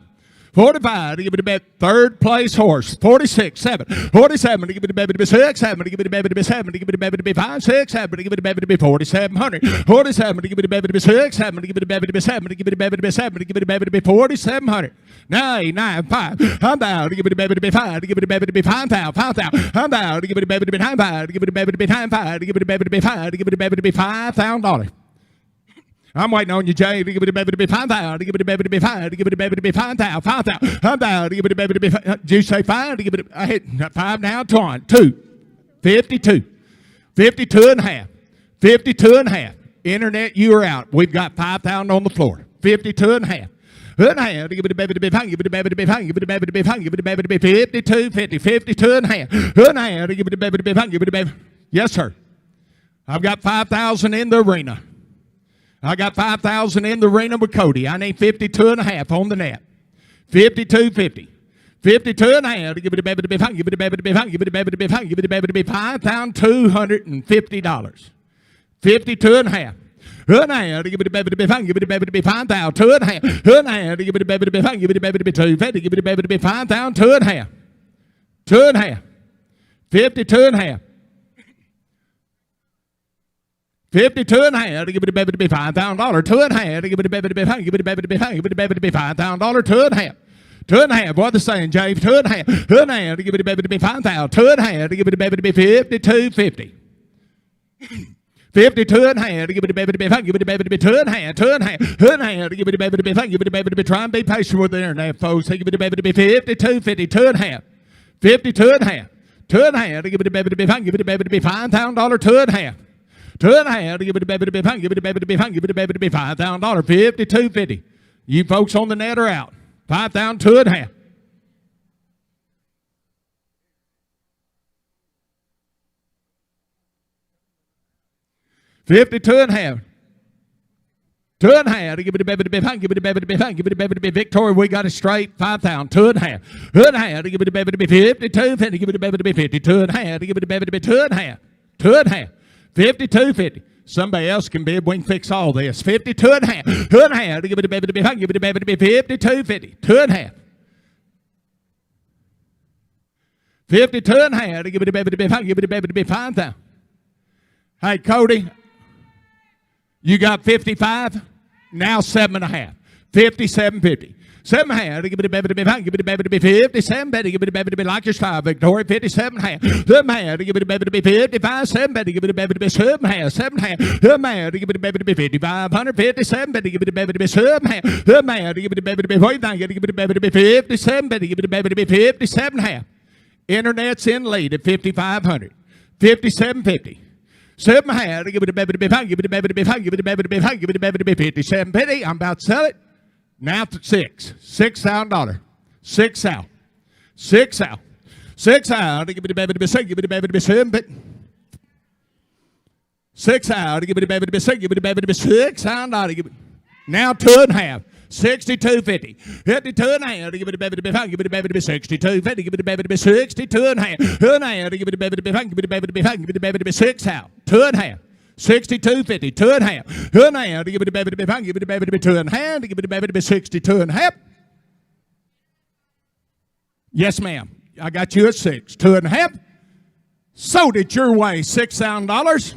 45, give it a baby, third place horse. 46, 7, 47, give it a baby to be 6, 7, give it a baby to be 7, give it a baby to be 5, 6, 7, give it a baby to be 4,700. 47, give it a baby to be 6, 7, give it a baby to be 7, give it a baby to be 7, give it a baby to be 4,700. 9, 9, 5. I'm down to give it a baby to be 5, give it a baby to be 5,000, 5,000. I'm down to give it a baby to be 9, 5, give it a baby to be 9, 5, give it a baby to be 5, give it a baby to be $5,000. I'm waiting on you, Jay, to give it a baby to be 5,000, to give it a baby to be 5, to give it a baby to be 5,000, 5,000. I'm down to give it a baby to be 5. Did you say 5? To give it I hit 5 now, 2. 52. 52 and a half. 52 and a half. Internet, you are out. We've got 5,000 on the floor. 52 and a half. And a half, to give it a baby to be 5, give it a baby to be 5, give it a baby to be 5, give it a baby to be 52, 50, 52 and a half. And a half, to give it a baby to be 5, give it a baby. Yes, sir. I've got 5,000 in the arena. I got 5,000 in the arena with Cody. I need 52 and a half on the net. 52, 50. 52 and a half to give it a baby to be 5, give it a baby to be 5, give it a baby to be 5, give it a baby to be $5,250. 52 and a half. And a half to give it a baby to be 5, give it a baby to be 5,000. 2 and a half. And a half to give it a baby to be 5, give it a baby to be 250, give it a baby to be 5,000. 2 and a half. 2 and a half. 52 and a half. 52 and a half to give it a baby to be $5,000. 2 and a half to give it a baby to be 5, give it a baby to be 5, give it a baby to be $5,000. 2 and a half. 2 and a half. What are they saying, James? 2 and a half. 2 and a half to give it a baby to be 5,000. 2 and a half to give it a baby to be 52.50. 52 and a half to give it a baby to be 5, give it a baby to be 2 and a half. 2 and a half. 2 and a half to give it a baby to be 5, give it a baby to be. Try and be patient with the internet, folks. Give it a baby to be 52.50. 2 and a half. 52 and a half. 2 and a half to give it a baby to be 5, give it a baby to be $5,000. 2 and a half. 2 and a half to give it a baby to be 5, give it a baby to be 5, give it a baby to be $5,000. 52.50. You folks on the net are out. 5,000. 2 and a half. $52 and a half. 2 and a half to give it a baby to be 5, give it a baby to be 5, give it a baby to be Victoria. We got it straight. 5,000. 2 and a half. 2 and a half to give it a baby to be 52.50. Give it a baby to be 52 and a half. To give it a baby to be 2 and a half. 2 and a half. 52.50. Somebody else can bid. We can fix all this. 52 and a half. 2 and a half to give it a baby to be 5, give it a baby to be 52.50. 2 and a half. 52 and a half to give it a baby to be 5, give it a baby to be 5,000. Hey, Cody, you got 55. Now 7 and a half. 57.50. 7 and a half to give it a baby to be 5, give it a baby to be 57. Better give it a baby to be like your style, Victoria. 57 and a half. 7 and a half to give it a baby to be 55. 7 better give it a baby to be 7 and a half. 7 and a half. 7 and a half to give it a baby to be 5,500. 57 better give it a baby to be 7 and a half. 7 and a half to give it a baby to be 49. Give it a baby to be 57. Better give it a baby to be 57 and a half. Internet's in lead at 5,500. 57.50. 7 and a half to give it a baby to be 5, give it a baby to be 5, give it a baby to be 5, give it a baby to be 57.50. I'm about to sell it. Now to $6,000. 6 out. 6 out. 6 out to give it a baby to be 6, give it a baby to be 7. 6 out to give it a baby to be 6, give it a baby to be $6,000. Now 2 and a half. 62.50. 52 and a half to give it a baby to be 5, give it a baby to be 62.50, give it a baby to be 62 and a half. 2 and a half to give it a baby to be 5, give it a baby to be 5, give it a baby to be 6 out. 2 and a half. 62.50. 2 and a half. 2 and a half to give it a baby to be 5, give it a baby to be 2 and a half, to give it a baby to be 62 and a half. Yes, ma'am. I got you at 6. 2 and a half. Sold it your way. $6,000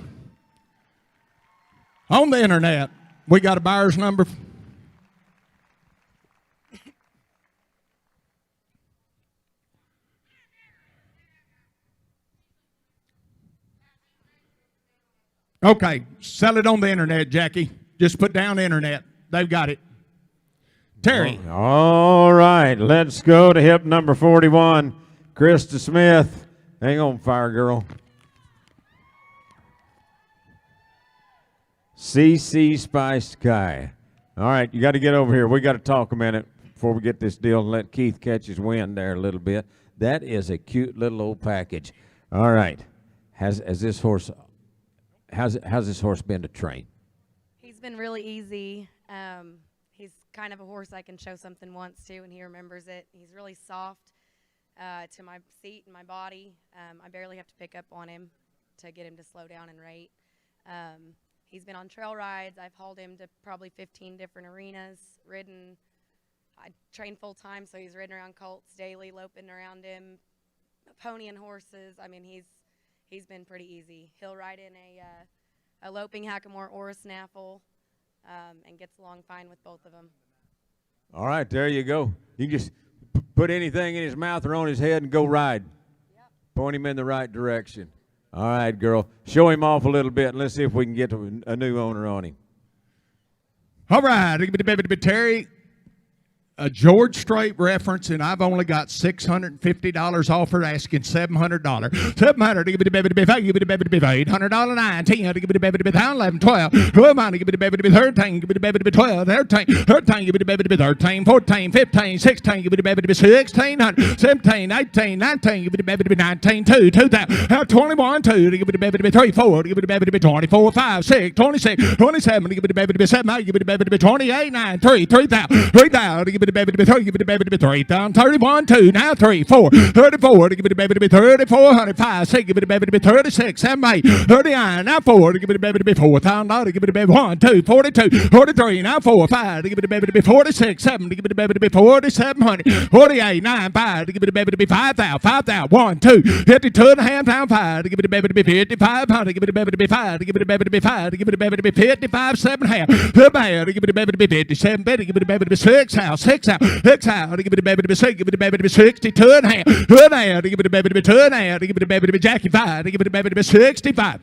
on the internet. We got a buyer's number. Okay, sell it on the internet, Jackie. Just put down internet. They've got it. Terry. All right, let's go to hip number 41, Krista Smith. Hang on, fire girl. CC Spice Sky. All right, you got to get over here. We got to talk a minute before we get this deal and let Keith catch his wind there a little bit. That is a cute little old package. All right, has this horse... How's this horse been to train? He's been really easy. He's kind of a horse I can show something once to, and he remembers it. He's really soft to my seat and my body. I barely have to pick up on him to get him to slow down and rate. He's been on trail rides. I've hauled him to probably 15 different arenas, ridden I train full time, so he's ridden around colts daily, loping around him, ponying horses. I mean, he's been pretty easy. He'll ride in a loping hackamore or a snaffle, and gets along fine with both of them. All right, there you go. You can just put anything in his mouth or on his head and go ride. Yep. Point him in the right direction. All right, girl. Show him off a little bit, and let's see if we can get a new owner on him. All right, Terry. A George Strait reference, and I've only got $650 offered, asking $700. $700, give me the baby, give me the baby, $800, 9, 10, give me the baby, 11, 12, 12, give me the baby, 13, give me the baby, 12, 13, 13, give me the baby, 13, 14, 15, 16, give me the baby, 1600, 17, 18, 19, give me the baby, 19, 2, 2000, 21, 2, give me the baby, 3, 4, give me the baby, 24, 5, 6, 26, 27, give me the baby, 7, give me the baby, 28, 9, 3, 3,000, 3,000, give me the baby to be 3, give me the baby to be 3, down 31, 2, now 3, 4, 34, give me the baby to be 3,400, 5, 6, give me the baby to be 36, 7, 8, 39, now 4, give me the baby to be $4,000, give me the baby 1, 2, 42, 43, now 4, 5, give me the baby to be 46, 7, give me the baby to be 4,700, 48, 9, 5, give me the baby to be 5,000, 5,000, 1, 2, 52 and a half, down 5, give me the baby to be 5,500, give me the baby to be 5, give me the baby to be 5, give me the baby to be 55, 7 half, give me the baby to be 57, give me the baby to be 6 house, 6 house, 6 house, give me the baby to be 6, give me the baby to be 62 and a half, 2 and a half, give me the baby to be 2 and a half, give me the baby to be Jackie 5, give me the baby to be 65.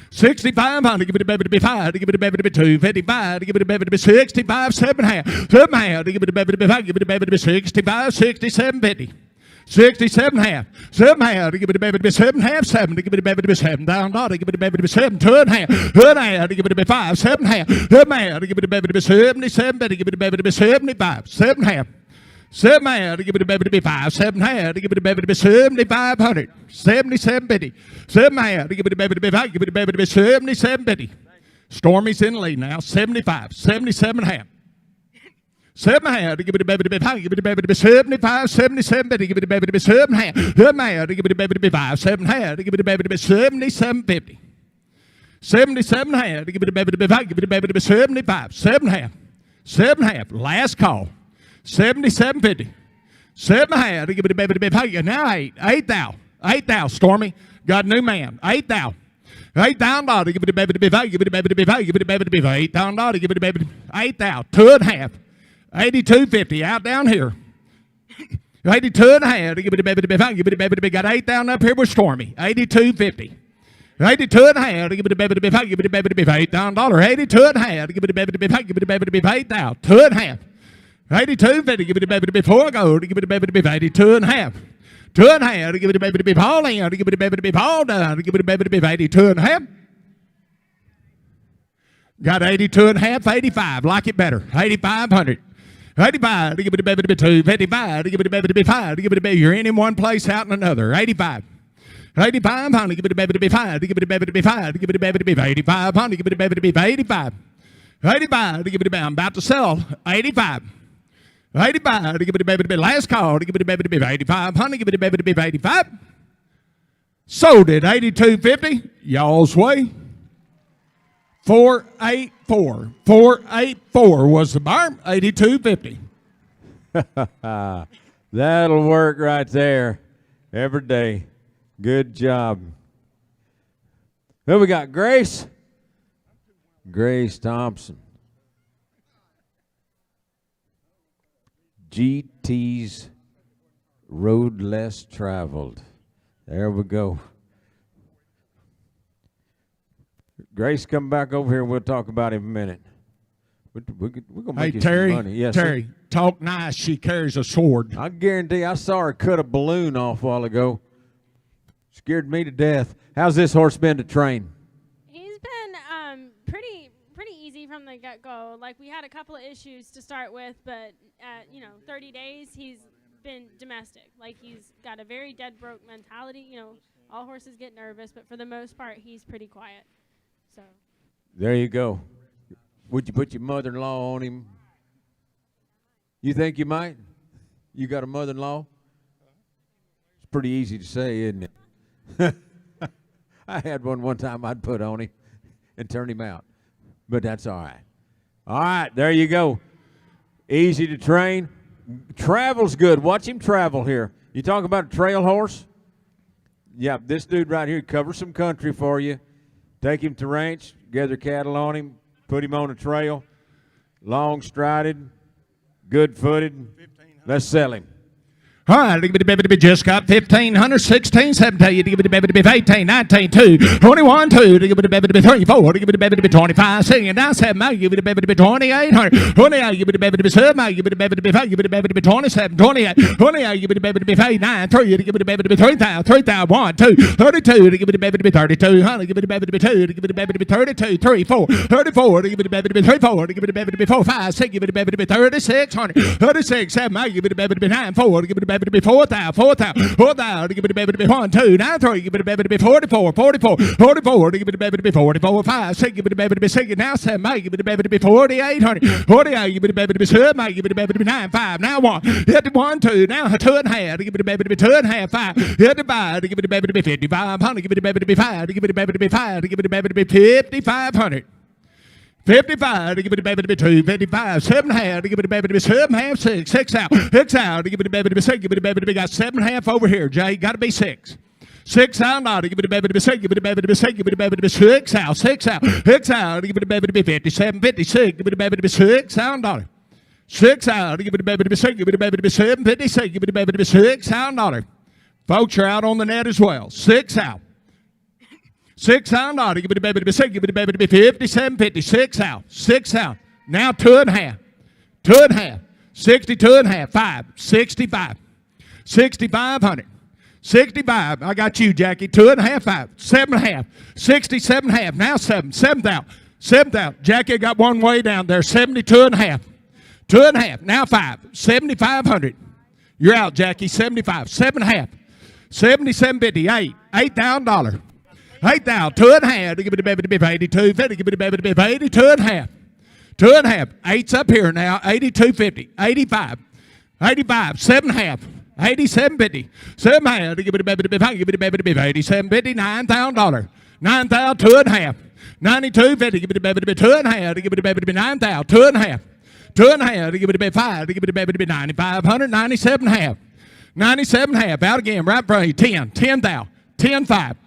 6,500, give me the baby to be 5, give me the baby to be 255, give me the baby to be 65, 7 half, 7 half, give me the baby to be 5, give me the baby to be 65, 67, 50. 67 half, 7 half, give me the baby to be 7 half, 7, give me the baby to be $7,000, give me the baby to be 7, 2 and a half, 2 and a half, give me the baby 5, 7 half, 7 half, give me the baby to be 77, give me the baby to be 75, 7 half, 7 half, give me the baby to be 5, 7 half, give me the baby to be 7,500, 77, 50, 7 half, give me the baby to be 5, give me the baby to be 77, 50. Stormy's in the lead now, 75, 77 half. 7 half, give me the baby to be 5, give me the baby to be 75, 77, give me the baby to be 7 half, 7 half, give me the baby to be 5, 7 half, give me the baby to be 77, 50. 77 half, give me the baby to be 5, give me the baby to be 75, 7 half, 7 half, last call, 77, 50. 7 half, give me the baby to be 5, now 8,000, 8,000, Stormy, got a new man, 8,000. $8,000, give me the baby to be 5, give me the baby to be 5, give me the baby to be $8,000, give me the baby to be 8,000, 2 and a half. 82.50 out down here. 82 and a half. Give me the baby to be 5. Give me the baby to be got 8,000 up here with Stormy. 82.50. 82 and a half. Give me the baby to be 5. Give me the baby to be $8,000. 82 and a half. Give me the baby to be 5. Give me the baby to be 8,000. 2 and a half. 82.50. Give me the baby to be 4 gold. Give me the baby to be 82 and a half. 2 and a half. Give me the baby to be Paul in. Give me the baby to be Paul down. Give me the baby to be 82 and a half. Got 82 and a half. 85. Like it better. 8,500. 85, give me the baby to be 2, 55, give me the baby to be 5, give me the baby, you're in one place, out in another, 85. 8,500, give me the baby to be 5, give me the baby to be 5, give me the baby to be 8,500, give me the baby to be 85. 85, give me the baby, I'm about to sell, 85. 85, give me the baby to be last call, give me the baby to be 8,500, give me the baby to be 85. Sold it, 82.50, y'all's way. 484. 484 was the bar. 82.50. That'll work right there every day. Good job. Who we got? Grace? Grace Thompson. GT's Road Less Traveled. There we go. Grace, come back over here and we'll talk about him in a minute. We're gonna make you Terry, some money. Yes, Terry, sir. talk nice. She carries a sword. I guarantee I saw her cut a balloon off a while ago. Scared me to death. How's this horse been to train? He's been pretty easy from the get-go. Like, we had a couple of issues to start with, but at 30 days, he's been domestic. Like, he's got a very dead broke mentality. All horses get nervous, but for the most part, he's pretty quiet. So there you go. Would you put your mother-in-law on him? You think you might? You got a mother-in-law? It's pretty easy to say, isn't it? I had one time I'd put on him and turn him out. But that's all right. All right, there you go. Easy to train. Travels good. Watch him travel here. You talk about a trail horse? Yeah, this dude right here covers some country for you. Take him to ranch, gather cattle on him, put him on a trail. Long strided, good footed. Let's sell him. All right, just got 1,500, 16, 17, 18, 19, 2, 21, 2, 24, 25, 6, 9, 7, 2,800, 28, 7, 27, 28, 28, 9, 3, 3,000, 1, 2, 32, 32, 32, 3, 4, 34, 34, 5, 6, 3600, 36, 7, 9, 4, 4,000, 4,000, 4,000, give it a 1, 2, 9, 3, give it a 44, 44, 44, give it a 44, 5, 6, give it a 6, now 7, give it a 4,800, 48, give it a 7, give it a 9, 5, now 1, hit the 1, 2, now 2.5, give it a 2.5, 5, hit the 5, give it a 5,500, give it a 5, give it a 5, give it a 5,500. 55 to give it a baby to be 2, 55, 7.5 to give it a baby to be 7.5, 6, 6 out, 6 out to give it a baby to be 6, give it a baby to be got 7.5 over here, Jay, got to be 6. 6 out now to give it a baby to be 6, give it a baby to be 6, give it a baby to be 6 out, 6 out, 6 out to give it a baby to be 57, 56, give it a baby to be 6 out, dollar. 6 out to give it a baby to be 6, give it a baby to be 7, 56, give it a baby to be 6 out, dollar. Folks are out on the net as well, 6 out. 6 out, naughty, give it a baby to be 6, give it a baby to be 57, 56 out, 6 out. Now 2.5, 2.5, 62.5, 5, 65, 6,500, 65. I got you, Jackie. 2.5, 5, 7.5, 67.5. Now 7, 7,000, 7,000. Jackie got one way down there, 72.5, 2.5. Now 5, 7,500. You're out, Jackie. 75, 7.5, 77.50, 8, $8,000. 8,000, 2.5, give it a baby to be 82, 50, give it a baby to be 82.5, 2.5, 8's up here now, 82.50, 85, 85, 7.5, 87.50, 7.5, give it a baby to be 5, give it a baby to be 87.50, $9,000, 9,000, 2.5, 92.50, give it a baby to be 2.5, give it a baby to be 9,000, 2.5, 2.5, give it a baby 5, give it a baby to be 9,500, 97.5, 97.5, out again, right for you, 10, 10,000, 10.5.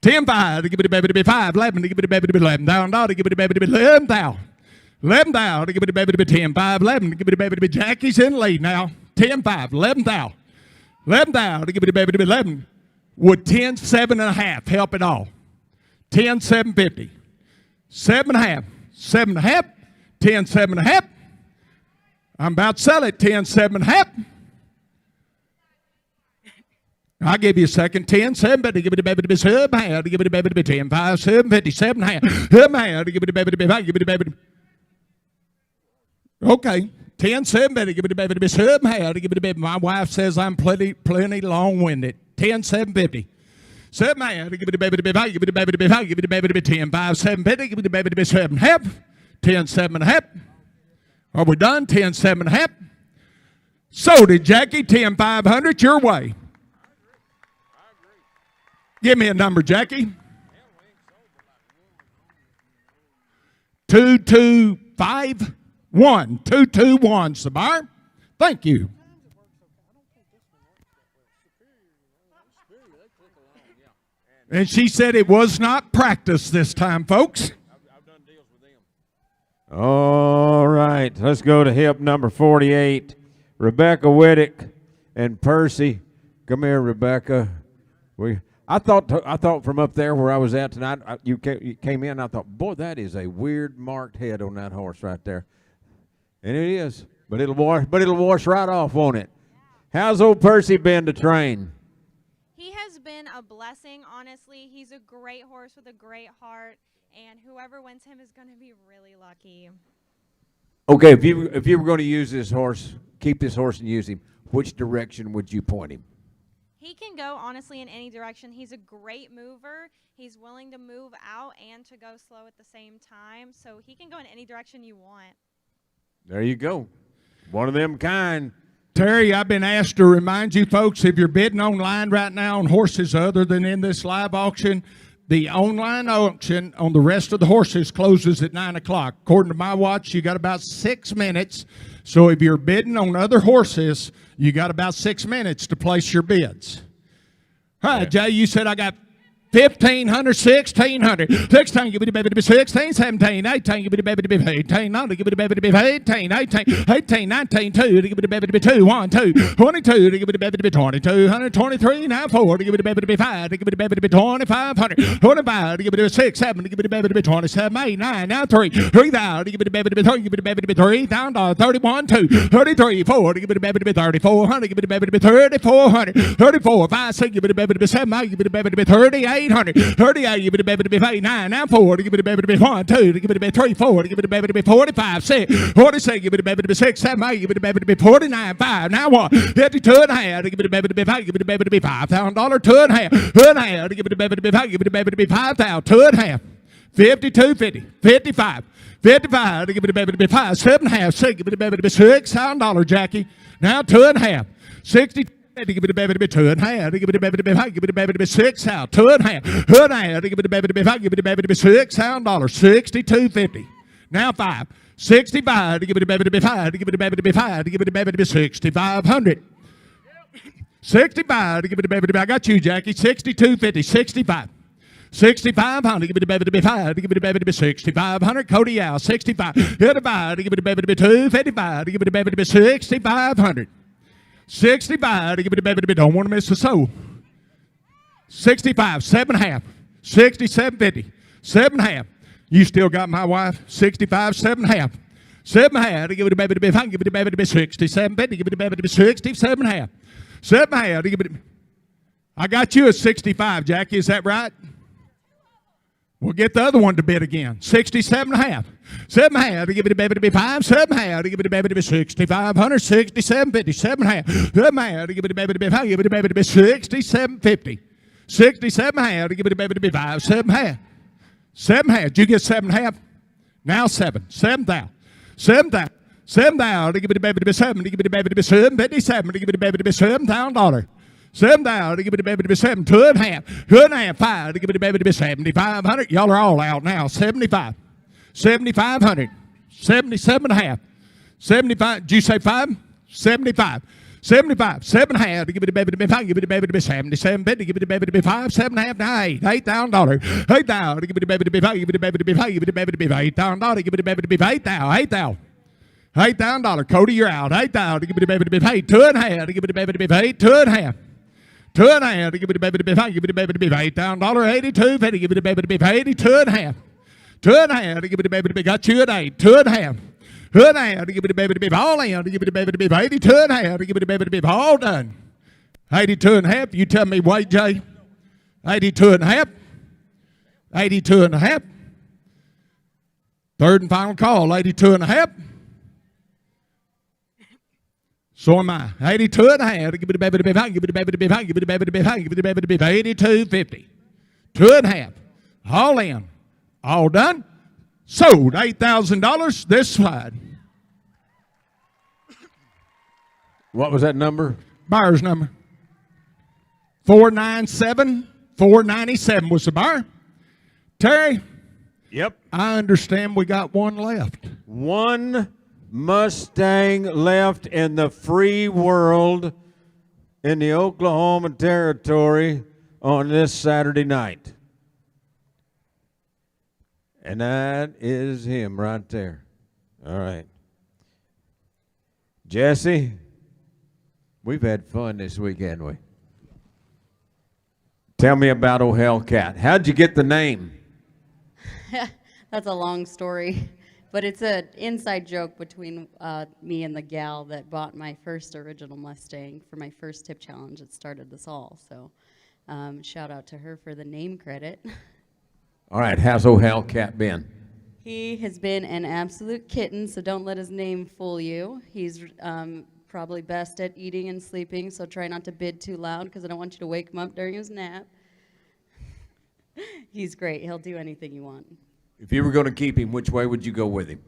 10.5 to give it a baby to be 5, 11 to give it a baby to be $11,000 to give it a baby to be 11,000, 11,000 to give it a baby to be 10.5, 11 to give it a baby to be Jackie's in the lead now, 10.5, 11,000, 11,000 to give it a baby to be 11. Would 10.7.5 help at all? 10.750, 7.5, 7.5, 10.7.5. I'm about to sell it, 10.7.5. I'll give you a second. 10, 7, but to give it a baby to be 7.5, to give it a baby to be 10, 5, 7, 50, 7.5, 7.5, to give it a baby to be 5, give it a baby to okay. 10, 7, but to give it a baby to be 7.5, to give it a baby. My wife says I'm plenty long-winded. 10, 7.50. 7.5, to give it a baby to be 5, give it a baby to be 5, give it a baby to be 10, 5, 7, 50, give it a baby to be 7.5, 10, 7.5. Are we done? 10, 7.5. So did Jackie. 10, 500 your way. Give me a number, Jackie. 2251. 221, Sabar. Thank you. And she said it was not practice this time, folks. All right, let's go to hip number 48. Rebecca Whittick and Percy. Come here, Rebecca. I thought from up there where I was at tonight, you came in, and I thought, boy, that is a weird marked head on that horse right there. And it is, but it'll wash right off, won't it? How's old Percy been to train? He has been a blessing, honestly. He's a great horse with a great heart, and whoever wins him is going to be really lucky. Okay, if you were going to use this horse, keep this horse and use him, which direction would you point him? He can go, honestly, in any direction. He's a great mover. He's willing to move out and to go slow at the same time. So he can go in any direction you want. There you go. One of them kind. Terry, I've been asked to remind you folks, if you're bidding online right now on horses other than in this live auction, The online auction on the rest of the horses closes at 9 o'clock. According to my watch, you got about 6 minutes. So if you're bidding on other horses, you got about 6 minutes to place your bids. All right, Jay, you said I got 1,500, 1,600, 16, give me the baby to be 16, 17, 18, give me the baby to be 18, 19, give me the baby to be 18, 18, 19, 2, give me the baby to be 2, 1, 2, 22, give me the baby to be 22, 123, 9, 4, give me the baby to be 5, give me the baby to be 2,500, 25, give me the 6, 7, give me the baby to be 27, 8, 9, now 3, 3,000, give me the baby to be 3, give me the baby to be $3,000, 31, 2, 33, 4, give me the baby to be 3,400, give me the baby to be 3,400, 34, 5, 6, give me the baby to be 7, 8, give me the baby to be 38. 38, give me the baby to be 8, 9, now 4, give me the baby to be 1, 2, give me the baby 3, 4, give me the baby to be 45, 6, 46, give me the baby to be 6, 7, 8, give me the baby to be 49, 5, now 1, 52 and a half, give me the baby to be 5, give me the baby to be $5,000, 2 and a half, 2 and a half, give me the baby to be 5, give me the baby to be 5,000, 2 and a half, 52, 50, 55, 55, give me the baby to be 5, 7 and a half, 6, give me the baby to be $6,000, Jackie, now 2 and a half, 60. Give me the baby to be 2 and a half. Give me the baby to be 5. Give me the baby to be 6 out. 2 and a half. 2 and a half. Give me the baby to be 5. Give me the baby to be $6,000. $62.50. Now 5. 65. Give me the baby to be 5. Give me the baby to be 5. Give me the baby to be $6,500. 65. Give me the baby to be. I got you, Jackie. $62.50. 65. 6,500. Give me the baby to be 5. Give me the baby to be 6,500. Cody Al. 65. 55. Give me the baby to be 255. Give me the baby to be 6,500. 65, give me the baby to be, don't want to miss a soul. 65, 7 and a half. 67.50, 7 and a half. You still got my wife, 65, 7 and a half. 7 and a half, give me the baby to be 5, give me the baby to be 67.50, give me the baby to be 67 and a half. 7 and a half, give me the, I got you at 65, Jackie, is that right? We'll get the other one to bid again. 67 and a half. 7 and a half to give me the baby to be 5. 7 and a half to give me the baby to be 6,500. 67.50. 7 and a half. 7 and a half to give me the baby to be 5. Give me the baby to be 67.50. 67 and a half to give me the baby to be 5. 7 and a half. 7 and a half. Did you get 7 and a half? Now 7. 7,000. 7,000. 7,000 to give me the baby to be 7. To give me the baby to be 7.57. To give me the baby to be $7,000. 7,000 to give me the baby to be 7. 2 and a half. 2 and a half. 5 to give me the baby to be 7,500. Y'all are all out now. 75. 7,500. 77 and a half. 75. Did you say 5? 75. 75. 7 and a half to give me the baby to be 5. Give me the baby to be 77. To give me the baby to be 5. 7 and a half. Now 8. $8,000. 8,000 to give me the baby to be 5. Give me the baby to be 5. Give me the baby to be $8,000. Give me the baby to be 8,000. 8,000. $8,000. Cody, you're out. 8,000 to give me the baby to be paid. 2 and a half to give me the baby to be paid. 2 and a half. 2 and a half to give me the baby to be paid. Give me the baby to be $8,000. 82. Give me the baby to be paid. 2 and a half. 2 and a half to give me the baby to be. Got you at 8. 2 and a half. 2 and a half to give me the baby to be all in. To give me the baby to be 82 and a half. To give me the baby to be all done. 82 and a half. You tell me, wait, Jay. 82 and a half. 82 and a half. Third and final call. 82 and a half. So am I. 82 and a half. Give me the baby to be fine. Give me the baby to be fine. Give me the baby to be fine. Give me the baby to be 82.50. 2 and a half. All in. All done. Sold. $8,000 this side. What was that number? Buyer's number. 497. 497 was the buyer. Terry. Yep. I understand we got one left. One Mustang left in the free world in the Oklahoma Territory on this Saturday night. And that is him right there. All right. Jesse, we've had fun this week, haven't we? Tell me about Oh Hellcat. How'd you get the name? That's a long story, but it's an inside joke between me and the gal that bought my first original Mustang for my first tip challenge that started this all. So shout out to her for the name credit. All right, how's Oh Hellcat been? He has been an absolute kitten, so don't let his name fool you. He's probably best at eating and sleeping, so try not to bid too loud because I don't want you to wake him up during his nap. He's great. He'll do anything you want. If you were going to keep him, which way would you go with him?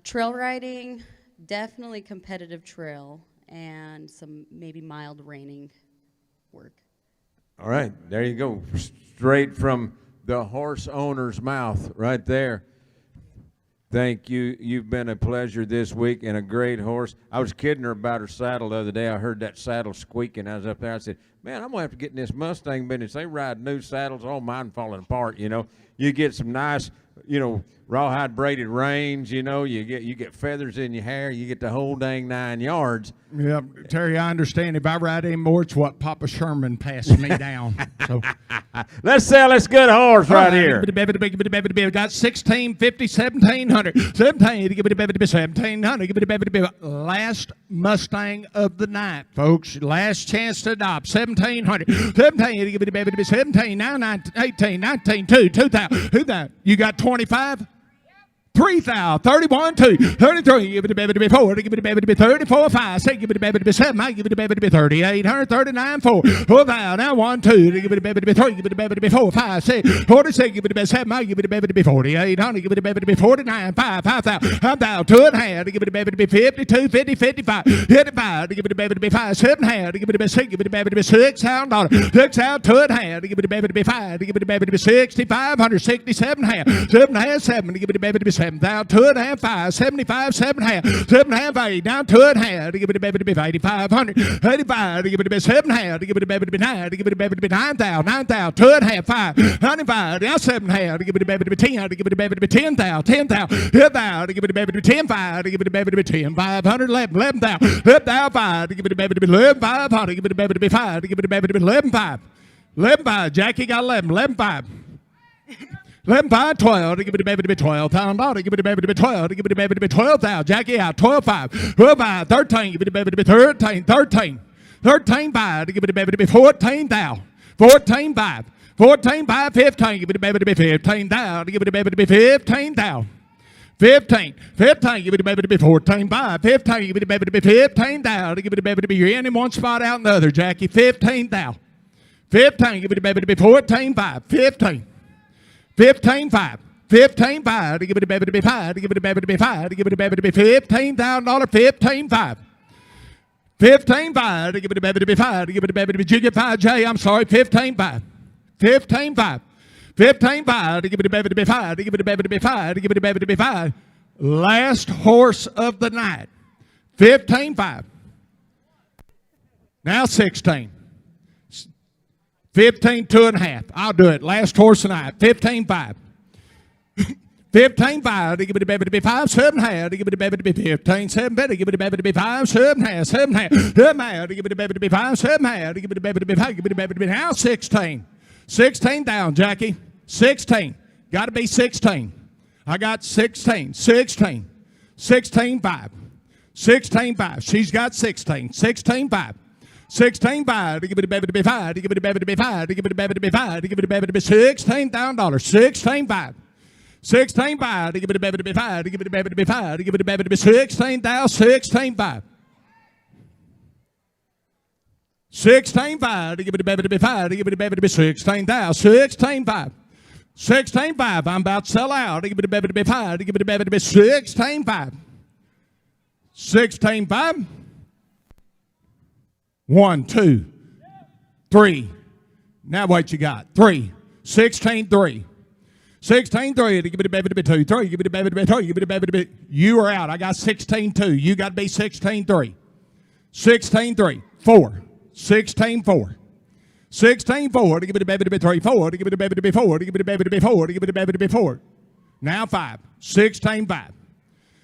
Trail riding, definitely competitive trail, and some maybe mild reining work. All right, there you go. Straight from the horse owner's mouth right there. Thank you. You've been a pleasure this week and a great horse. I was kidding her about her saddle the other day. I heard that saddle squeaking. I was up there. I said, man, I'm going to have to get in this Mustang business. They ride new saddles. Oh, mine falling apart, you know. You get some nice, you know, rawhide braided reins, you know. You get feathers in your hair. You get the whole dang 9 yards. Yeah, Terry, I understand. If I ride anymore, it's what Papa Sherman passed me down. So let's sell this good horse right here. Got 1650, 1700, 1700. Last Mustang of the night, folks. Last chance to adopt. 1700, 17, 19, 18, 19, 2, 2000. You got 25. 3,000, 31, 2, 33, give it a baby to be 4, give it a baby to be 34, 5, 6, give it a baby to be 7, I give it a baby to be 3800, 39, 4, 4,000, now 1, 2, give it a baby to be 3, give it a baby to be 4, 5, 6, 46, give it a baby 7, I give it a baby to be 4800, give it a baby to be 49, 5, 5,000, 5,000, 2.5, give it a baby to be 52, 50, 55, 55, give it a baby to be 5, 7.5, give it a baby 6, give it a baby to be $6,000, 6,000, 2.5, give it a baby to be 5, give it a baby to be 6,500, 67.5, 7.5, 7, give it a baby to be 7,000, 2.5, 5, 75, 7.5, 7.5, 8, down 2.5, to give it a baby to be 8,500, 85, to give it a baby 7.5, to give it a baby to be 9, to give it a baby to be 9,000, 9,000, 2.5, 5, 95, down 7.5, to give it a baby to be 10, to give it a baby to be 10,000, 10,000, 10,000, to give it a baby to be 10,500, to give it a baby to be 10,500, 11,000, 11,500, to give it a baby to be 11,500, to give it a baby to be 5, to give it a baby to be 11,500, 11,500, Jackie got 11, 11,500. 11, 5, 12, to give it a baby to be $12,000, to give it a baby to be 12, to give it a baby to be 12,000, Jackie out, 12, 5, 12, 5, 13, give it a baby to be 13, 13, 13, 5, to give it a baby to be 14,000, 14, 5, 14, 5, 15, give it a baby to be 15,000, to give it a baby to be 15,000. 15, 15, give it a baby to be 14, 5, 15, give it a baby to be 15,000, to give it a baby to be you're in one spot out in the other, Jackie, 15,000. 15, give it a baby to be 14, 5, 15. 15, 5, 15, 5, to give it a baby to be 5, to give it a baby to be 5, to give it a baby to be $15,000, 15, 5. 15, 5, to give it a baby to be 5, to give it a baby to be Jiggy 5J, I'm sorry, 15, 5. 15, 5. 15, 5, to give it a baby to be 5, to give it a baby to be 5, to give it a baby to be 5. Last horse of the night, 15, 5. Now 16. 15, 2.5. I'll do it. Last horse tonight. 15, 5. 15, 5. To give it a baby to be 5, 7.5. To give it a baby to be 15, 7. To give it a baby to be 5, 7.5. 7.5. 7.5. To give it a baby to be 5, 7.5. To give it a baby to be 5. Give it a baby to be now 16. 16 down, Jackie. 16. Got to be 16. I got 16. 16. 16, 5. 16, 5. She's got 16. 16, 5. 16, 5, to give it a baby to be 5, to give it a baby to be 5, to give it a baby to be 5, to give it a baby to be $16,000, 16, 5. 16, 5, to give it a baby to be 5, to give it a baby to be 5, to give it a baby to be 16,000, 16, 5. 16, 5, to give it a baby to be 5, to give it a baby to be 16,000, 16, 5. 16, 5, I'm about to sell out, to give it a baby to be 5, to give it a baby to be 16, 5. 16, 5. 1, 2, 3. Now what you got? 3. 16, 3. 16, 3. To give it a baby to be 2, 3. Give it a baby to be 3. Give it a baby to be. You are out. I got 16, 2. You got to be 16, 3. 16, 3. 4. 16, 4. 16, 4. To give it a baby to be 3, 4. To give it a baby to be 4. To give it a baby to be 4. To give it a baby to be 4. Now 5. 16, 5.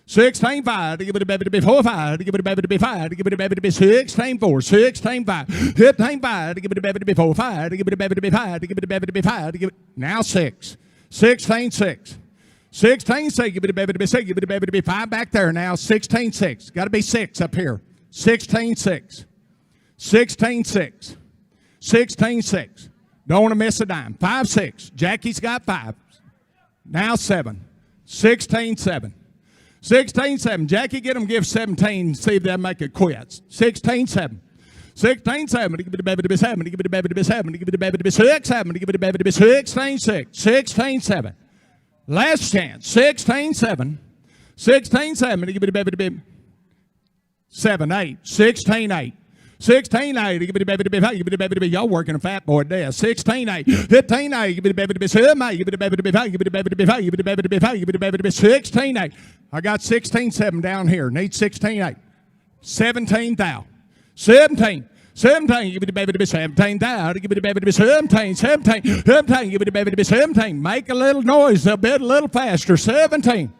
16, 5, to give it a baby to be 4, 5, to give it a baby to be 5, to give it a baby to be 16, 4, 16, 5, 15, 5, to give it a baby to be 4, 5, to give it a baby to be 5, to give it a baby to be 5, to give it, now 6, 16, 6, 16, 6, give it a baby to be 6, give it a baby to be 5 back there now, 16, 6, got to be 6 up here, 16, 6, 16, 6, 16, 6, don't want to miss a dime, 5, 6, Jackie's got 5, now 7, 16, 7. 16, 7. Jackie, get them, give 17, see if they'll make it quits. 16, 7. 16, 7. Give it a baby to be 7. Give it a baby to be 7. Give it a baby to be 6, 7. Give it a baby to be 16, 6. 16, 7. Last chance. 16, 7. 16, 7. Give it a baby to be 7, 8. 16, 8. 16-8. Y'all working a fat boy there. 16-8. 15-8. 16-8. I got 16-7 down here. Need 16-8. 17,000. 17. 17, give me the baby to be 17 down, give me the baby to be 17, 17, 17, give me the baby to be 17. Make a little noise, a bit, a little faster. 17.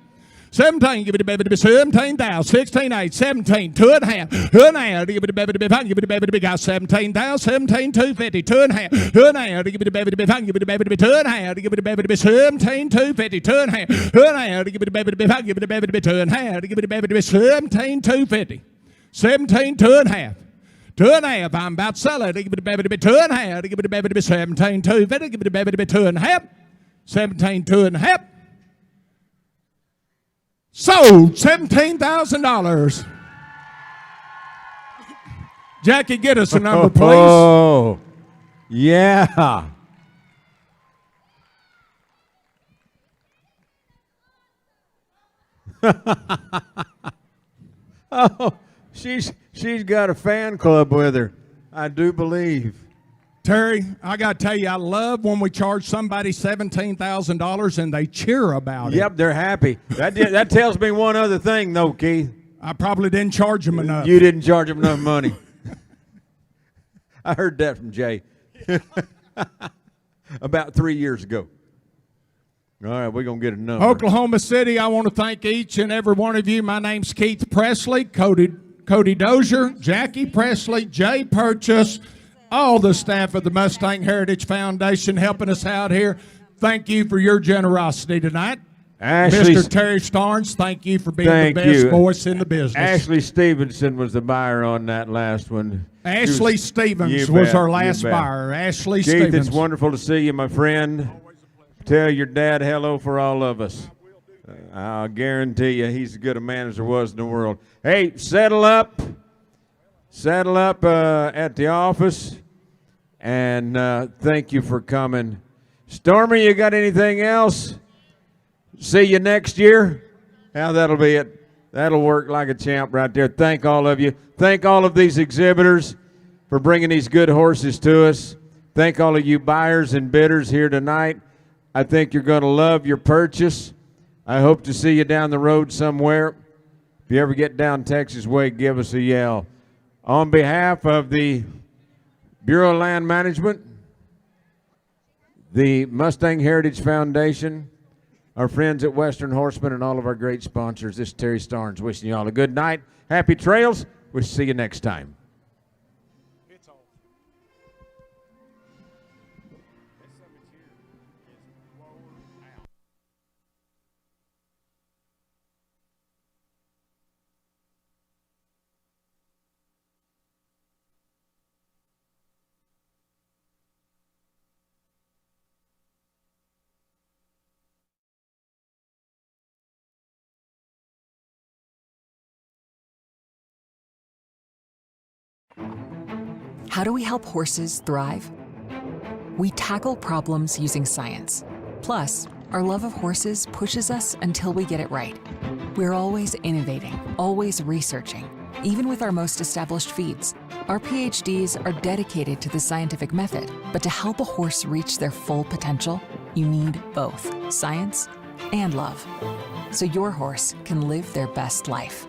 17, give me the baby to be 17 down, 16, 8, 17, 2.5, 2.5, give me the baby to be 5, give me the baby to be got 17 down, 17, 250, 2.5, 2.5, give me the baby to be 5, give me the baby to be 2.5, give me the baby to be 17, 250, 2.5, 2.5, give me the baby to be 5, give me the baby to be 2.5, give me the baby to be 17, 250, 17, 2.5. 2.5, I'm about to sell it. Give me the baby to be 2.5. Give me the baby to be 17, 250. Give me the baby to be 2.5. 17, 2.5. Sold $17,000. Jackie, get us a number, please. Oh, yeah. Oh, she's got a fan club with her, I do believe. Terry, I got to tell you, I love when we charge somebody $17,000 and they cheer about it. Yep, they're happy. That tells me one other thing, though, Keith. I probably didn't charge them enough. You didn't charge them enough money. I heard that from Jay about 3 years ago. All right, we're going to get a number. Oklahoma City, I want to thank each and every one of you. My name's Keith Presley, Cody Dozier, Jackie Presley, Jay Purchase, all the staff of the Mustang Heritage Foundation helping us out here. Thank you for your generosity tonight. Mr. Terry Starnes, thank you for being the best voice in the business. Ashley Stevenson was the buyer on that last one. Ashley Stevens was our last buyer. Ashley Stevens. Keith, it's wonderful to see you, my friend. Tell your dad hello for all of us. I'll guarantee you he's as good a man as there was in the world. Hey, settle up at the office, and thank you for coming. Stormy, you got anything else? See you next year. How that'll be it. That'll work like a champ right there. Thank all of you. Thank all of these exhibitors for bringing these good horses to us. Thank all of you buyers and bidders here tonight. I think you're going to love your purchase. I hope to see you down the road somewhere. If you ever get down Texas way, give us a yell. On behalf of the Bureau of Land Management, the Mustang Heritage Foundation, our friends at Western Horseman, and all of our great sponsors, this is Terry Starnes wishing you all a good night. Happy trails. We'll see you next time. How do we help horses thrive? We tackle problems using science. Plus, our love of horses pushes us until we get it right. We're always innovating, always researching, even with our most established feeds. Our PhDs are dedicated to the scientific method, but to help a horse reach their full potential, you need both science and love, so your horse can live their best life.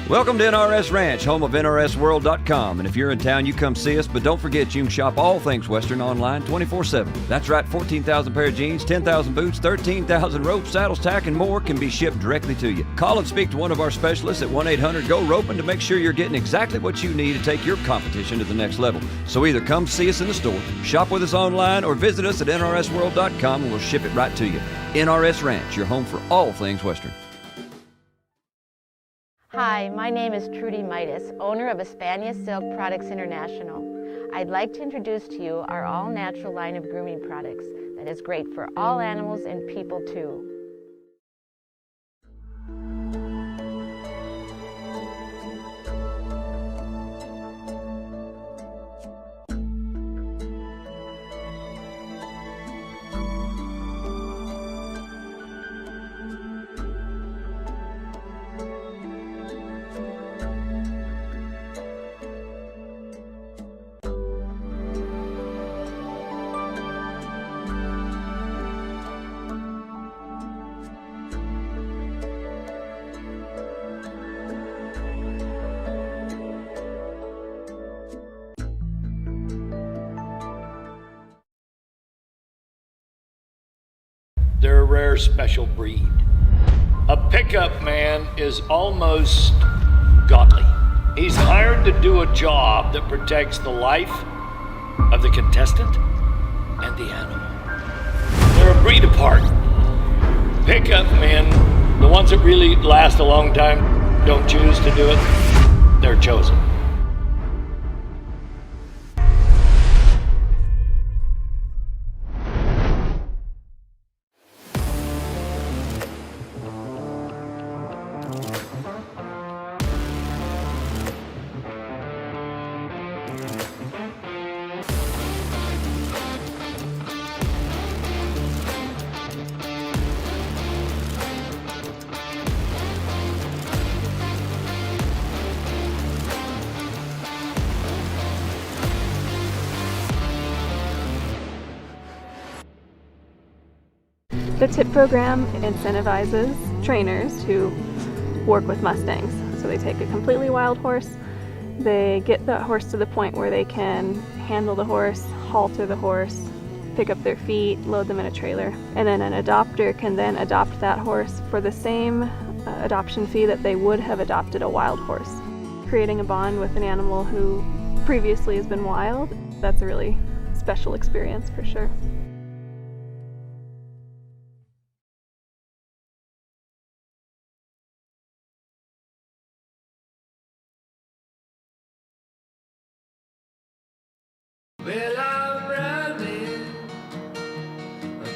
Welcome to NRS Ranch, home of NRSworld.com. And if you're in town, you come see us, but don't forget you can shop all things Western online 24/7. That's right, 14,000 pair of jeans, 10,000 boots, 13,000 ropes, saddles, tack, and more can be shipped directly to you. Call and speak to one of our specialists at 1-800-GO-ROPIN to make sure you're getting exactly what you need to take your competition to the next level. So either come see us in the store, shop with us online, or visit us at NRSworld.com and we'll ship it right to you. NRS Ranch, your home for all things Western. Hi, my name is Trudy Midas, owner of Hispania Silk Products International. I'd like to introduce to you our all-natural line of grooming products that is great for all animals and people too. They're a rare special breed. A pickup man is almost godly. He's hired to do a job that protects the life of the contestant and the animal. They're a breed apart. Pickup men, the ones that really last a long time, don't choose to do it. They're chosen. The TIP program incentivizes trainers to work with Mustangs. So they take a completely wild horse, they get that horse to the point where they can handle the horse, halter the horse, pick up their feet, load them in a trailer, and then an adopter can then adopt that horse for the same adoption fee that they would have adopted a wild horse. Creating a bond with an animal who previously has been wild, that's a really special experience for sure. Well, I'm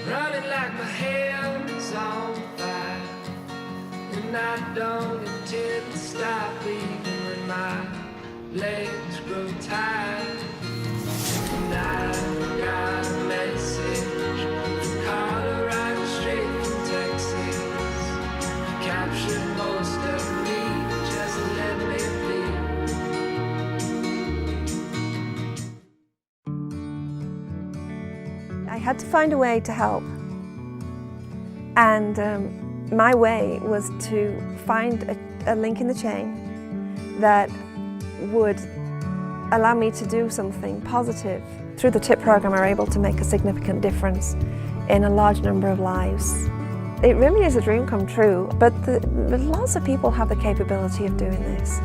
running like my hands on fire, and I don't intend to stop even when my legs grow tired. And I've got a message from Colorado straight from Texas. Capture most of me, just let me be. I had to find a way to help, and my way was to find a link in the chain that would allow me to do something positive. Through the TIP program, I'm able to make a significant difference in a large number of lives. It really is a dream come true, but lots of people have the capability of doing this.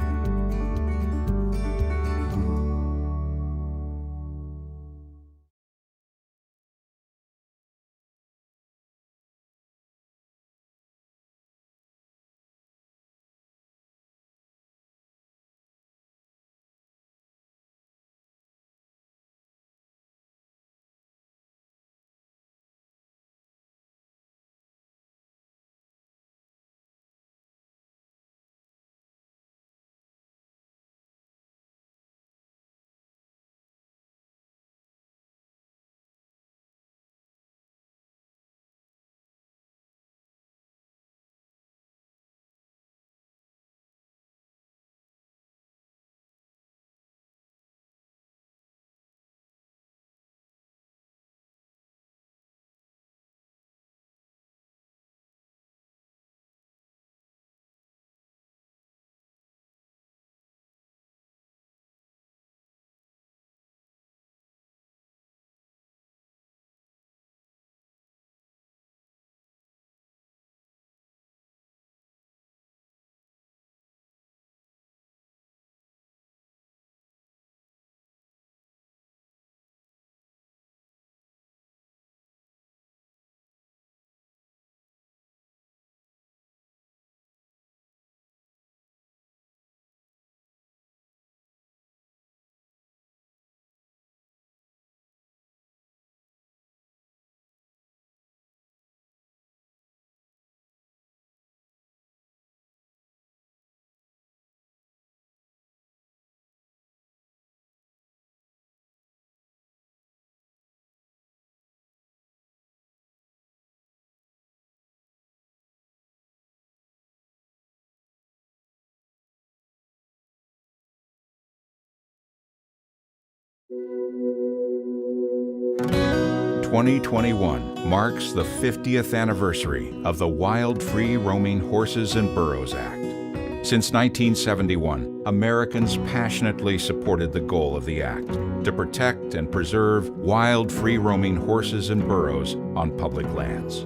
"2021 marks the 50th anniversary of the Wild Free Roaming Horses and Burros Act. Since 1971, Americans passionately supported the goal of the act to protect and preserve wild free roaming horses and burros on public lands.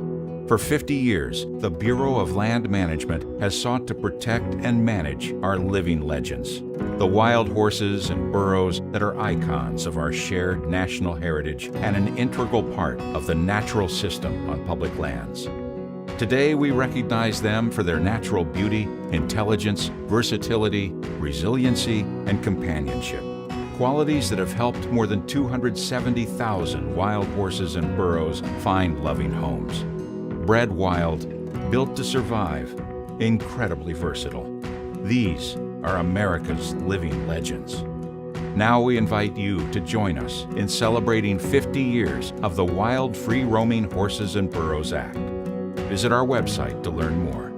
For 50 years, the Bureau of Land Management has sought to protect and manage our living legends, the wild horses and burros that are icons of our shared national heritage and an integral part of the natural system on public lands. Today, we recognize them for their natural beauty, intelligence, versatility, resiliency, and companionship. Qualities that have helped more than 270,000 wild horses and burros find loving homes. Bred wild, built to survive, incredibly versatile. These are America's living legends. Now we invite you to join us in celebrating 50 years of the Wild Free Roaming Horses and Burros Act. Visit our website to learn more.